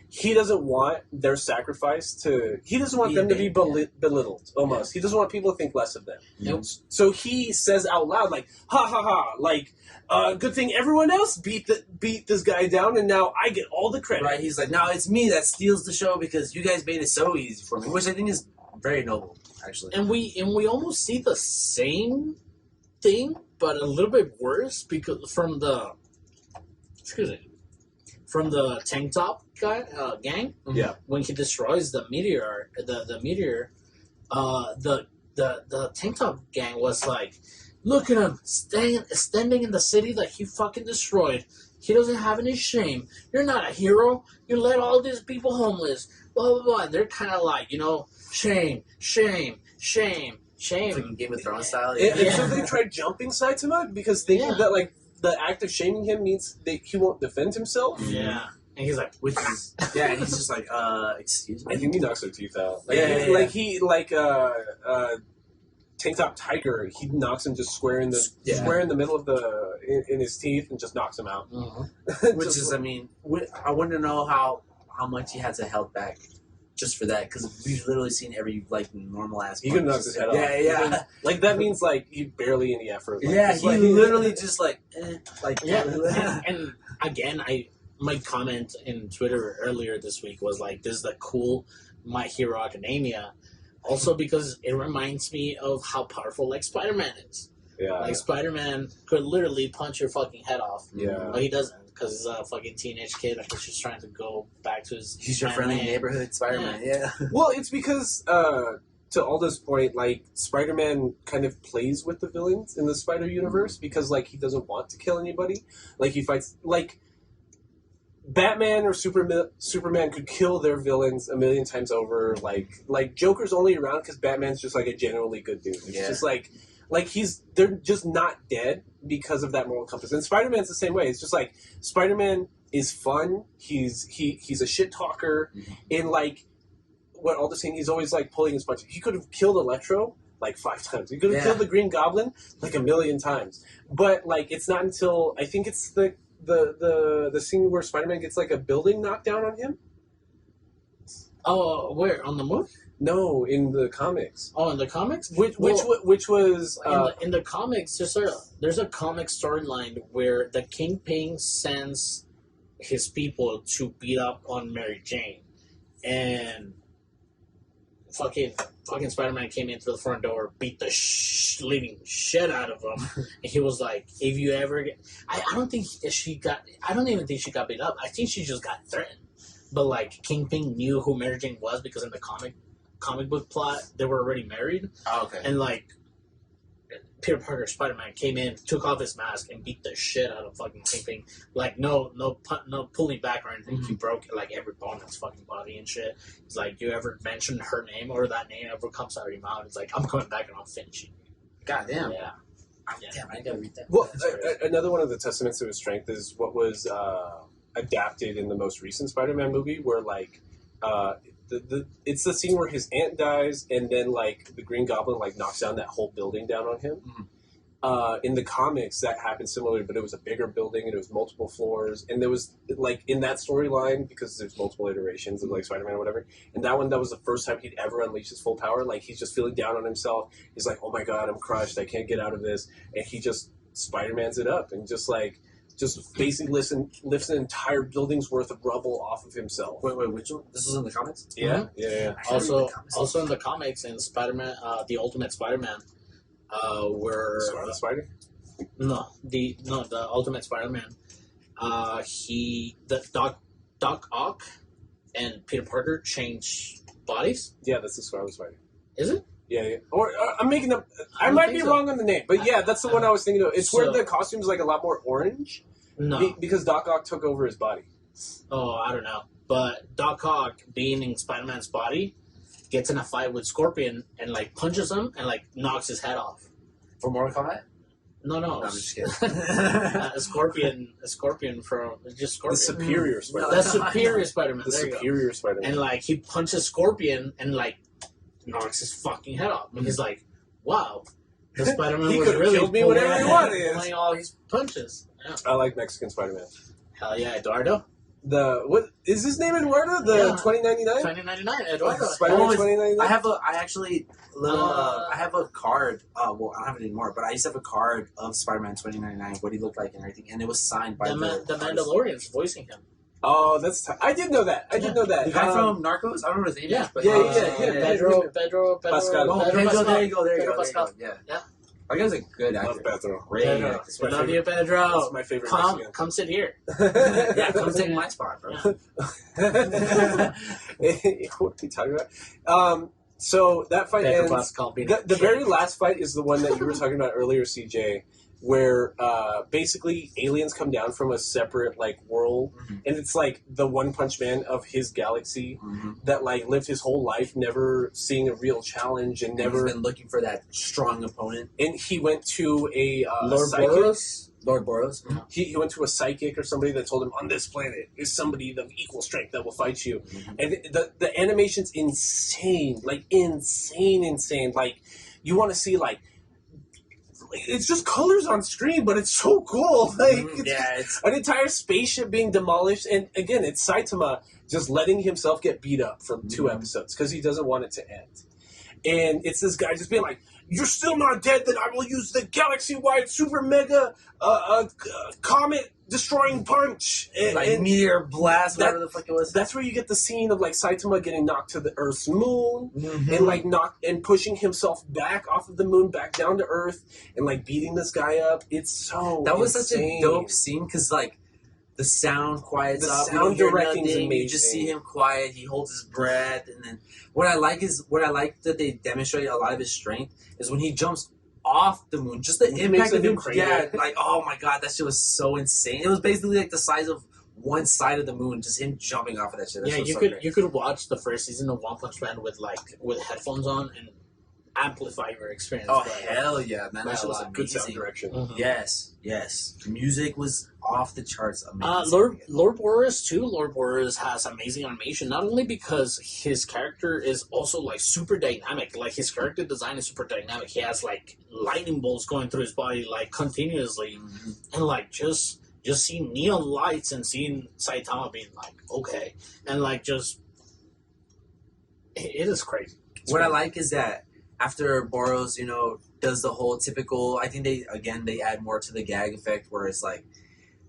He doesn't want their sacrifice to. He doesn't want them to be belittled. Almost, he doesn't want people to think less of them. Nope. So he says out loud, like, "Ha ha ha!" Like, good thing everyone else beat this guy down, and now I get all the credit. Right? He's like, no, it's me that steals the show because you guys made it so easy for me, which I think is very noble, actually. And we almost see the same thing, but a little bit worse because from the tank top guy gang. Yeah. When he destroys the meteor, the tank top gang was like, look at him standing in the city that he fucking destroyed. He doesn't have any shame. You're not a hero. You let all these people homeless. Blah blah blah. And they're kind of like, shame, shame, shame, shame. Freaking Game of Thrones style. And so they tried jumping Saitama because thinking that like the act of shaming him means that he won't defend himself. Yeah. And he's like, Which is and he's just like, excuse me. I think he knocks their teeth out. Like, Tank Top Tiger, he knocks him just square in the middle of in his teeth and just knocks him out. Which is, I mean, I want to know how much he has to held back just for that, because we've literally seen every normal ass. He could knock his head off. Yeah. Like that means like he barely any effort. Like, Yeah, it's he like, literally just and again, my comment in Twitter earlier this week was like, this is the cool My Hero Academia. Also because it reminds me of how powerful like Spider-Man is. Yeah. Like Spider-Man could literally punch your fucking head off. Yeah. But he doesn't because he's a fucking teenage kid and he's just trying to go back to his. He's your friendly neighborhood Spider-Man. Yeah. Well, it's because to Aldo's point, like Spider-Man kind of plays with the villains in the Spider Universe because like he doesn't want to kill anybody. Like he fights like Batman or Superman could kill their villains a million times over. Like Joker's only around because Batman's just like a genuinely good dude. It's just like they're just not dead because of that moral compass. And Spider-Man's the same way. It's just like Spider-Man is fun. He's a shit talker, and like what Aldo's saying, he's always like pulling his punches. He could have killed Electro like 5 times. He could have killed the Green Goblin like a million times. But like it's not until I think it's the scene where Spider-Man gets like a building knocked down on him. Oh, where on the movie? No, in the comics. Oh, in the comics? Which was in the comics? There's a comic storyline where the Kingpin sends his people to beat up on Mary Jane, and fucking Spider-Man came in through the front door, beat the living shit out of him, and he was like, "If you ever get," I don't even think she got beat up. I think she just got threatened. But like Kingpin knew who Mary Jane was because in the comic book plot they were already married. Oh, okay. And like Peter Parker, Spider-Man came in, took off his mask, and beat the shit out of fucking Kingpin. Like no pulling back or anything. He broke like every bone in his fucking body and shit. He's like, you ever mention her name or that name ever comes out of your mouth? It's like, I'm coming back and I'm finishing you. God damn. Yeah. Damn, I gotta read that. Well, another one of the testaments to his strength is what was adapted in the most recent Spider-Man movie, where like it's the scene where his aunt dies, and then like the Green Goblin like knocks down that whole building down on him. In the comics, that happened similarly, but it was a bigger building and it was multiple floors, and there was like in that storyline, because there's multiple iterations of like Spider-Man or whatever. And that was the first time he'd ever unleashed his full power. Like he's just feeling down on himself. He's like, "Oh my god, I'm crushed. I can't get out of this," and he just Spider-Man's it up and just just basically lifts an entire building's worth of rubble off of himself. Wait, which one? This was in the comics? Yeah, yeah. Also in the comics in Spider-Man, the Ultimate Spider-Man, where The Spider? the Ultimate Spider-Man, Doc Ock and Peter Parker change bodies. Yeah, that's the Scarlet Spider. Is it? Yeah. Or I'm making up. I don't might think be so. wrong on the name, but yeah, that's the one I was thinking of. It's where So- the costume's like a lot more orange. No. Because Doc Ock took over his body. Oh, I don't know. But Doc Ock, being in Spider-Man's body, gets in a fight with Scorpion and like punches him and like knocks his head off. For Mortal Kombat? No. No, I'm just kidding. A Scorpion from just Scorpion. The superior Spider. The superior Spider-Man. The There you go. superior Spider. And like he punches Scorpion and like knocks his fucking head off. And he's like, "Wow, the Spider-Man He was could've really killed me whenever he wanted." pulling all his punches." Yeah. I like Mexican Spider-Man. Hell yeah, Eduardo. What is his name? Eduardo? The Yeah. 2099? 2099, Eduardo. Spider-Man Oh, 2099? I have a card. Well, I don't have it anymore, but I used to have a card of Spider-Man 2099, what he looked like and everything, and it was signed by the artist. Mandalorian's voicing him. Oh, that's. I did know that. I did know that. The guy from Narcos. I don't remember his name. Yeah. yet, but Yeah. Pedro Pascal. Oh, Pedro Pedro, Pascal. there you go. Pedro Pascal. Yeah. Yeah. That guy's a good Love actor. Pedro. Great Pedro. actor. That's my Love favorite. you, Pedro. That's my favorite Mexican. Come sit here. Yeah, come take my spot, bro. What are you talking about? So that fight Pedro ends. Pascal being The very last fight is the one that you were talking about earlier, CJ, where basically aliens come down from a separate like world, Mhm. and it's like the One Punch Man of his galaxy Mhm. that like lived his whole life never seeing a real challenge and never. He's been looking for that strong opponent. And he went to a Lord psychic. Boros. Lord Boros. He went to a psychic or somebody that told him on this planet is somebody of equal strength that will fight you. Mhm. And the animation's insane, like insane. Like you want to see like it's just colors on screen, but it's so cool. Like it's Yeah, it's an entire spaceship being demolished, and again, it's Saitama just letting himself get beat up from 2 Mhm. episodes because he doesn't want it to end. And it's this guy just being like, "You're still not dead. Then I will use the galaxy-wide super mega comet destroying punch." like And meteor blast, that- whatever the fuck it was. that's where you get the scene of like Saitama getting knocked to the Earth's moon Mhm. and like pushing himself back off of the moon back down to Earth and like beating this guy up. It's so that was such a insane. dope scene because like the sound quiets The up. sound you don't hear directing's nothing, You just amazing. see him quiet. He holds his breath, and then what I like that they demonstrate a lot of his strength is when he jumps off the moon. Just the He impact makes a of new him. crater. Yeah, like oh my god, that shit was so insane. It was basically like the size of one side of the moon, just him jumping off of that shit. That Yeah, shit was you so could great. you could watch the first season of One Punch Man with headphones on and amplify your experience. Oh by- hell yeah, man! by That a shit was lot. Good sound amazing. direction. Mhm. Yes. The music was off the charts. Amazing. Lord Boros too. Lord Boros has amazing animation, not only because his character is also like super dynamic. Like his character design is super dynamic. He has like lightning bolts going through his body like continuously, Mhm. and like just seeing neon lights and seeing Saitama being like okay, and like just it is crazy. It's What I crazy. like is that after Boros, does the whole typical. I think they add more to the gag effect where it's like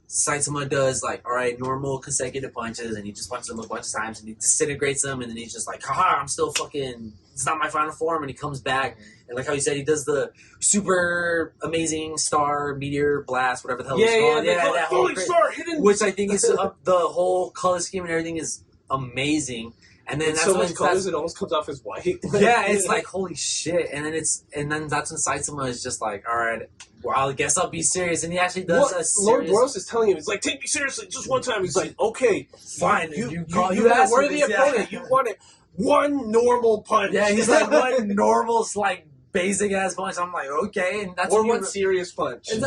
Saitama does like all right normal consecutive punches and he just punches them a bunch of times and he disintegrates them and then he's just like haha I'm still fucking it's not my final form and he comes back and like how you said he does the super amazing star meteor blast whatever the hell it's called that whole Holy Star hidden. which I think is the whole color scheme and everything is amazing. And then It's that's so when much colors it almost comes off as white. yeah, it's like holy shit. And then that's when Saitama is just like, all right, well, I guess I'll be serious. And he actually does What? a Lord serious. Boros is telling him, he's like, "Take me seriously, just one time." He's like, "Okay, Fine, you you got a asked for worthy this, yeah. opponent. You wanted one normal punch." Yeah, he's like one normal, like basic ass punch. I'm like, okay, and that's or when you one serious punch. and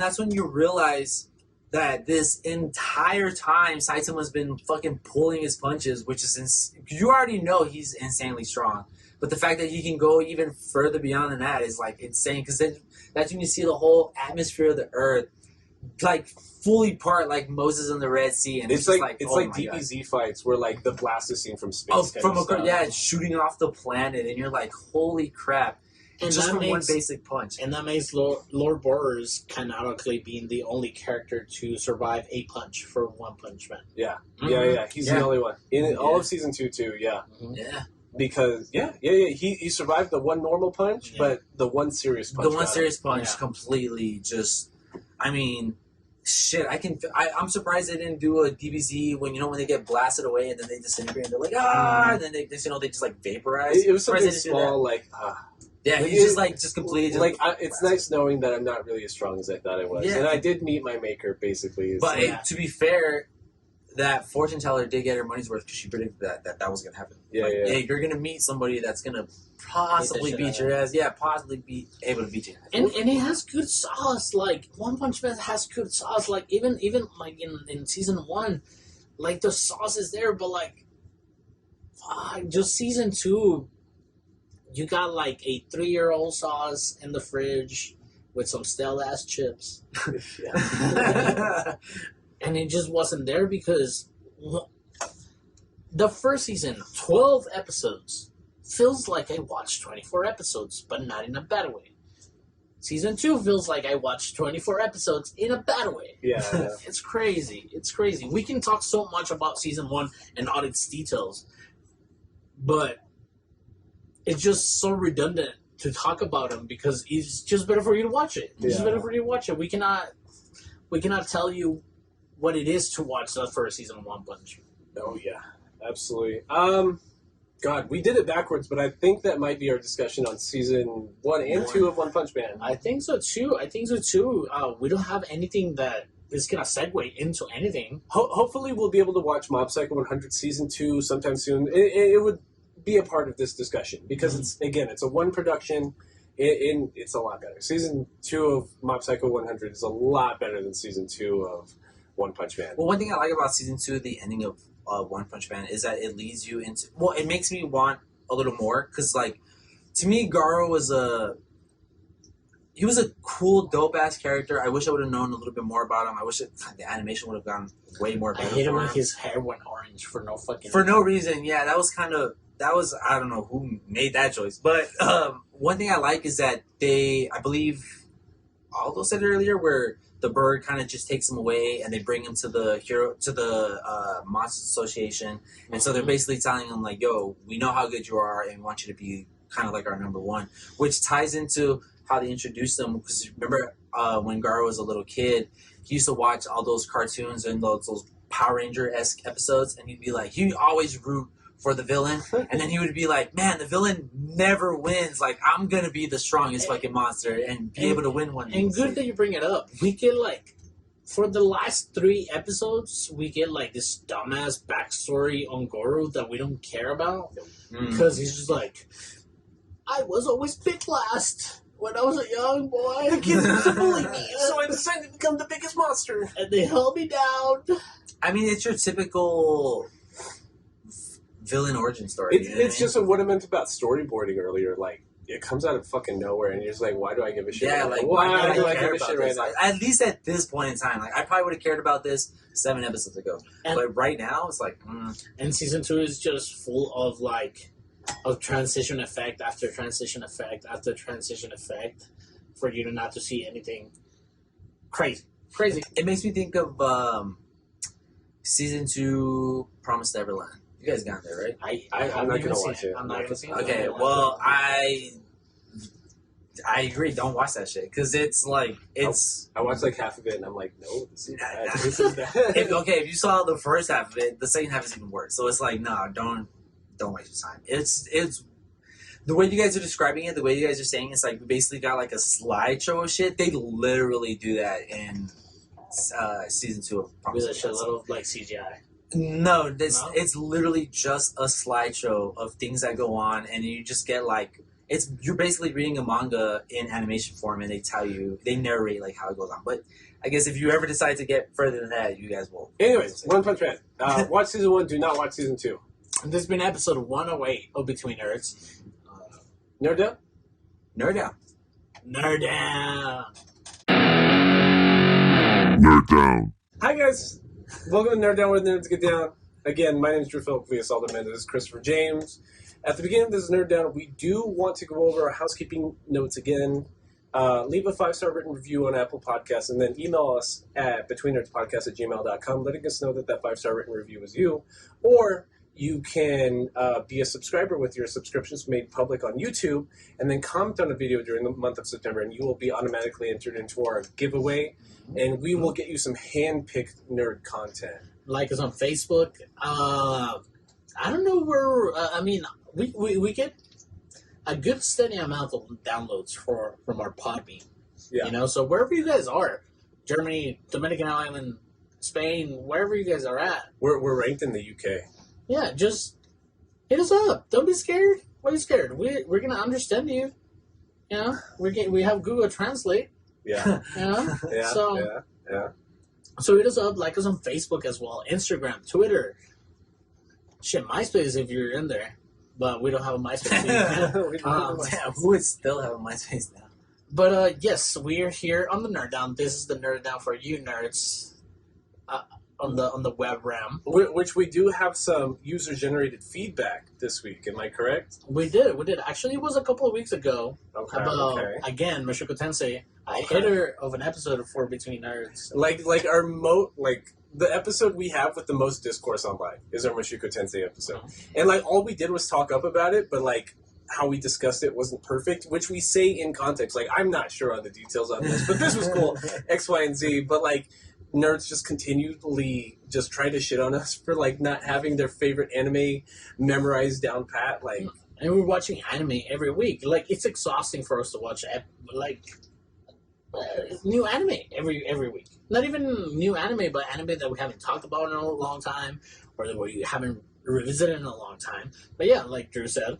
that's when you realize that this entire time Saitama's been fucking pulling his punches, which is you already know he's insanely strong. But the fact that he can go even further beyond than that is like insane. Because then that's when you see the whole atmosphere of the Earth like fully part, like Moses in the Red Sea, and It's just like oh my God. DBZ fights where like the blast is seen from space. Oh, kind from of stuff. yeah, it's shooting off the planet, and you're like, holy crap! And just that from one makes- basic punch. And that makes Lord Boros canonically being the only character to survive a punch for One Punch Man. Yeah, Mhm. yeah. He's the Yeah. only one in all Yeah. of season 2 too. Yeah, Yeah, because he survived the one normal punch, Yeah. but the one serious punch. the one got him. serious punch Yeah. completely just. I mean, shit. I'm surprised they didn't do a DBZ when when they get blasted away and then they disintegrate and they're like and then they just like vaporize. It was something Surprised they didn't do that. small, like Yeah, Like, he's it- just like just completely. like it's nice knowing that I'm not really as strong as I thought I was, Yeah. and I did meet my maker basically. It's But like, Yeah. to be fair, that fortune teller did get her money's worth because she predicted that was gonna happen. Yeah, Like, yeah. you're gonna meet somebody that's gonna possibly shit beat out your ass. Yeah, possibly be able to beat you. And it has good sauce. Like One Punch Man has good sauce. Like even like in season 1, like the sauce is there, but like just season 2, you got like a 3-year-old sauce in the fridge with some stale ass chips, and it just wasn't there because the first season, 12 episodes, feels like I watched 24 episodes, but not in a bad way. Season 2 feels like I watched 24 episodes in a bad way. yeah, yeah. It's crazy. It's crazy. We can talk so much about season 1 and all its details, but it's just so redundant to talk about them because it's just better for you to watch it. It's just Yeah. better for you to watch it. We cannot tell you what it is to watch the first season of One Punch. Oh yeah, absolutely. God, we did it backwards, but I think that might be our discussion on season 1 and 2 of One Punch Man. I think so too. We don't have anything that is gonna segue into anything. Hopefully, we'll be able to watch Mob Psycho 100 season 2 sometime soon. It would be a part of this discussion because it's a one production. It's a lot better. Season 2 of Mob Psycho 100 is a lot better than season 2 of One Punch Man. Well, one thing I like about season 2, the ending of One Punch Man, is that it leads you into. Well, it makes me want a little more because, like, to me, Garo was a cool, dope ass character. I wish I would have known a little bit more about him. I wish the animation would have gone way more I better. hate it for when him. his hair went orange for no fucking For no reason. Yeah, that was I don't know who made that choice, but one thing I like is that I believe Aldo said it earlier, where the bird kind of just takes him away and they bring him to the Monsters Association, and so they're basically telling him like, "Yo, we know how good you are, and we want you to be kind of like our number one," which ties into how they introduced him. Because remember when Garo was a little kid, he used to watch all those cartoons and those Power Ranger-esque episodes, and he'd be like, he always root for the villain, and then he would be like, "Man, the villain never wins. Like, I'm gonna be the strongest fucking monster and be able to win one." And good that you bring it up. We get like, for the last 3 episodes, we get like this dumbass backstory on Goro that we don't care about because he's just like, I was always picked last when I was a young boy. The kids used to bully me, so I decided to become the biggest monster. And they held me down. I mean, it's your typical villain origin story. It's you know what I mean? just what I meant about storyboarding earlier. Like, it comes out of fucking nowhere, and you're just like, why do I give a shit? Yeah, right like now? why do do I I give care a about shit right this? now? Like, at least at this point in time, like I probably would have cared about this 7 episodes ago, And- but right now it's like, And season 2 is just full of like, of transition effect after transition effect after transition effect for you to not to see anything crazy. Crazy. it makes me think of season 2, Promised Neverland. You guys got there, right? I'm not gonna watch it. I'm not gonna see it. Okay, well, I agree. Don't watch that shit because it's like it's. I watched like half of it, and I'm like, no, this is bad. Nah. This is bad. If you saw the first half of it, the second half is even worse. So it's like, no, don't waste your time. It's the way you guys are describing it, the way you guys are saying it's like we basically got like a slideshow of shit. They literally do that in season 2 of With Promised a Neverland. shitload of like CGI. No, No? it's literally just a slideshow of things that go on, and you just get like you're basically reading a manga in animation form, and they narrate like how it goes on. But I guess if you ever decide to get further than that, you guys will. Anyways, One Punch Man. Watch season 1. Do not watch season 2. And this has been episode 108 of Between Nerds. Nerd down. Nerd out. Nerd down. Nerd down. Hi guys, welcome to Nerd Down where the nerds get down. Again, my name is Drew Philip Villasaldo Mendez. This is Christopher James, At the beginning of this Nerd Down, we do want to go over our housekeeping notes again. Leave a 5-star written review on Apple Podcasts, and then email us at betweennerdspodcast@gmail.com, letting us know that 5-star written review was you. Or you can be a subscriber with your subscriptions made public on YouTube, and then comment on a video during the month of September, and you will be automatically entered into our giveaway, and we will get you some hand-picked nerd content. Like us on Facebook. I don't know where. We get a good steady amount of downloads from our Podbean. Yeah. You know, so wherever you guys are, Germany, Dominican Island, Spain, wherever you guys are at, We're ranked in the UK. yeah, just hit us up. Don't be scared. Why are you scared? We're gonna understand you. You know, we have Google Translate. Yeah. You know, Yeah. so Yeah. so hit us up. Like us on Facebook as well, Instagram, Twitter. Shit, MySpace if you're in there, but we don't have a MySpace. Damn, who would still have a MySpace now? But yes, we are here on the Nerd Down. This is the Nerd Down for you nerds on the web RAM. Which we do have some user-generated feedback this week. Am I correct? We did. Actually, it was a couple of weeks ago Okay. about Okay. again Mushoku Tensei, a Okay. hitter of an episode for Between Nerds. Like our the episode we have with the most discourse online is our Mushoku Tensei episode, and like all we did was talk up about it, but like how we discussed it wasn't perfect, which we say in context. Like I'm not sure on the details on this, but this was cool, X, Y, and Z. But like nerds just continually just try to shit on us for like not having their favorite anime memorized down pat. Like And we're watching anime every week. Like it's exhausting for us to watch new anime every week. Not even new anime, but anime that we haven't talked about in a long time, or that we haven't revisited in a long time. But yeah, like Drew said,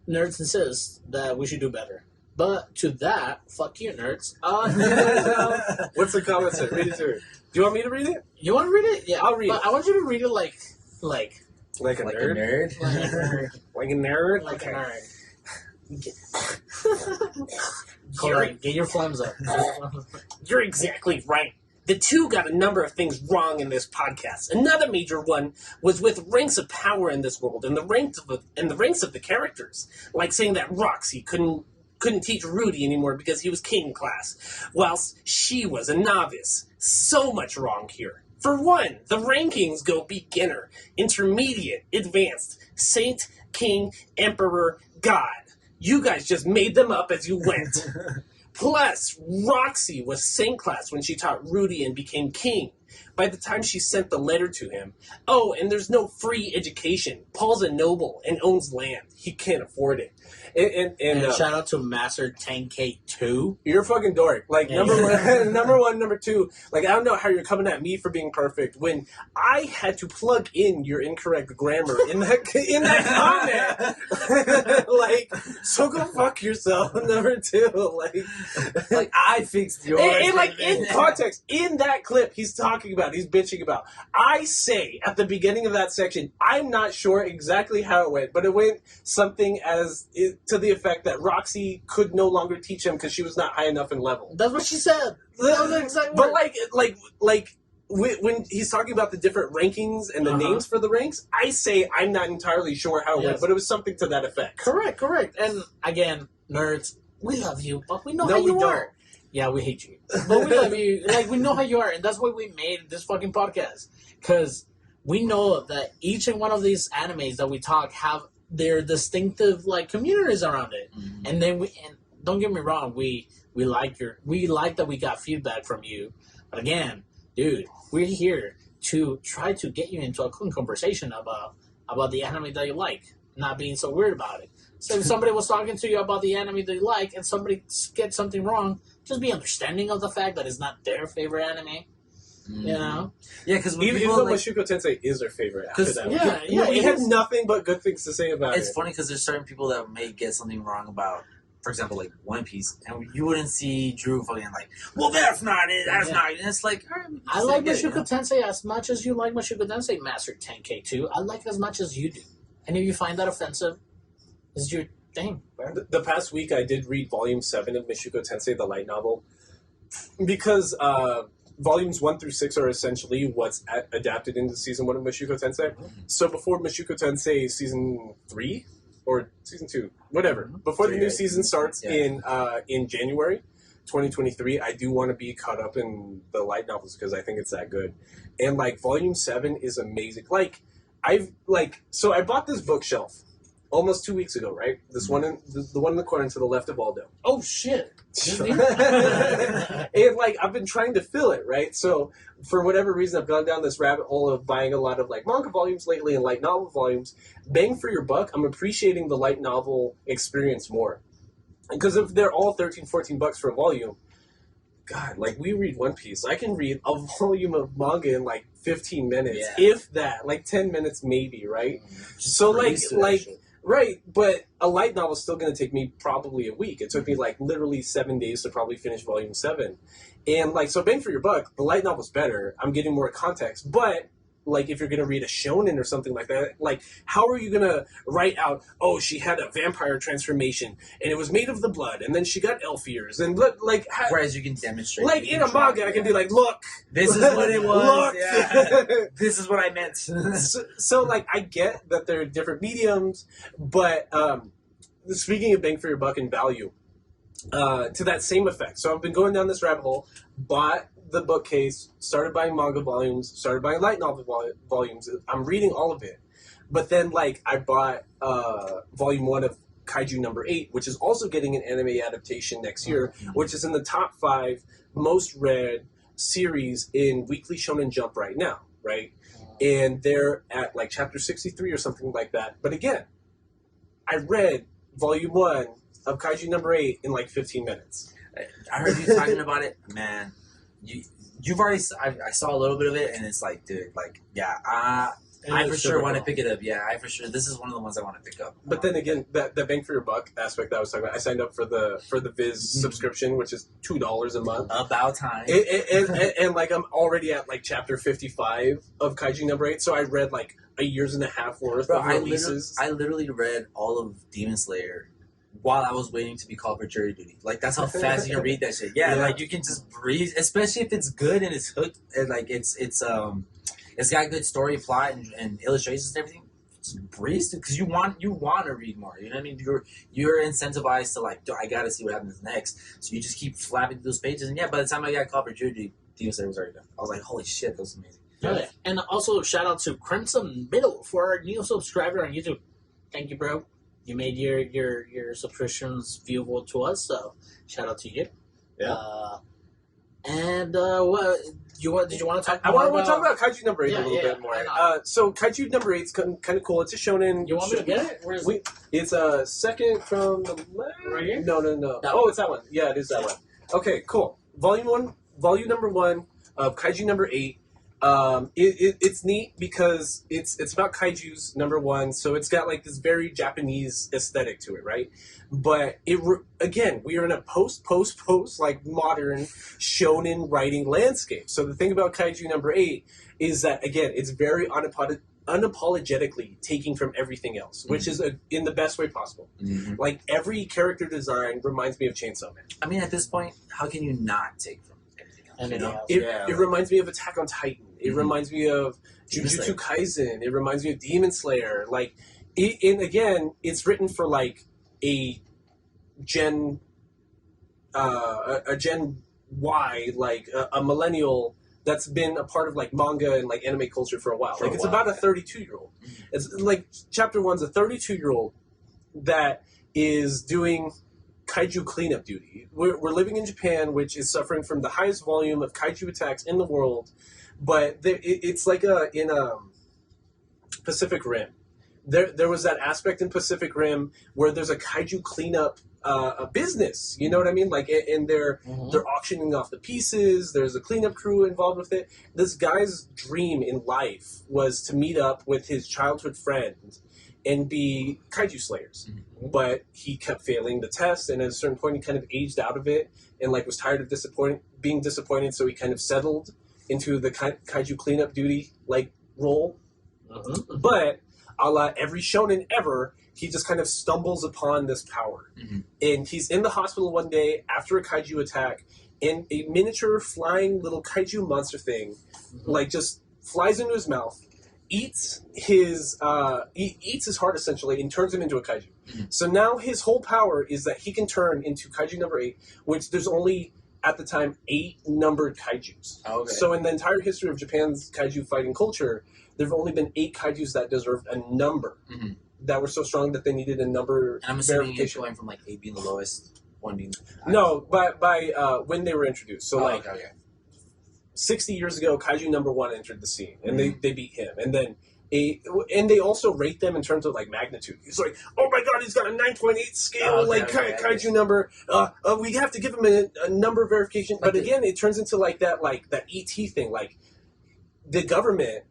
nerds insist that we should do better. But to that, fuck you, nerds. what's the comment say? Read it to her. Do you want me to read it? You want to read it? Yeah, I'll read but it. I want you to read it like Like a Like nerd? a nerd? Like a nerd? like Okay. a nerd. Hold on, get your flames up. You're exactly right. The two got a number of things wrong in this podcast. Another major one was with ranks of power in this world and the ranks of the characters, like saying that Roxy couldn't teach Rudy anymore because he was king class, whilst she was a novice. So much wrong here. For one, the rankings go beginner, intermediate, advanced, saint, king, emperor, god. You guys just made them up as you went. Plus, Roxy was saint class when she taught Rudy and became king. By the time she sent the letter to him. Oh, and there's no free education. Paul's a noble and owns land. He can't afford it. And shout out to Master 10K2. You're a fucking dork. Like, Yeah. number one, number one, number two. Like, I don't know how you're coming at me for being perfect when I had to plug in your incorrect grammar in that comment. Like, so go fuck yourself. Number two, Like I fixed yours. and like in context, in that clip, he's bitching about. I say at the beginning of that section, I'm not sure exactly how it went, but it went something to the effect that Roxy could no longer teach him because she was not high enough in level. That's what she said. That was the exact But word. when he's talking about the different rankings and the names for the ranks, I say I'm not entirely sure how it went, Yes. but it was something to that effect. Correct. And again, nerds, we love you, but we know No, how we you don't. are. Yeah, we hate you. But we love you. Like, we know how you are. And that's why we made this fucking podcast. Because we know that each and one of these animes that we talk have their distinctive, like, communities around it. Mhm. And then and don't get me wrong, we like that we got feedback from you. But again, dude, we're here to try to get you into a conversation about the anime that you like, not being so weird about it. So if somebody was talking to you about the anime they like and somebody gets something wrong, just be understanding of the fact that it's not their favorite anime. You know? Yeah, because Even people though like, Mushoku Tensei is her favorite after 'Cause- that. yeah, we it have is. nothing but good things to say about it's it. funny because there's certain people that may get something wrong about, for example, like One Piece, and you wouldn't see Drew fucking like, well, that's not it, that's Yeah. not it. And it's like, all right, I like get it, you Mushoku know? Tensei as much as you like Mushoku Tensei Master 10K2. I like it as much as you do. And if you find that offensive, it's your thing, bro. The past week, I did read Volume 7 of Mushoku Tensei, the light novel, because Volumes 1 through 6 are essentially what's adapted into Season 1 of Mushoku Tensei. So before Mushoku Tensei Season 3, or season 2, whatever, before the new season starts in January 2023, I do want to be caught up in the light novels because I think it's that good. And like volume 7 is amazing. Like I bought this bookshelf almost 2 weeks ago, right? This one in the one in the corner to the left of Aldo. Oh shit. And like I've been trying to fill it, right? So for whatever reason, I've gone down this rabbit hole of buying a lot of like manga volumes lately and light novel volumes. Bang for your buck, I'm appreciating the light novel experience more. Because if they're all $13-14 for a volume, God, like we read One Piece, I can read a volume of manga in like 15 minutes, if that, like 10 minutes maybe, right? So like right, but a light novel is still going to take me probably a week. It took me like literally 7 days to probably finish volume 7. And like, so bang for your buck, the light novel's better. I'm getting more context. But like, if you're going to read a shonen or something like that, like, how are you going to write out, oh, she had a vampire transformation and it was made of the blood and then she got elf ears and like, whereas you can demonstrate, like in a manga, I can be like, look, this is what it was. Look. This is what I meant. so like, I get that there are different mediums, but speaking of bang for your buck and value, to that same effect. So I've been going down this rabbit hole, bought the bookcase, started buying manga volumes, started buying light novel volumes. I'm reading all of it. But then, like, I bought volume 1 of Kaiju number 8, which is also getting an anime adaptation next year, which is in the top 5 most read series in Weekly Shonen Jump right now, right? And they're at, like, chapter 63 or something like that. But again, I read volume 1 of Kaiju number 8 in, like, 15 minutes. I heard you talking about it, man. You've already. I saw a little bit of it, and it's like, dude, like, yeah, I for sure want to pick it up. Yeah, I for sure. This is one of the ones I want to pick up. But then again, that bang for your buck aspect that I was talking about, I signed up for the Viz subscription, which is $2 a month. About time. And like I'm already at like chapter 55 of Kaiju number 8, so I read like a year's and a half worth of releases. I literally read all of Demon Slayer while I was waiting to be called for jury duty. Like, that's how fast you can read that shit. Yeah, like, you can just breeze, especially if it's good and it's hooked, and, like, it's got good story, plot, and illustrations and everything. Just breeze, because you want to read more. You know what I mean? You're incentivized to, like, I gotta see what happens next. So you just keep flapping through those pages, and yeah, by the time I got called for jury duty, Demon Slayer was already done. I was like, holy shit, that was amazing. Yeah. And also, shout out to Crimson Middle for our new subscriber on YouTube. Thank you, bro. You made your subscriptions viewable to us, so shout out to you. Yeah. What did you want to talk about? I want to talk about Kaiju number 8 a little bit more. So Kaiju number 8 is kind of cool. It's a shonen. You want me to get it? Where is it? It's a second from the left. Right here? No. Oh, it's that one. Yeah, it is that one. Okay, cool. Volume number 1 of Kaiju number 8. It's neat because it's about kaijus, number 1, so it's got like this very Japanese aesthetic to it, right? But again, we are in a post like modern shonen writing landscape. So the thing about Kaiju number 8 is that again, it's very unapologetically taking from everything else, which is in the best way possible. Like every character design reminds me of Chainsaw Man. I mean, at this point, how can you not take from It reminds me of Attack on Titan. It reminds me of Jujutsu Kaisen. It reminds me of Demon Slayer. Like, and again, it's written for like a Gen Y, like a millennial that's been a part of like manga and like anime culture for a while. It's about a 32-year-old. It's like chapter 1's a 32-year-old that is doing kaiju cleanup duty. We're living in Japan, which is suffering from the highest volume of kaiju attacks in the world, but it's like in Pacific Rim. There was that aspect in Pacific Rim where there's a kaiju cleanup a business. You know what I mean? Like, and they're auctioning off the pieces. There's a cleanup crew involved with it. This guy's dream in life was to meet up with his childhood friend and be kaiju slayers. But he kept failing the test, and at a certain point he kind of aged out of it and like was tired of being disappointed, so he kind of settled into the kaiju cleanup duty like role. But a la every shonen ever, he just kind of stumbles upon this power. And he's in the hospital one day after a kaiju attack, and a miniature flying little kaiju monster thing like just flies into his mouth eats his heart essentially and turns him into a kaiju. Mhm. So now his whole power is that he can turn into kaiju number 8, which there's only at the time 8 numbered kaijus. Okay. So in the entire history of Japan's kaiju fighting culture, there have only been 8 kaijus that deserved a number Mhm. that were so strong that they needed a number And I'm assuming it's verification. going from like 8 being the lowest, 1 being. No, by when they were introduced. So Oh, like okay. 60 years ago, kaiju number 1 entered the scene, and Mm-hmm. they beat him. And then and they also rate them in terms of like magnitude. He's like, oh my god, he's got a 9.8 scale, Oh, okay, like okay, kaiju number. We have to give him a number verification. But Okay. again, it turns into like that ET thing. Like the government,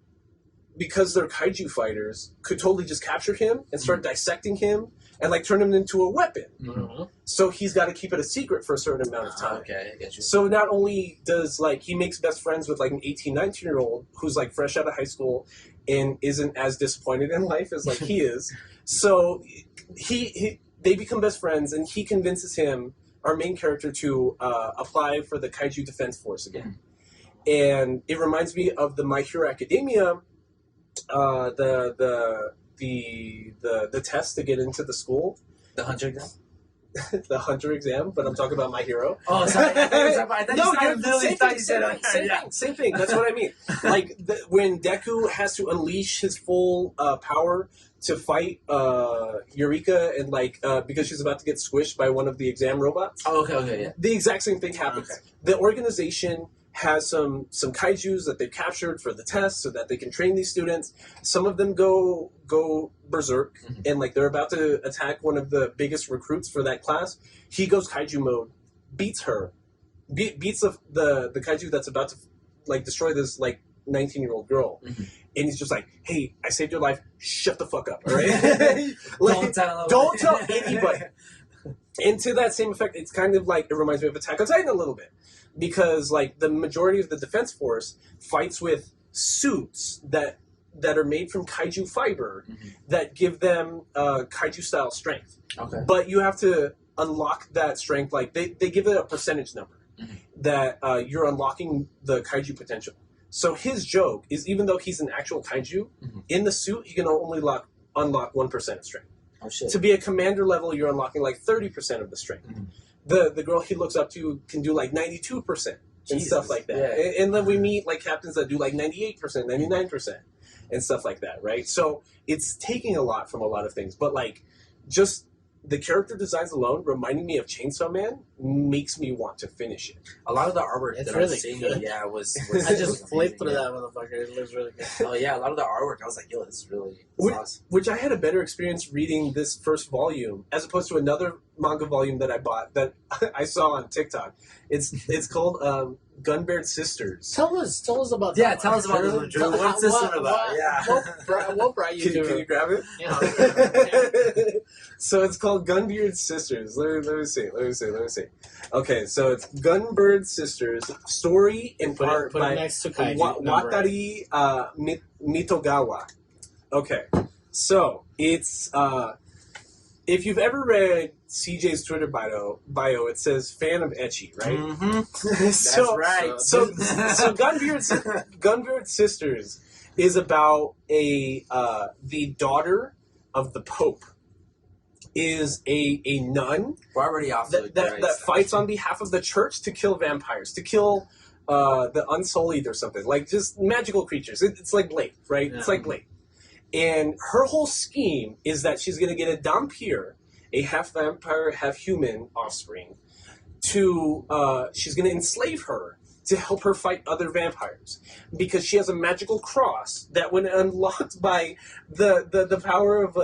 because they're kaiju fighters, could totally just capture him and start dissecting him and like turn him into a weapon. Mhm. So he's got to keep it a secret for a certain amount of time. Okay, I get you. So not only does like he makes best friends with like an 18, 19-year-old who's like fresh out of high school and isn't as disappointed in life as like he is. So they become best friends, and he convinces him, our main character, to apply for the Kaiju Defense Force again. And it reminds me of the My Hero Academia, the test to get into the school, The Hunter exam? the Hunter exam. But I'm talking about My Hero. Oh, sorry. I literally thought you said Same thing. That's what I mean. Like when Deku has to unleash his full power to fight Eureka, and like because she's about to get squished by one of the exam robots. Oh, okay, yeah. The exact same thing happens. Okay. The organization has some kaijus that they've captured for the test so that they can train these students. Some of them go berserk, Mhm. and like they're about to attack one of the biggest recruits for that class. He goes kaiju mode, beats her, beats the kaiju that's about to like destroy this like 19-year-old girl. Mhm. And he's just like, hey, I saved your life, shut the fuck up, all right? Like, don't tell anybody. And to that same effect, it's kind of like, it reminds me of Attack on Titan a little bit. Because, like, the majority of the defense force fights with suits that are made from kaiju fiber Mhm. that give them kaiju-style strength. Okay. But you have to unlock that strength. Like, they give it a percentage number Mhm. that you're unlocking the kaiju potential. So his joke is, even though he's an actual kaiju, Mhm. in the suit, he can only unlock 1% of strength. Oh, shit. To be a commander level, you're unlocking like 30% of the strength. Mhm. The girl he looks up to can do like 92% and Jesus, stuff like that. yeah. And then we meet like captains that do like 98%, 99%, and stuff like that, right? So it's taking a lot from a lot of things, but like just the character designs alone, reminding me of Chainsaw Man, makes me want to finish it. A lot of the artwork It's that really I've seen, good. yeah, was I just flipped through yeah. that motherfucker. It looks really good. Oh yeah, a lot of the artwork, I was like, yo, this is really Wait, awesome. Which I had a better experience reading this first volume as opposed to another manga volume that I bought that I saw on TikTok. It's called Gunbeard Sisters. Tell us about Yeah, that. tell us about this one, Drew. What's this one about? Yeah. What brought you Can to you grab it? Yeah. So it's called Gunbeard Sisters. Let me see. Okay, so it's Gunbeard Sisters, story and Put art it by next to Kaiju. number eight. Watari Mitogawa. Okay, so it's if you've ever read CJ's Twitter bio, it says fan of ecchi, right? Mm-hmm. That's So- right. So Gunbeard Sisters is about the daughter of the Pope is a nun We're already off the that fights on behalf of the church to kill vampires, to kill the Unsullied or something, like just magical creatures. It's like Blade, right? It's Yeah. like Blade. And her whole scheme is that she's going to get a Dhampir, a half vampire, half human offspring, she's going to enslave her to help her fight other vampires, because she has a magical cross that, when unlocked by the power of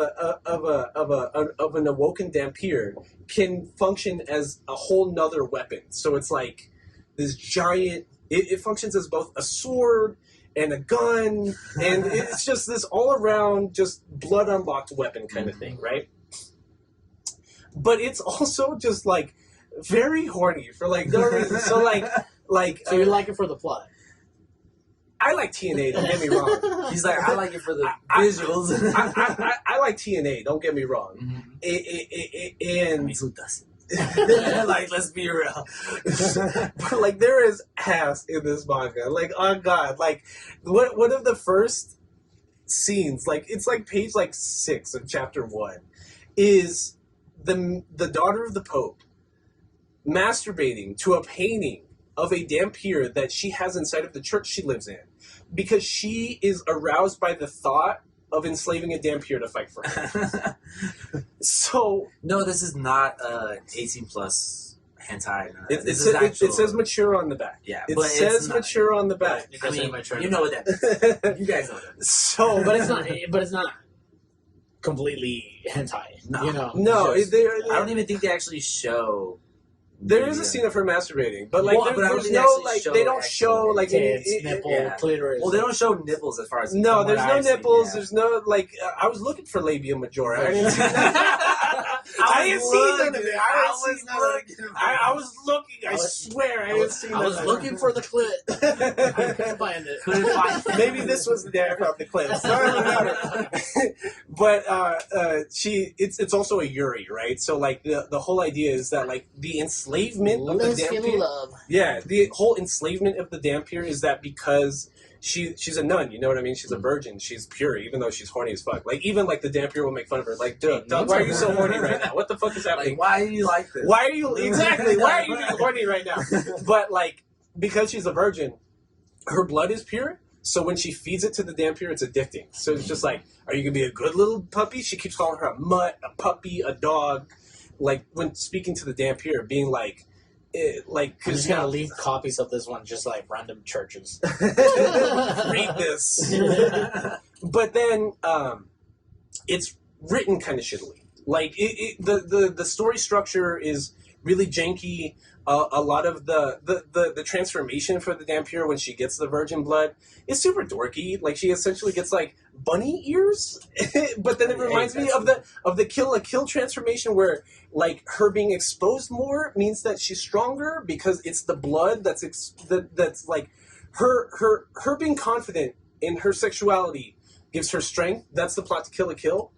an awoken Dhampir, can function as a whole nother weapon. So it's like this giant. It functions as both a sword and a gun, and it's just this all around just blood unlocked weapon kind of thing, right? But it's also just like very horny for like no reason. So So you like it for the plot? I like TNA. Don't get me wrong. He's like, I like it for the I- visuals. I like TNA. Don't get me wrong. Mhm. And Who doesn't? Like, let's be real. but like there is ass in this manga. Like, oh god, like one of the first scenes, like it's like page like 6 of chapter 1, is the daughter of the Pope masturbating to a painting of a Dampier that she has inside of the church she lives in, because she is aroused by the thought of enslaving a Dampier to fight for her. So No, this is not 18 plus hentai. No. it This is actual. it says mature on the back. Yeah, It but it's says not- mature on the back. It I doesn't mean, mature. you know what that is. You guys know what that is. So, but it's not. But it's not completely hentai. No. You know. no, It's just- I don't even think they actually show. there is a Yeah. scene of her masturbating, but like Well, but I don't there's think they no actually like show they don't actual show like any. tits, nipple, yeah. clitoris. Well, they don't show nipples as far as. No, from there's what no I've seen, nipples. yeah. There's no like. I was looking for labia majora. I didn't see I didn't see none of it. I was looking. I swear, I didn't see I none was of looking for the clit. I it. couldn't find it. Couldn't find it. Maybe this was the day I found the clip. Sorry about it. But it's also a Yuri, right? So like the whole idea is that like the enslavement of the Lesbian Dampier. love. Yeah, the whole enslavement of the Dampier is that because she's a nun, you know what I mean? She's a virgin, she's pure, even though she's horny as fuck. Like even like the Dampier will make fun of her, like, dude, why are you so horny right now? What the fuck is happening? Like, why do you like this? Why are you exactly? Why are you being horny right now? But like because she's a virgin, her blood is pure. So when she feeds it to the Dampier, it's addicting. So it's just like, are you gonna be a good little puppy? She keeps calling her a mutt, a puppy, a dog. Like when speaking to the Dampier, being like, I'm because just gonna leave copies of this one, just like random churches. read this. But then it's written kind of shittily. Like the story structure is really janky. A lot of the transformation for the Dampier when she gets the virgin blood is super dorky. Like she essentially gets like bunny ears, but then it reminds me of the Kill la Kill transformation where like her being exposed more means that she's stronger because it's the blood that's that's like her being confident in her sexuality gives her strength. That's the plot to Kill la Kill.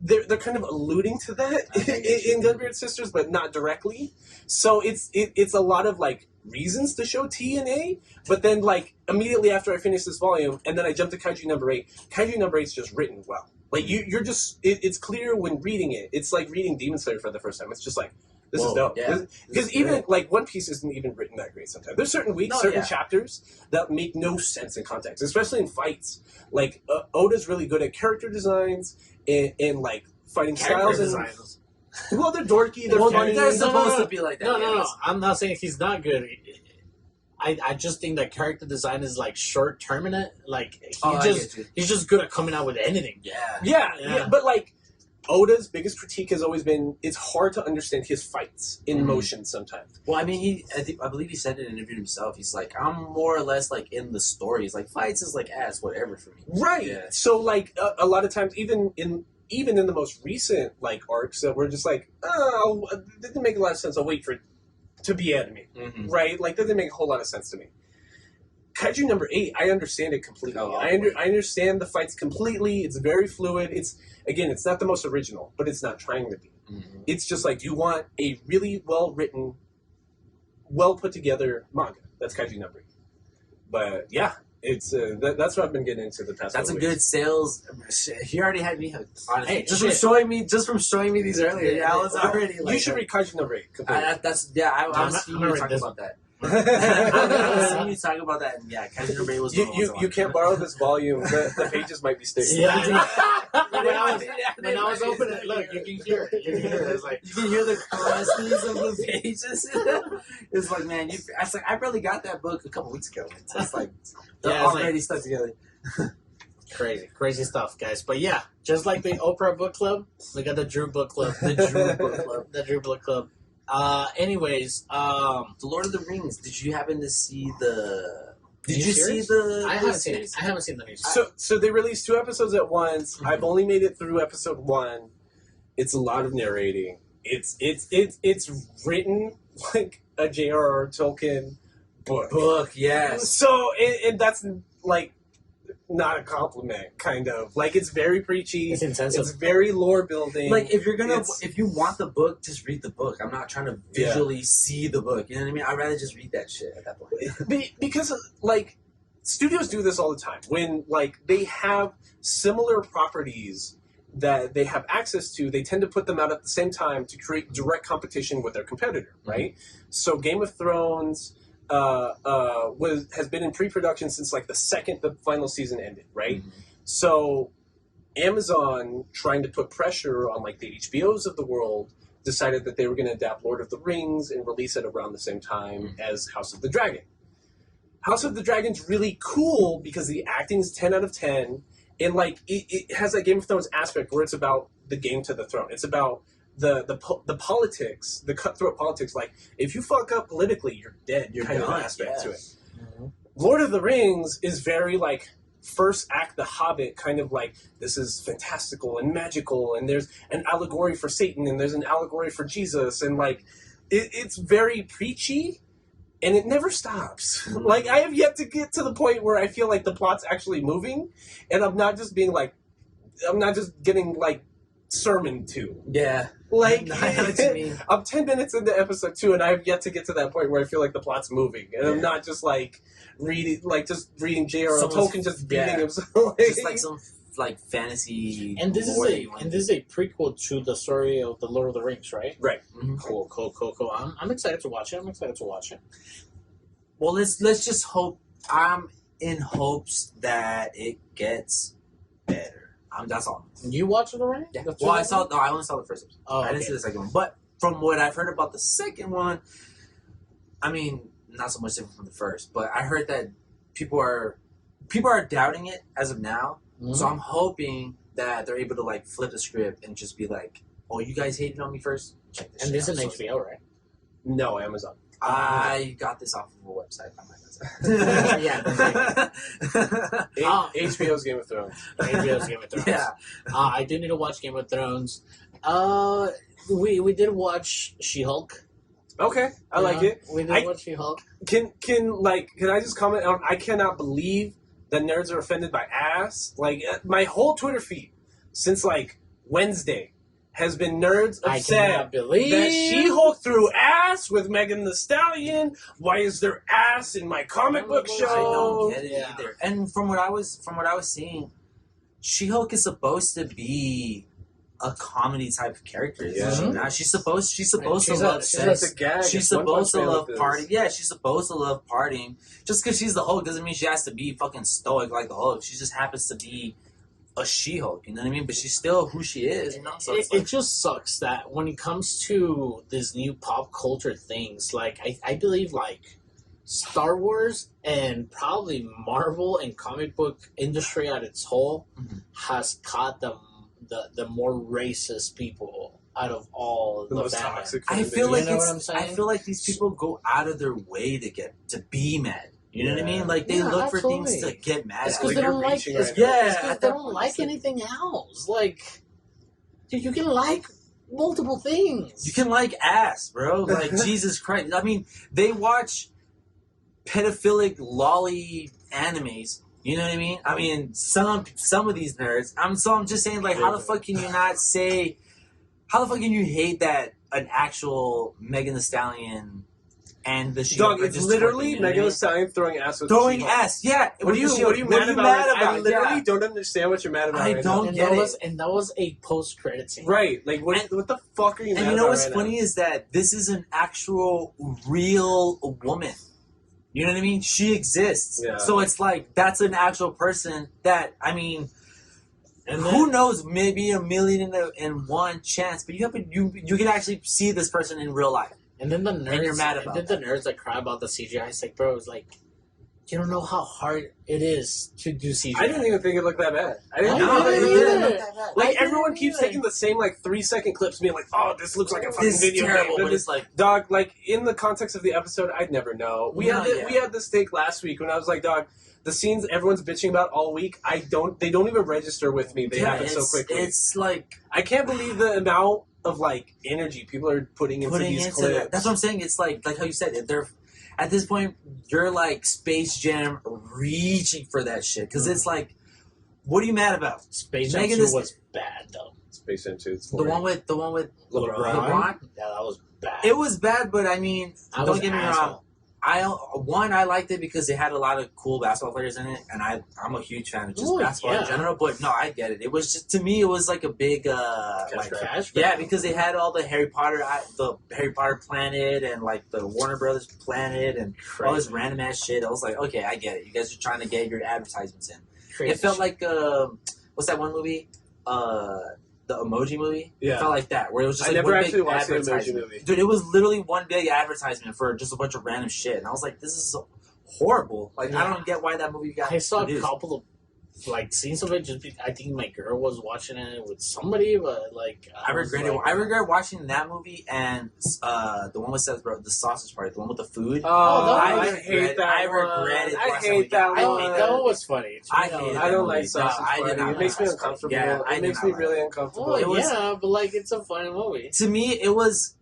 They're kind of alluding to that in Gunbeard Sisters, but not directly. So it's a lot of like reasons to show T and A, but then like immediately after I finish this volume, and then I jump to Kaiju number 8. Kaiju number 8 is just written well. Like you're just it's clear when reading it. It's like reading Demon Slayer for the first time. It's just like this is dope. yeah. Because even like One Piece isn't even written that great sometimes. There's certain weeks, certain chapters that make no sense in context, especially in fights. Like Oda's really good at character designs and like fighting styles and designs. well, they're dorky. They're Well, funny. they're supposed to be like that. No. I'm not saying he's not good. I just think that character design is like short terminate. Like he's just good at coming out with anything. Yeah. Yeah. But like Oda's biggest critique has always been it's hard to understand his fights in motion sometimes. Well, I mean, I believe he said in an interview himself. He's like, I'm more or less like in the story. He's like, fights is like ass, whatever for me. Right. Yeah. So like a lot of times, even in the most recent like arcs, that we're just like, oh, it didn't make a lot of sense. I'll wait for it to be anime. Mm-hmm. Right? Like that didn't make a whole lot of sense to me. Kaiju number 8, I understand it completely. Oh, I understand the fights completely. It's very fluid. It's not the most original, but it's not trying to be. Mm-hmm. It's just like you want a really well written, well put together manga. That's Kaiju number 8. But yeah, it's that's what I've been getting into the past. That's a couple good sales. He already had me hooked. Honestly, Hey, just shit. from showing me these earlier. Yeah, I was already. weeks. Like, You should read Kaiju number 8 completely. I was seeing you talking about that. I was seeing you talking about that, and yeah, Kaiju number 8 was. you can't borrow this volume. The pages might be sticking. Yeah. When I was opening it, look, you can hear it. You can hear it. It's like You can hear the crusties of the pages. It's like, man, I was like, I barely got that book a couple weeks ago. It's like they're Yeah, it's already stuck together. crazy stuff, guys. But yeah, just like the Oprah book club, we got the Drew book club. The Drew book club. Anyways, The Lord of the Rings. Did you happen to see the? Did New you series? see the? I the haven't seen it. series? I haven't seen the news. So they released 2 episodes at once. Mhm. I've only made it through episode 1. It's a lot of narrating. It's written like a J.R.R. Tolkien book. Yes. So and that's like not a compliment, kind of. Like it's very preachy. It's intensive. It's very lore building. Like if you're gonna, It's- if you want the book, just read the book. I'm not trying to visually see the book. You know what I mean? I'd rather just read that shit at that point. Because like studios do this all the time when like they have similar properties that they have access to. They tend to put them out at the same time to create direct competition with their competitor, right? So Game of Thrones has been in pre-production since like the final season ended, right? So Amazon, trying to put pressure on like the HBOs of the world, decided that they were going to adapt Lord of the Rings and release it around the same time as House of the Dragon. House of the Dragon's really cool because the acting is 10 out of 10, and like it has that Game of Thrones aspect where it's about the game to the throne. It's about the politics, the cutthroat politics. Like if you fuck up politically, you're dead. You're kind of aspect to it. Lord of the Rings is very like first act The Hobbit, kind of like this is fantastical and magical, and there's an allegory for Satan and there's an allegory for Jesus, and like it's very preachy. And it never stops. Like, I have yet to get to the point where I feel like the plot's actually moving, and I'm not just getting, like, sermoned to. Yeah. Like, I know what you mean. I'm 10 minutes into episode 2, and I have yet to get to that point where I feel like the plot's moving. And I'm not just, like, reading J.R.R. Tolkien just beating himself. Just like some, like, fantasy. And this is a prequel to the story of the Lord of the Rings, right? Right. Cool. I'm excited to watch it. Well, let's just hope. I'm in hopes that it gets better. That's all. You watched it already? Yeah. Well, I only saw the first episode. Oh, I didn't see the second one. But from what I've heard about the second one, I mean, not so much different from the first, but I heard that people are doubting it as of now. Mm-hmm. So I'm hoping that they're able to like flip the script and just be like, "Oh, you guys hated on me first? Check this." And this is out." an HBO, right? No, Amazon. I got this off of a website. I might HBO's Game of Thrones. HBO's Game of Thrones. Yeah. I do need to watch Game of Thrones. We did watch She-Hulk. Okay, I like it. We did watch She-Hulk. Can I just comment on? I cannot believe that nerds are offended by ass. Like my whole Twitter feed since like Wednesday has been nerds I upset cannot believe that She-Hulk threw ass with Megan Thee Stallion. Why is there ass in my comic book I show? don't get it either. And from what I was seeing, She-Hulk is supposed to be a comedy type of character. Yeah. She's supposed to love sex. That's a gag. She's It's One supposed to Punch Man love with partying. this. Yeah, she's supposed to love partying. Just because she's the Hulk doesn't mean she has to be fucking stoic like the Hulk. She just happens to be a She-Hulk, you know what I mean? But she's still who she is, you know? So it's It just sucks that when it comes to this new pop culture things, like I believe like Star Wars and probably Marvel and comic book industry at its whole has caught the more racist people out of all The the most fandom. toxic. I feel like You know what I'm saying? I feel like these people go out of their way to be mad. You know what I mean? Like they Yeah, look for things absolutely. to get mad It's at. because Like they you're don't like. reaching It's right now. because Yeah, they at that don't point, like it's like- anything else. Like, dude, you can like multiple things. You can like ass, bro. Like Jesus Christ. I mean, they watch pedophilic lolly animes. You know what I mean? I mean, some of these nerds. I'm just saying, like, how the fuck can you not say? How the fuck can you hate that an actual Megan Thee Stallion and the She-Hulk Dog, are it's just literally twerking, you know what I Megan Thee mean? Stallion throwing ass with Throwing She-Hulk. ass, yeah. What are you mad about? I literally don't understand what you're mad about. I right don't now. And get that it. was a post credit scene. Right, like what the fuck are you? And mad you know about what's right funny is that this is an actual real woman. You know what I mean? She exists. Yeah. So it's like that's an actual person that I mean, And who then, knows? Maybe a million in one chance, but you can actually see this person in real life. and then the nerds. you're mad about and then the nerds that cry about the CGI. It's like, bro, it's like, you don't know how hard it is to do CGI. I didn't even think it looked that bad. I didn't. I know didn't that it either. did. I Like didn't everyone keeps either. taking the same like 3-second clips, being like, "Oh, this looks like a fucking This is video terrible, game." but it's like Dog, like in the context of the episode, I'd never know. We had this take last week when I was like, "Dog, the scenes everyone's bitching about all week, they don't even register with me. They happen so quickly. It's like I can't believe the amount of like energy people are putting into these clips. that. That's what I'm saying. It's like how you said it. They're at this point, you're like Space Jam reaching for that shit because it's like, what are you mad about? Space Jam Megan 2 Thee- was bad though. Space Jam 2. The one with LeBron. LeBron? Yeah, that was bad. It was bad, but I mean, I don't was get me asshole. wrong. I liked it because it had a lot of cool basketball players in it, and I'm a huge fan of just Oh, basketball in yeah. general. But no, I get it. It was just, to me, it was like a big Cash yeah, grab. because they had all the Harry Potter planet and like the Warner Brothers planet and all this random ass shit. I was like, okay, I get it. You guys are trying to get your advertisements in. Crazy It felt shit. like what's that one movie? The Emoji Movie. Yeah. It felt like that, where it was just I like never one actually big watched the Emoji advertisement. Movie. Dude, it was literally one big advertisement for just a bunch of random shit, and I was like, this is horrible. Like, I Yeah. don't get why that movie got I saw a produced. couple of scenes of it. I think my girl was watching it with somebody, but like I regret it. I regret watching that movie and the one with Seth Rogen, the Sausage Party, the one with the food. Oh, that I was- hate that I one. regretted I watching hate that I one. think that one was funny. I You know, hated I don't that like movie. Sausage No, I did Party. not It like makes me Sausage Party. uncomfortable. Yeah, I it did makes not me like really it. uncomfortable. Oh It was- yeah, but like it's a funny movie. To me, it was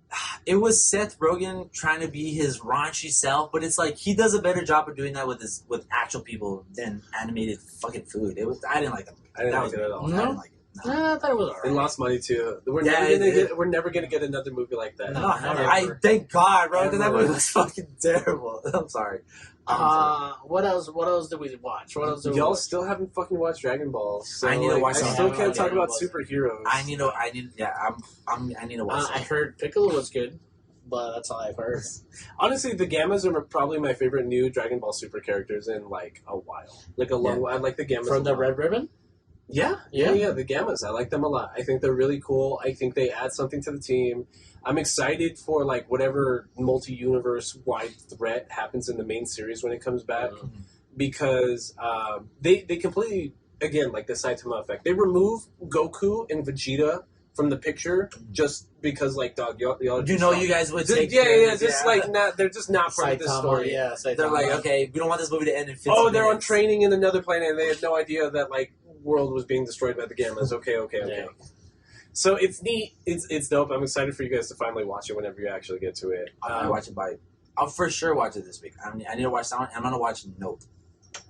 Seth Rogen trying to be his raunchy self, but it's like he does a better job of doing that with actual people than animated fucking food. I didn't like it. I didn't That like was it at all. I No? didn't like it. No. I thought it was It alright. lost money too. We're Yeah, never gonna get another movie like that. No, never. I thank God, bro, because that Ever. movie was fucking terrible. I'm sorry. What else? What else did we watch? What else did we Y'all watch? still haven't fucking watched Dragon Ball. So I need to watch I some still Dragon can't Ball. talk about Dragon superheroes. I need to watch. I heard Piccolo was good, but that's all I've heard. Honestly, the Gammas are probably my favorite new Dragon Ball Super characters in like a while. Like a long while. I like the Gammas From a the lot. Red Ribbon. Yeah, the Gammas. I like them a lot. I think they're really cool. I think they add something to the team. I'm excited for like whatever multi-universe wide threat happens in the main series when it comes back, because they completely, again, like the Saitama effect. They remove Goku and Vegeta from the picture just because like dog y'all are too strong. you guys would Just- take care of this, like not, they're just not part of this Saitama, story. yeah, Saitama. They're like, okay, we don't want this movie to end in 15 Oh, they're on minutes. training in another planet and they had no idea that like world was being destroyed by the Gammas. Okay. Yeah. So it's neat. It's dope. I'm excited for you guys to finally watch it whenever you actually get to it. I'll watch it I'll for sure watch it this week. I need to watch that one. I'm gonna watch Nope.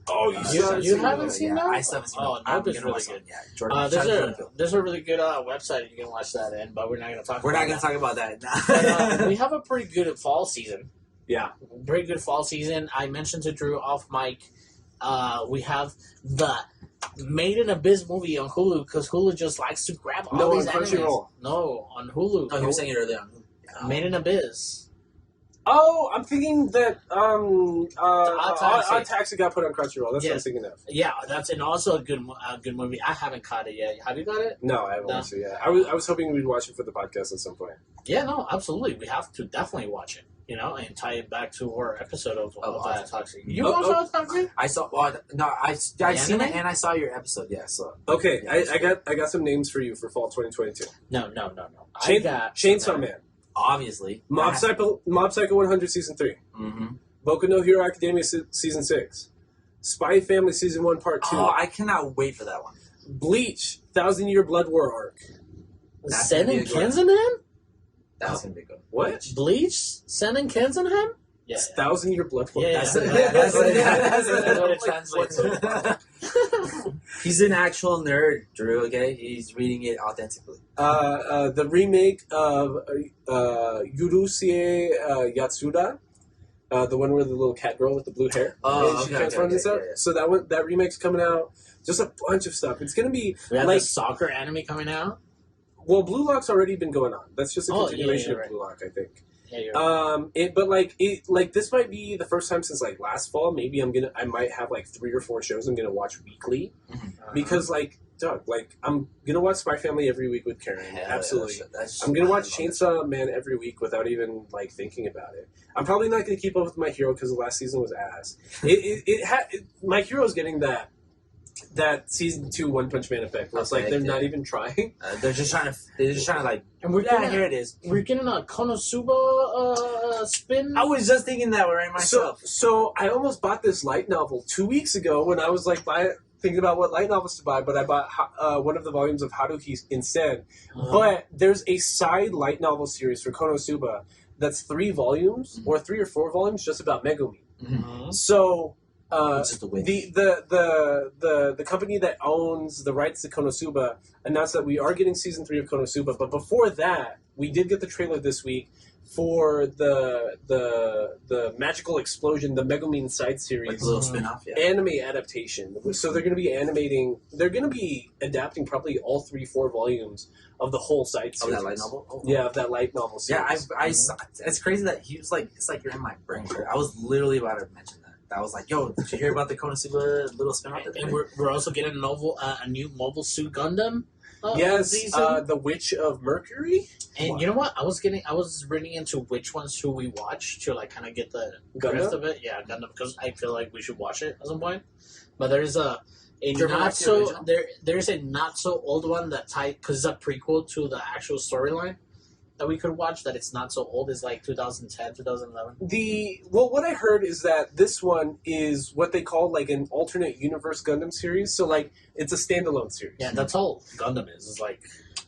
Oh, You haven't seen that? Nope? I still haven't seen Oh, Nope. Nope I'm is gonna really watch good. it. Yeah, Jordan. There's a really good website you can watch that in, but we're not going to talk. We're about not gonna talk about that. But, we have a pretty good fall season. Yeah. Pretty good fall season. I mentioned to Drew off mic. We have the Made in Abyss movie on Hulu because Hulu just likes to grab all No, these on animes. Crunchyroll. No, on Hulu. No, he was saying it earlier. Made in Abyss. Oh, I'm thinking that Odd Taxi got put on Crunchyroll. That's what I'm Yes. thinking of. Yeah, that's and also a good movie. I haven't caught it yet. Have you got it? No, I haven't No. watched it yet. I was hoping we'd watch it for the podcast at some point. Yeah, no, absolutely. We have to definitely watch it. You know, and tie it back to our episode of Odd Toxic. You Oh, watched oh. Odd Toxic? I saw. I've seen anime? it and I saw your episode. Yeah, so Okay, Yeah, I got some names for you for fall 2022. No. I Chain- got Chainsaw Man, obviously, Mob Psycho 100 season 3, Mm-hmm. Boku no Hero Academia season 6, Spy Family season 1 part 2, Oh, I cannot wait for that one. Bleach 1000-Year Blood War arc. That's Sen gonna be and a good one. Kensington? That's gonna be good. What? Bleach? Sen and Kensington? Yeah. 1000-Year Blood War. Yeah, That's yeah. it. That's it. That's what it Like, translates to. He's an actual nerd, Drew. Okay, he's reading it authentically. The remake of Yurusie Yatsuda, the one where the little cat girl with the blue hair. Oh, and she okay, transforms okay, and stuff. yeah, yeah. So that remake's coming out. Just a bunch of stuff. It's gonna be We have like the soccer anime coming out. well, Blue Lock's already been going on. That's just a Oh, yeah, continuation yeah, right. of Blue Lock, I think. Yeah, you're right. But this might be the first time since like last fall. Maybe I might have like 3 or 4 shows I'm gonna watch weekly because like, Doug, like I'm gonna watch Spy Family every week with Karen. Hell, Absolutely. that's I'm gonna watch I love Chainsaw Man every week without even like thinking about it. I'm probably not gonna keep up with My Hero because the last season was ass. My Hero's getting that season 2 One Punch Man effect. Where it's like Okay, they're yeah. not even trying. They're just trying to like. And we're Yeah, getting here it is. we're getting a Konosuba spin. I was just thinking that right myself. So I almost bought this light novel 2 weeks ago when I was like thinking about what light novels to buy, but I bought one of the volumes of Haruhi instead. But there's a side light novel series for Konosuba that's 3 volumes or 3 or 4 volumes just about Megumi. Mhm. So Which is the win. the company that owns the rights to Konosuba announced that we are getting season 3 of Konosuba. But before that, we did get the trailer this week for the Magical Explosion, the Megumin side Like series a little spin-off, yeah. anime adaptation. So they're going to be animating. They're going to be adapting probably all 3-4 volumes of the whole side Oh, series. that light novel? Oh, Yeah, of that light novel series. Yeah, it's crazy that he was like, it's like you're in my brain. Right? I was literally about to mention that. I was like, yo, did you hear about the Konosuba little spin-off? And we're also getting a new Mobile Suit Gundam. Yes, season. the Witch of Mercury. And you know what? I was really into which ones should we watch to like kind of get the rest Gundam? of it. Yeah, Gundam, because I feel like we should watch it at some point. But there's a you never not watched the so original? there's a not so old one that tied because it's a prequel to the actual storyline that we could watch. That it's not so old. It's like 2010, 2011. What I heard is that this one is what they call like an alternate universe Gundam series. So like it's a standalone series. Yeah, that's all Gundam is. It's like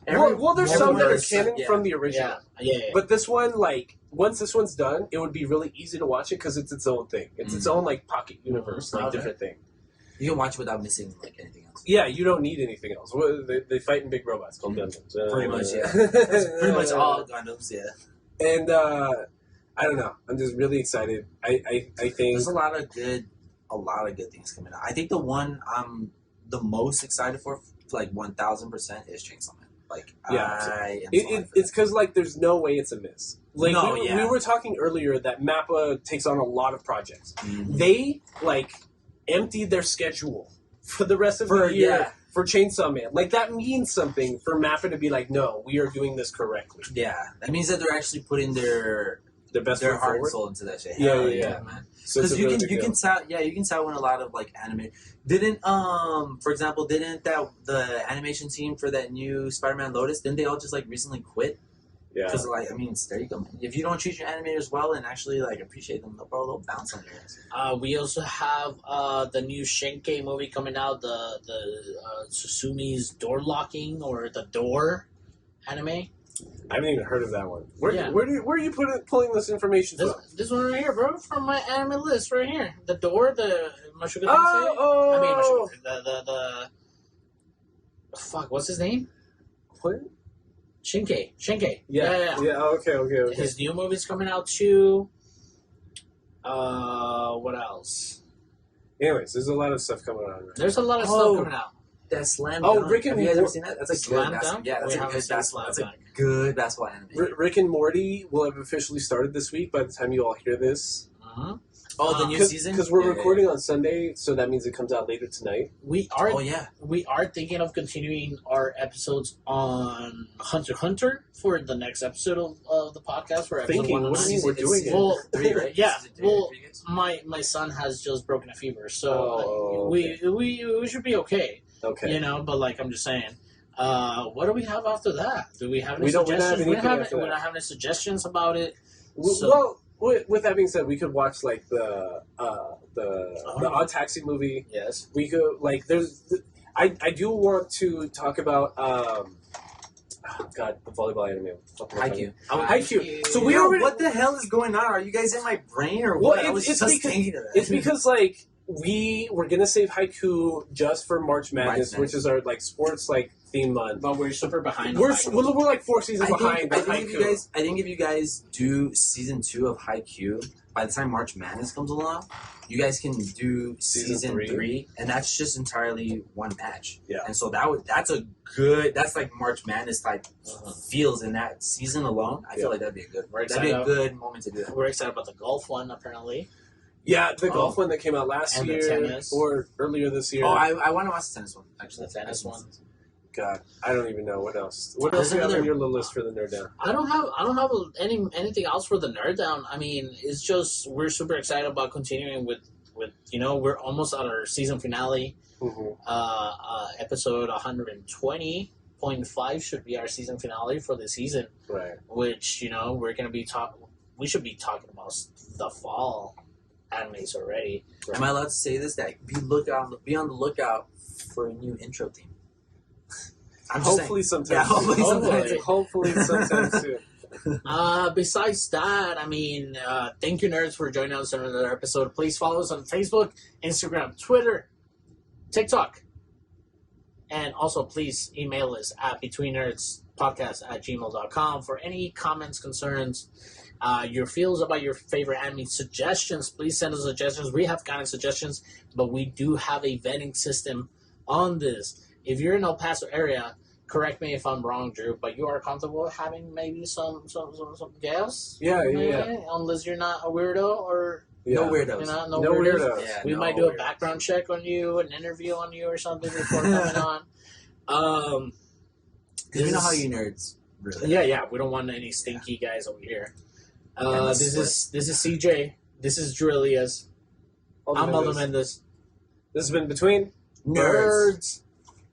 Well, there's some that are everyone's- canon yeah. from the original. yeah. But this one, like, once this one's done, it would be really easy to watch it because it's its own thing. It's its own, like, pocket universe, like, Okay. different thing. You can watch it without missing like anything else. Yeah, you don't need anything else. They fight in big robots called Gundams. Pretty much, yeah. That's pretty much all Gundams, yeah. And, I don't know. I'm just really excited. I think... There's a lot of good things coming out. I think the one I'm the most excited for, like 1,000%, is Chainsaw Man. Like, Yeah, I am so hyped for it's that. because, like, there's no way it's a miss. Like, No, we yeah. were talking earlier that MAPPA takes on a lot of projects. Mhm. They, like, emptied their schedule for the rest of For- the year yeah. for Chainsaw Man. Like, that means something for MAPPA to be like, no, we are doing this correctly. Yeah, that means that they're actually putting their Their best their foot heart and forward. soul into that shit. Yeah, Hell yeah. man. So it's Because a you really can big deal. you can tell when a lot of like anime didn't for example didn't that the animation team for that new Spider-Man Lotus, didn't they all just like recently quit? Yeah. Because like I mean there you go, man. If you don't treat your animators well and actually like appreciate them, they'll bounce on your ass. We also have the new Shinkai movie coming out, the Susumi's Door Locking or the Door anime. I haven't even heard of that one. Where Yeah. are you pulling this information from? This one right here, bro, from my anime list right here. The Door, the Mashuga Oh! I mean, Mashuga, the fuck, what's his name? What? Shinkai. Yeah. Okay. His new movie's coming out too. What else? Anyways, there's a lot of stuff coming on. Right? There's a lot of Oh. stuff coming out. That Slam Oh, Dunk. Rick and Have you guys ever Morty. seen that? That's a Slam good basketball. Dunk? Yeah, that's We a haven't good seen basketball. Slam That's a Dunk. good basketball anime. Rick and Morty will have officially started this week by the time you all hear this. Uh-huh. Oh, the new season? Because we're Yeah, yeah, recording on Sunday, so that means it comes out later tonight. We are Oh yeah. we are thinking of continuing our episodes on Hunter x Hunter for the next episode of the podcast. For episode Thinking, 109. what do you mean we're doing it? Well, 3, right? yeah, Season 3, well, I guess. my son has just broken a fever, so Oh, we should be okay, Okay. you know. But like I'm just saying, what do we have after that? Do we have any We don't have suggestions? anything after we that. don't have any suggestions about it. Well, with that being said, we could watch like the Odd Taxi movie. Yes. We could like I do want to talk about God, the volleyball anime. Haikyuu. Haikyuu. So we Yo, already what the hell is going on? Are you guys in my brain or what? Well, I was it's just because- thinking of that. It's because like we were gonna save Haiku just for March Madness, Madness. which is our like sports like theme month. But we're super behind. We're on Haikyuu. we're like 4 seasons behind. I with think Haiku. if you guys do season 2 of Haikyuu, by the time March Madness comes along, you guys can do season three. 3, and that's just entirely one match. Yeah. And so that's like March Madness type feels in that season alone. I feel like that'd be We're that'd be a excited. good moment to do that. We're excited about the golf one, apparently. Yeah, the golf one that came out last And the year tennis. or earlier this year. Oh, I want to watch the tennis one actually. The tennis one. God, I don't even know what else. What There's else do you have another- on your little list for the nerd down? I don't have anything else for the nerd down. I mean, it's just we're super excited about continuing with we're almost at our season finale. Mm-hmm. Episode 120.5 should be our season finale for the season, Right. which we should be talking about the fall animes already. Am I allowed to say this? That be on the lookout for a new intro theme. I'm just Hopefully sometime. Yeah, hopefully soon. sometime. Hopefully sometime soon. Besides that, I mean, thank you, nerds, for joining us on another episode. Please follow us on Facebook, Instagram, Twitter, TikTok. And also, please email us at betweennerdspodcast@gmail.com for any comments, concerns, Your feels about your favorite anime suggestions, please send us suggestions. We have gotten suggestions, but we do have a vetting system on this. If you're in El Paso area, correct me if I'm wrong, Drew, but you are comfortable having maybe some guests? Yeah. Unless you're not a weirdo or No weirdos. you know, No weirdos. weirdos. Yeah, We no might do a weirdos. background check on you, an interview on you or something before coming on. Because we know how you nerds really. Yeah. We don't want any stinky guys over here. And the This is CJ. This is Drew Elias. I'm Aldo Mendes. This has been Between Nerds. Nerds.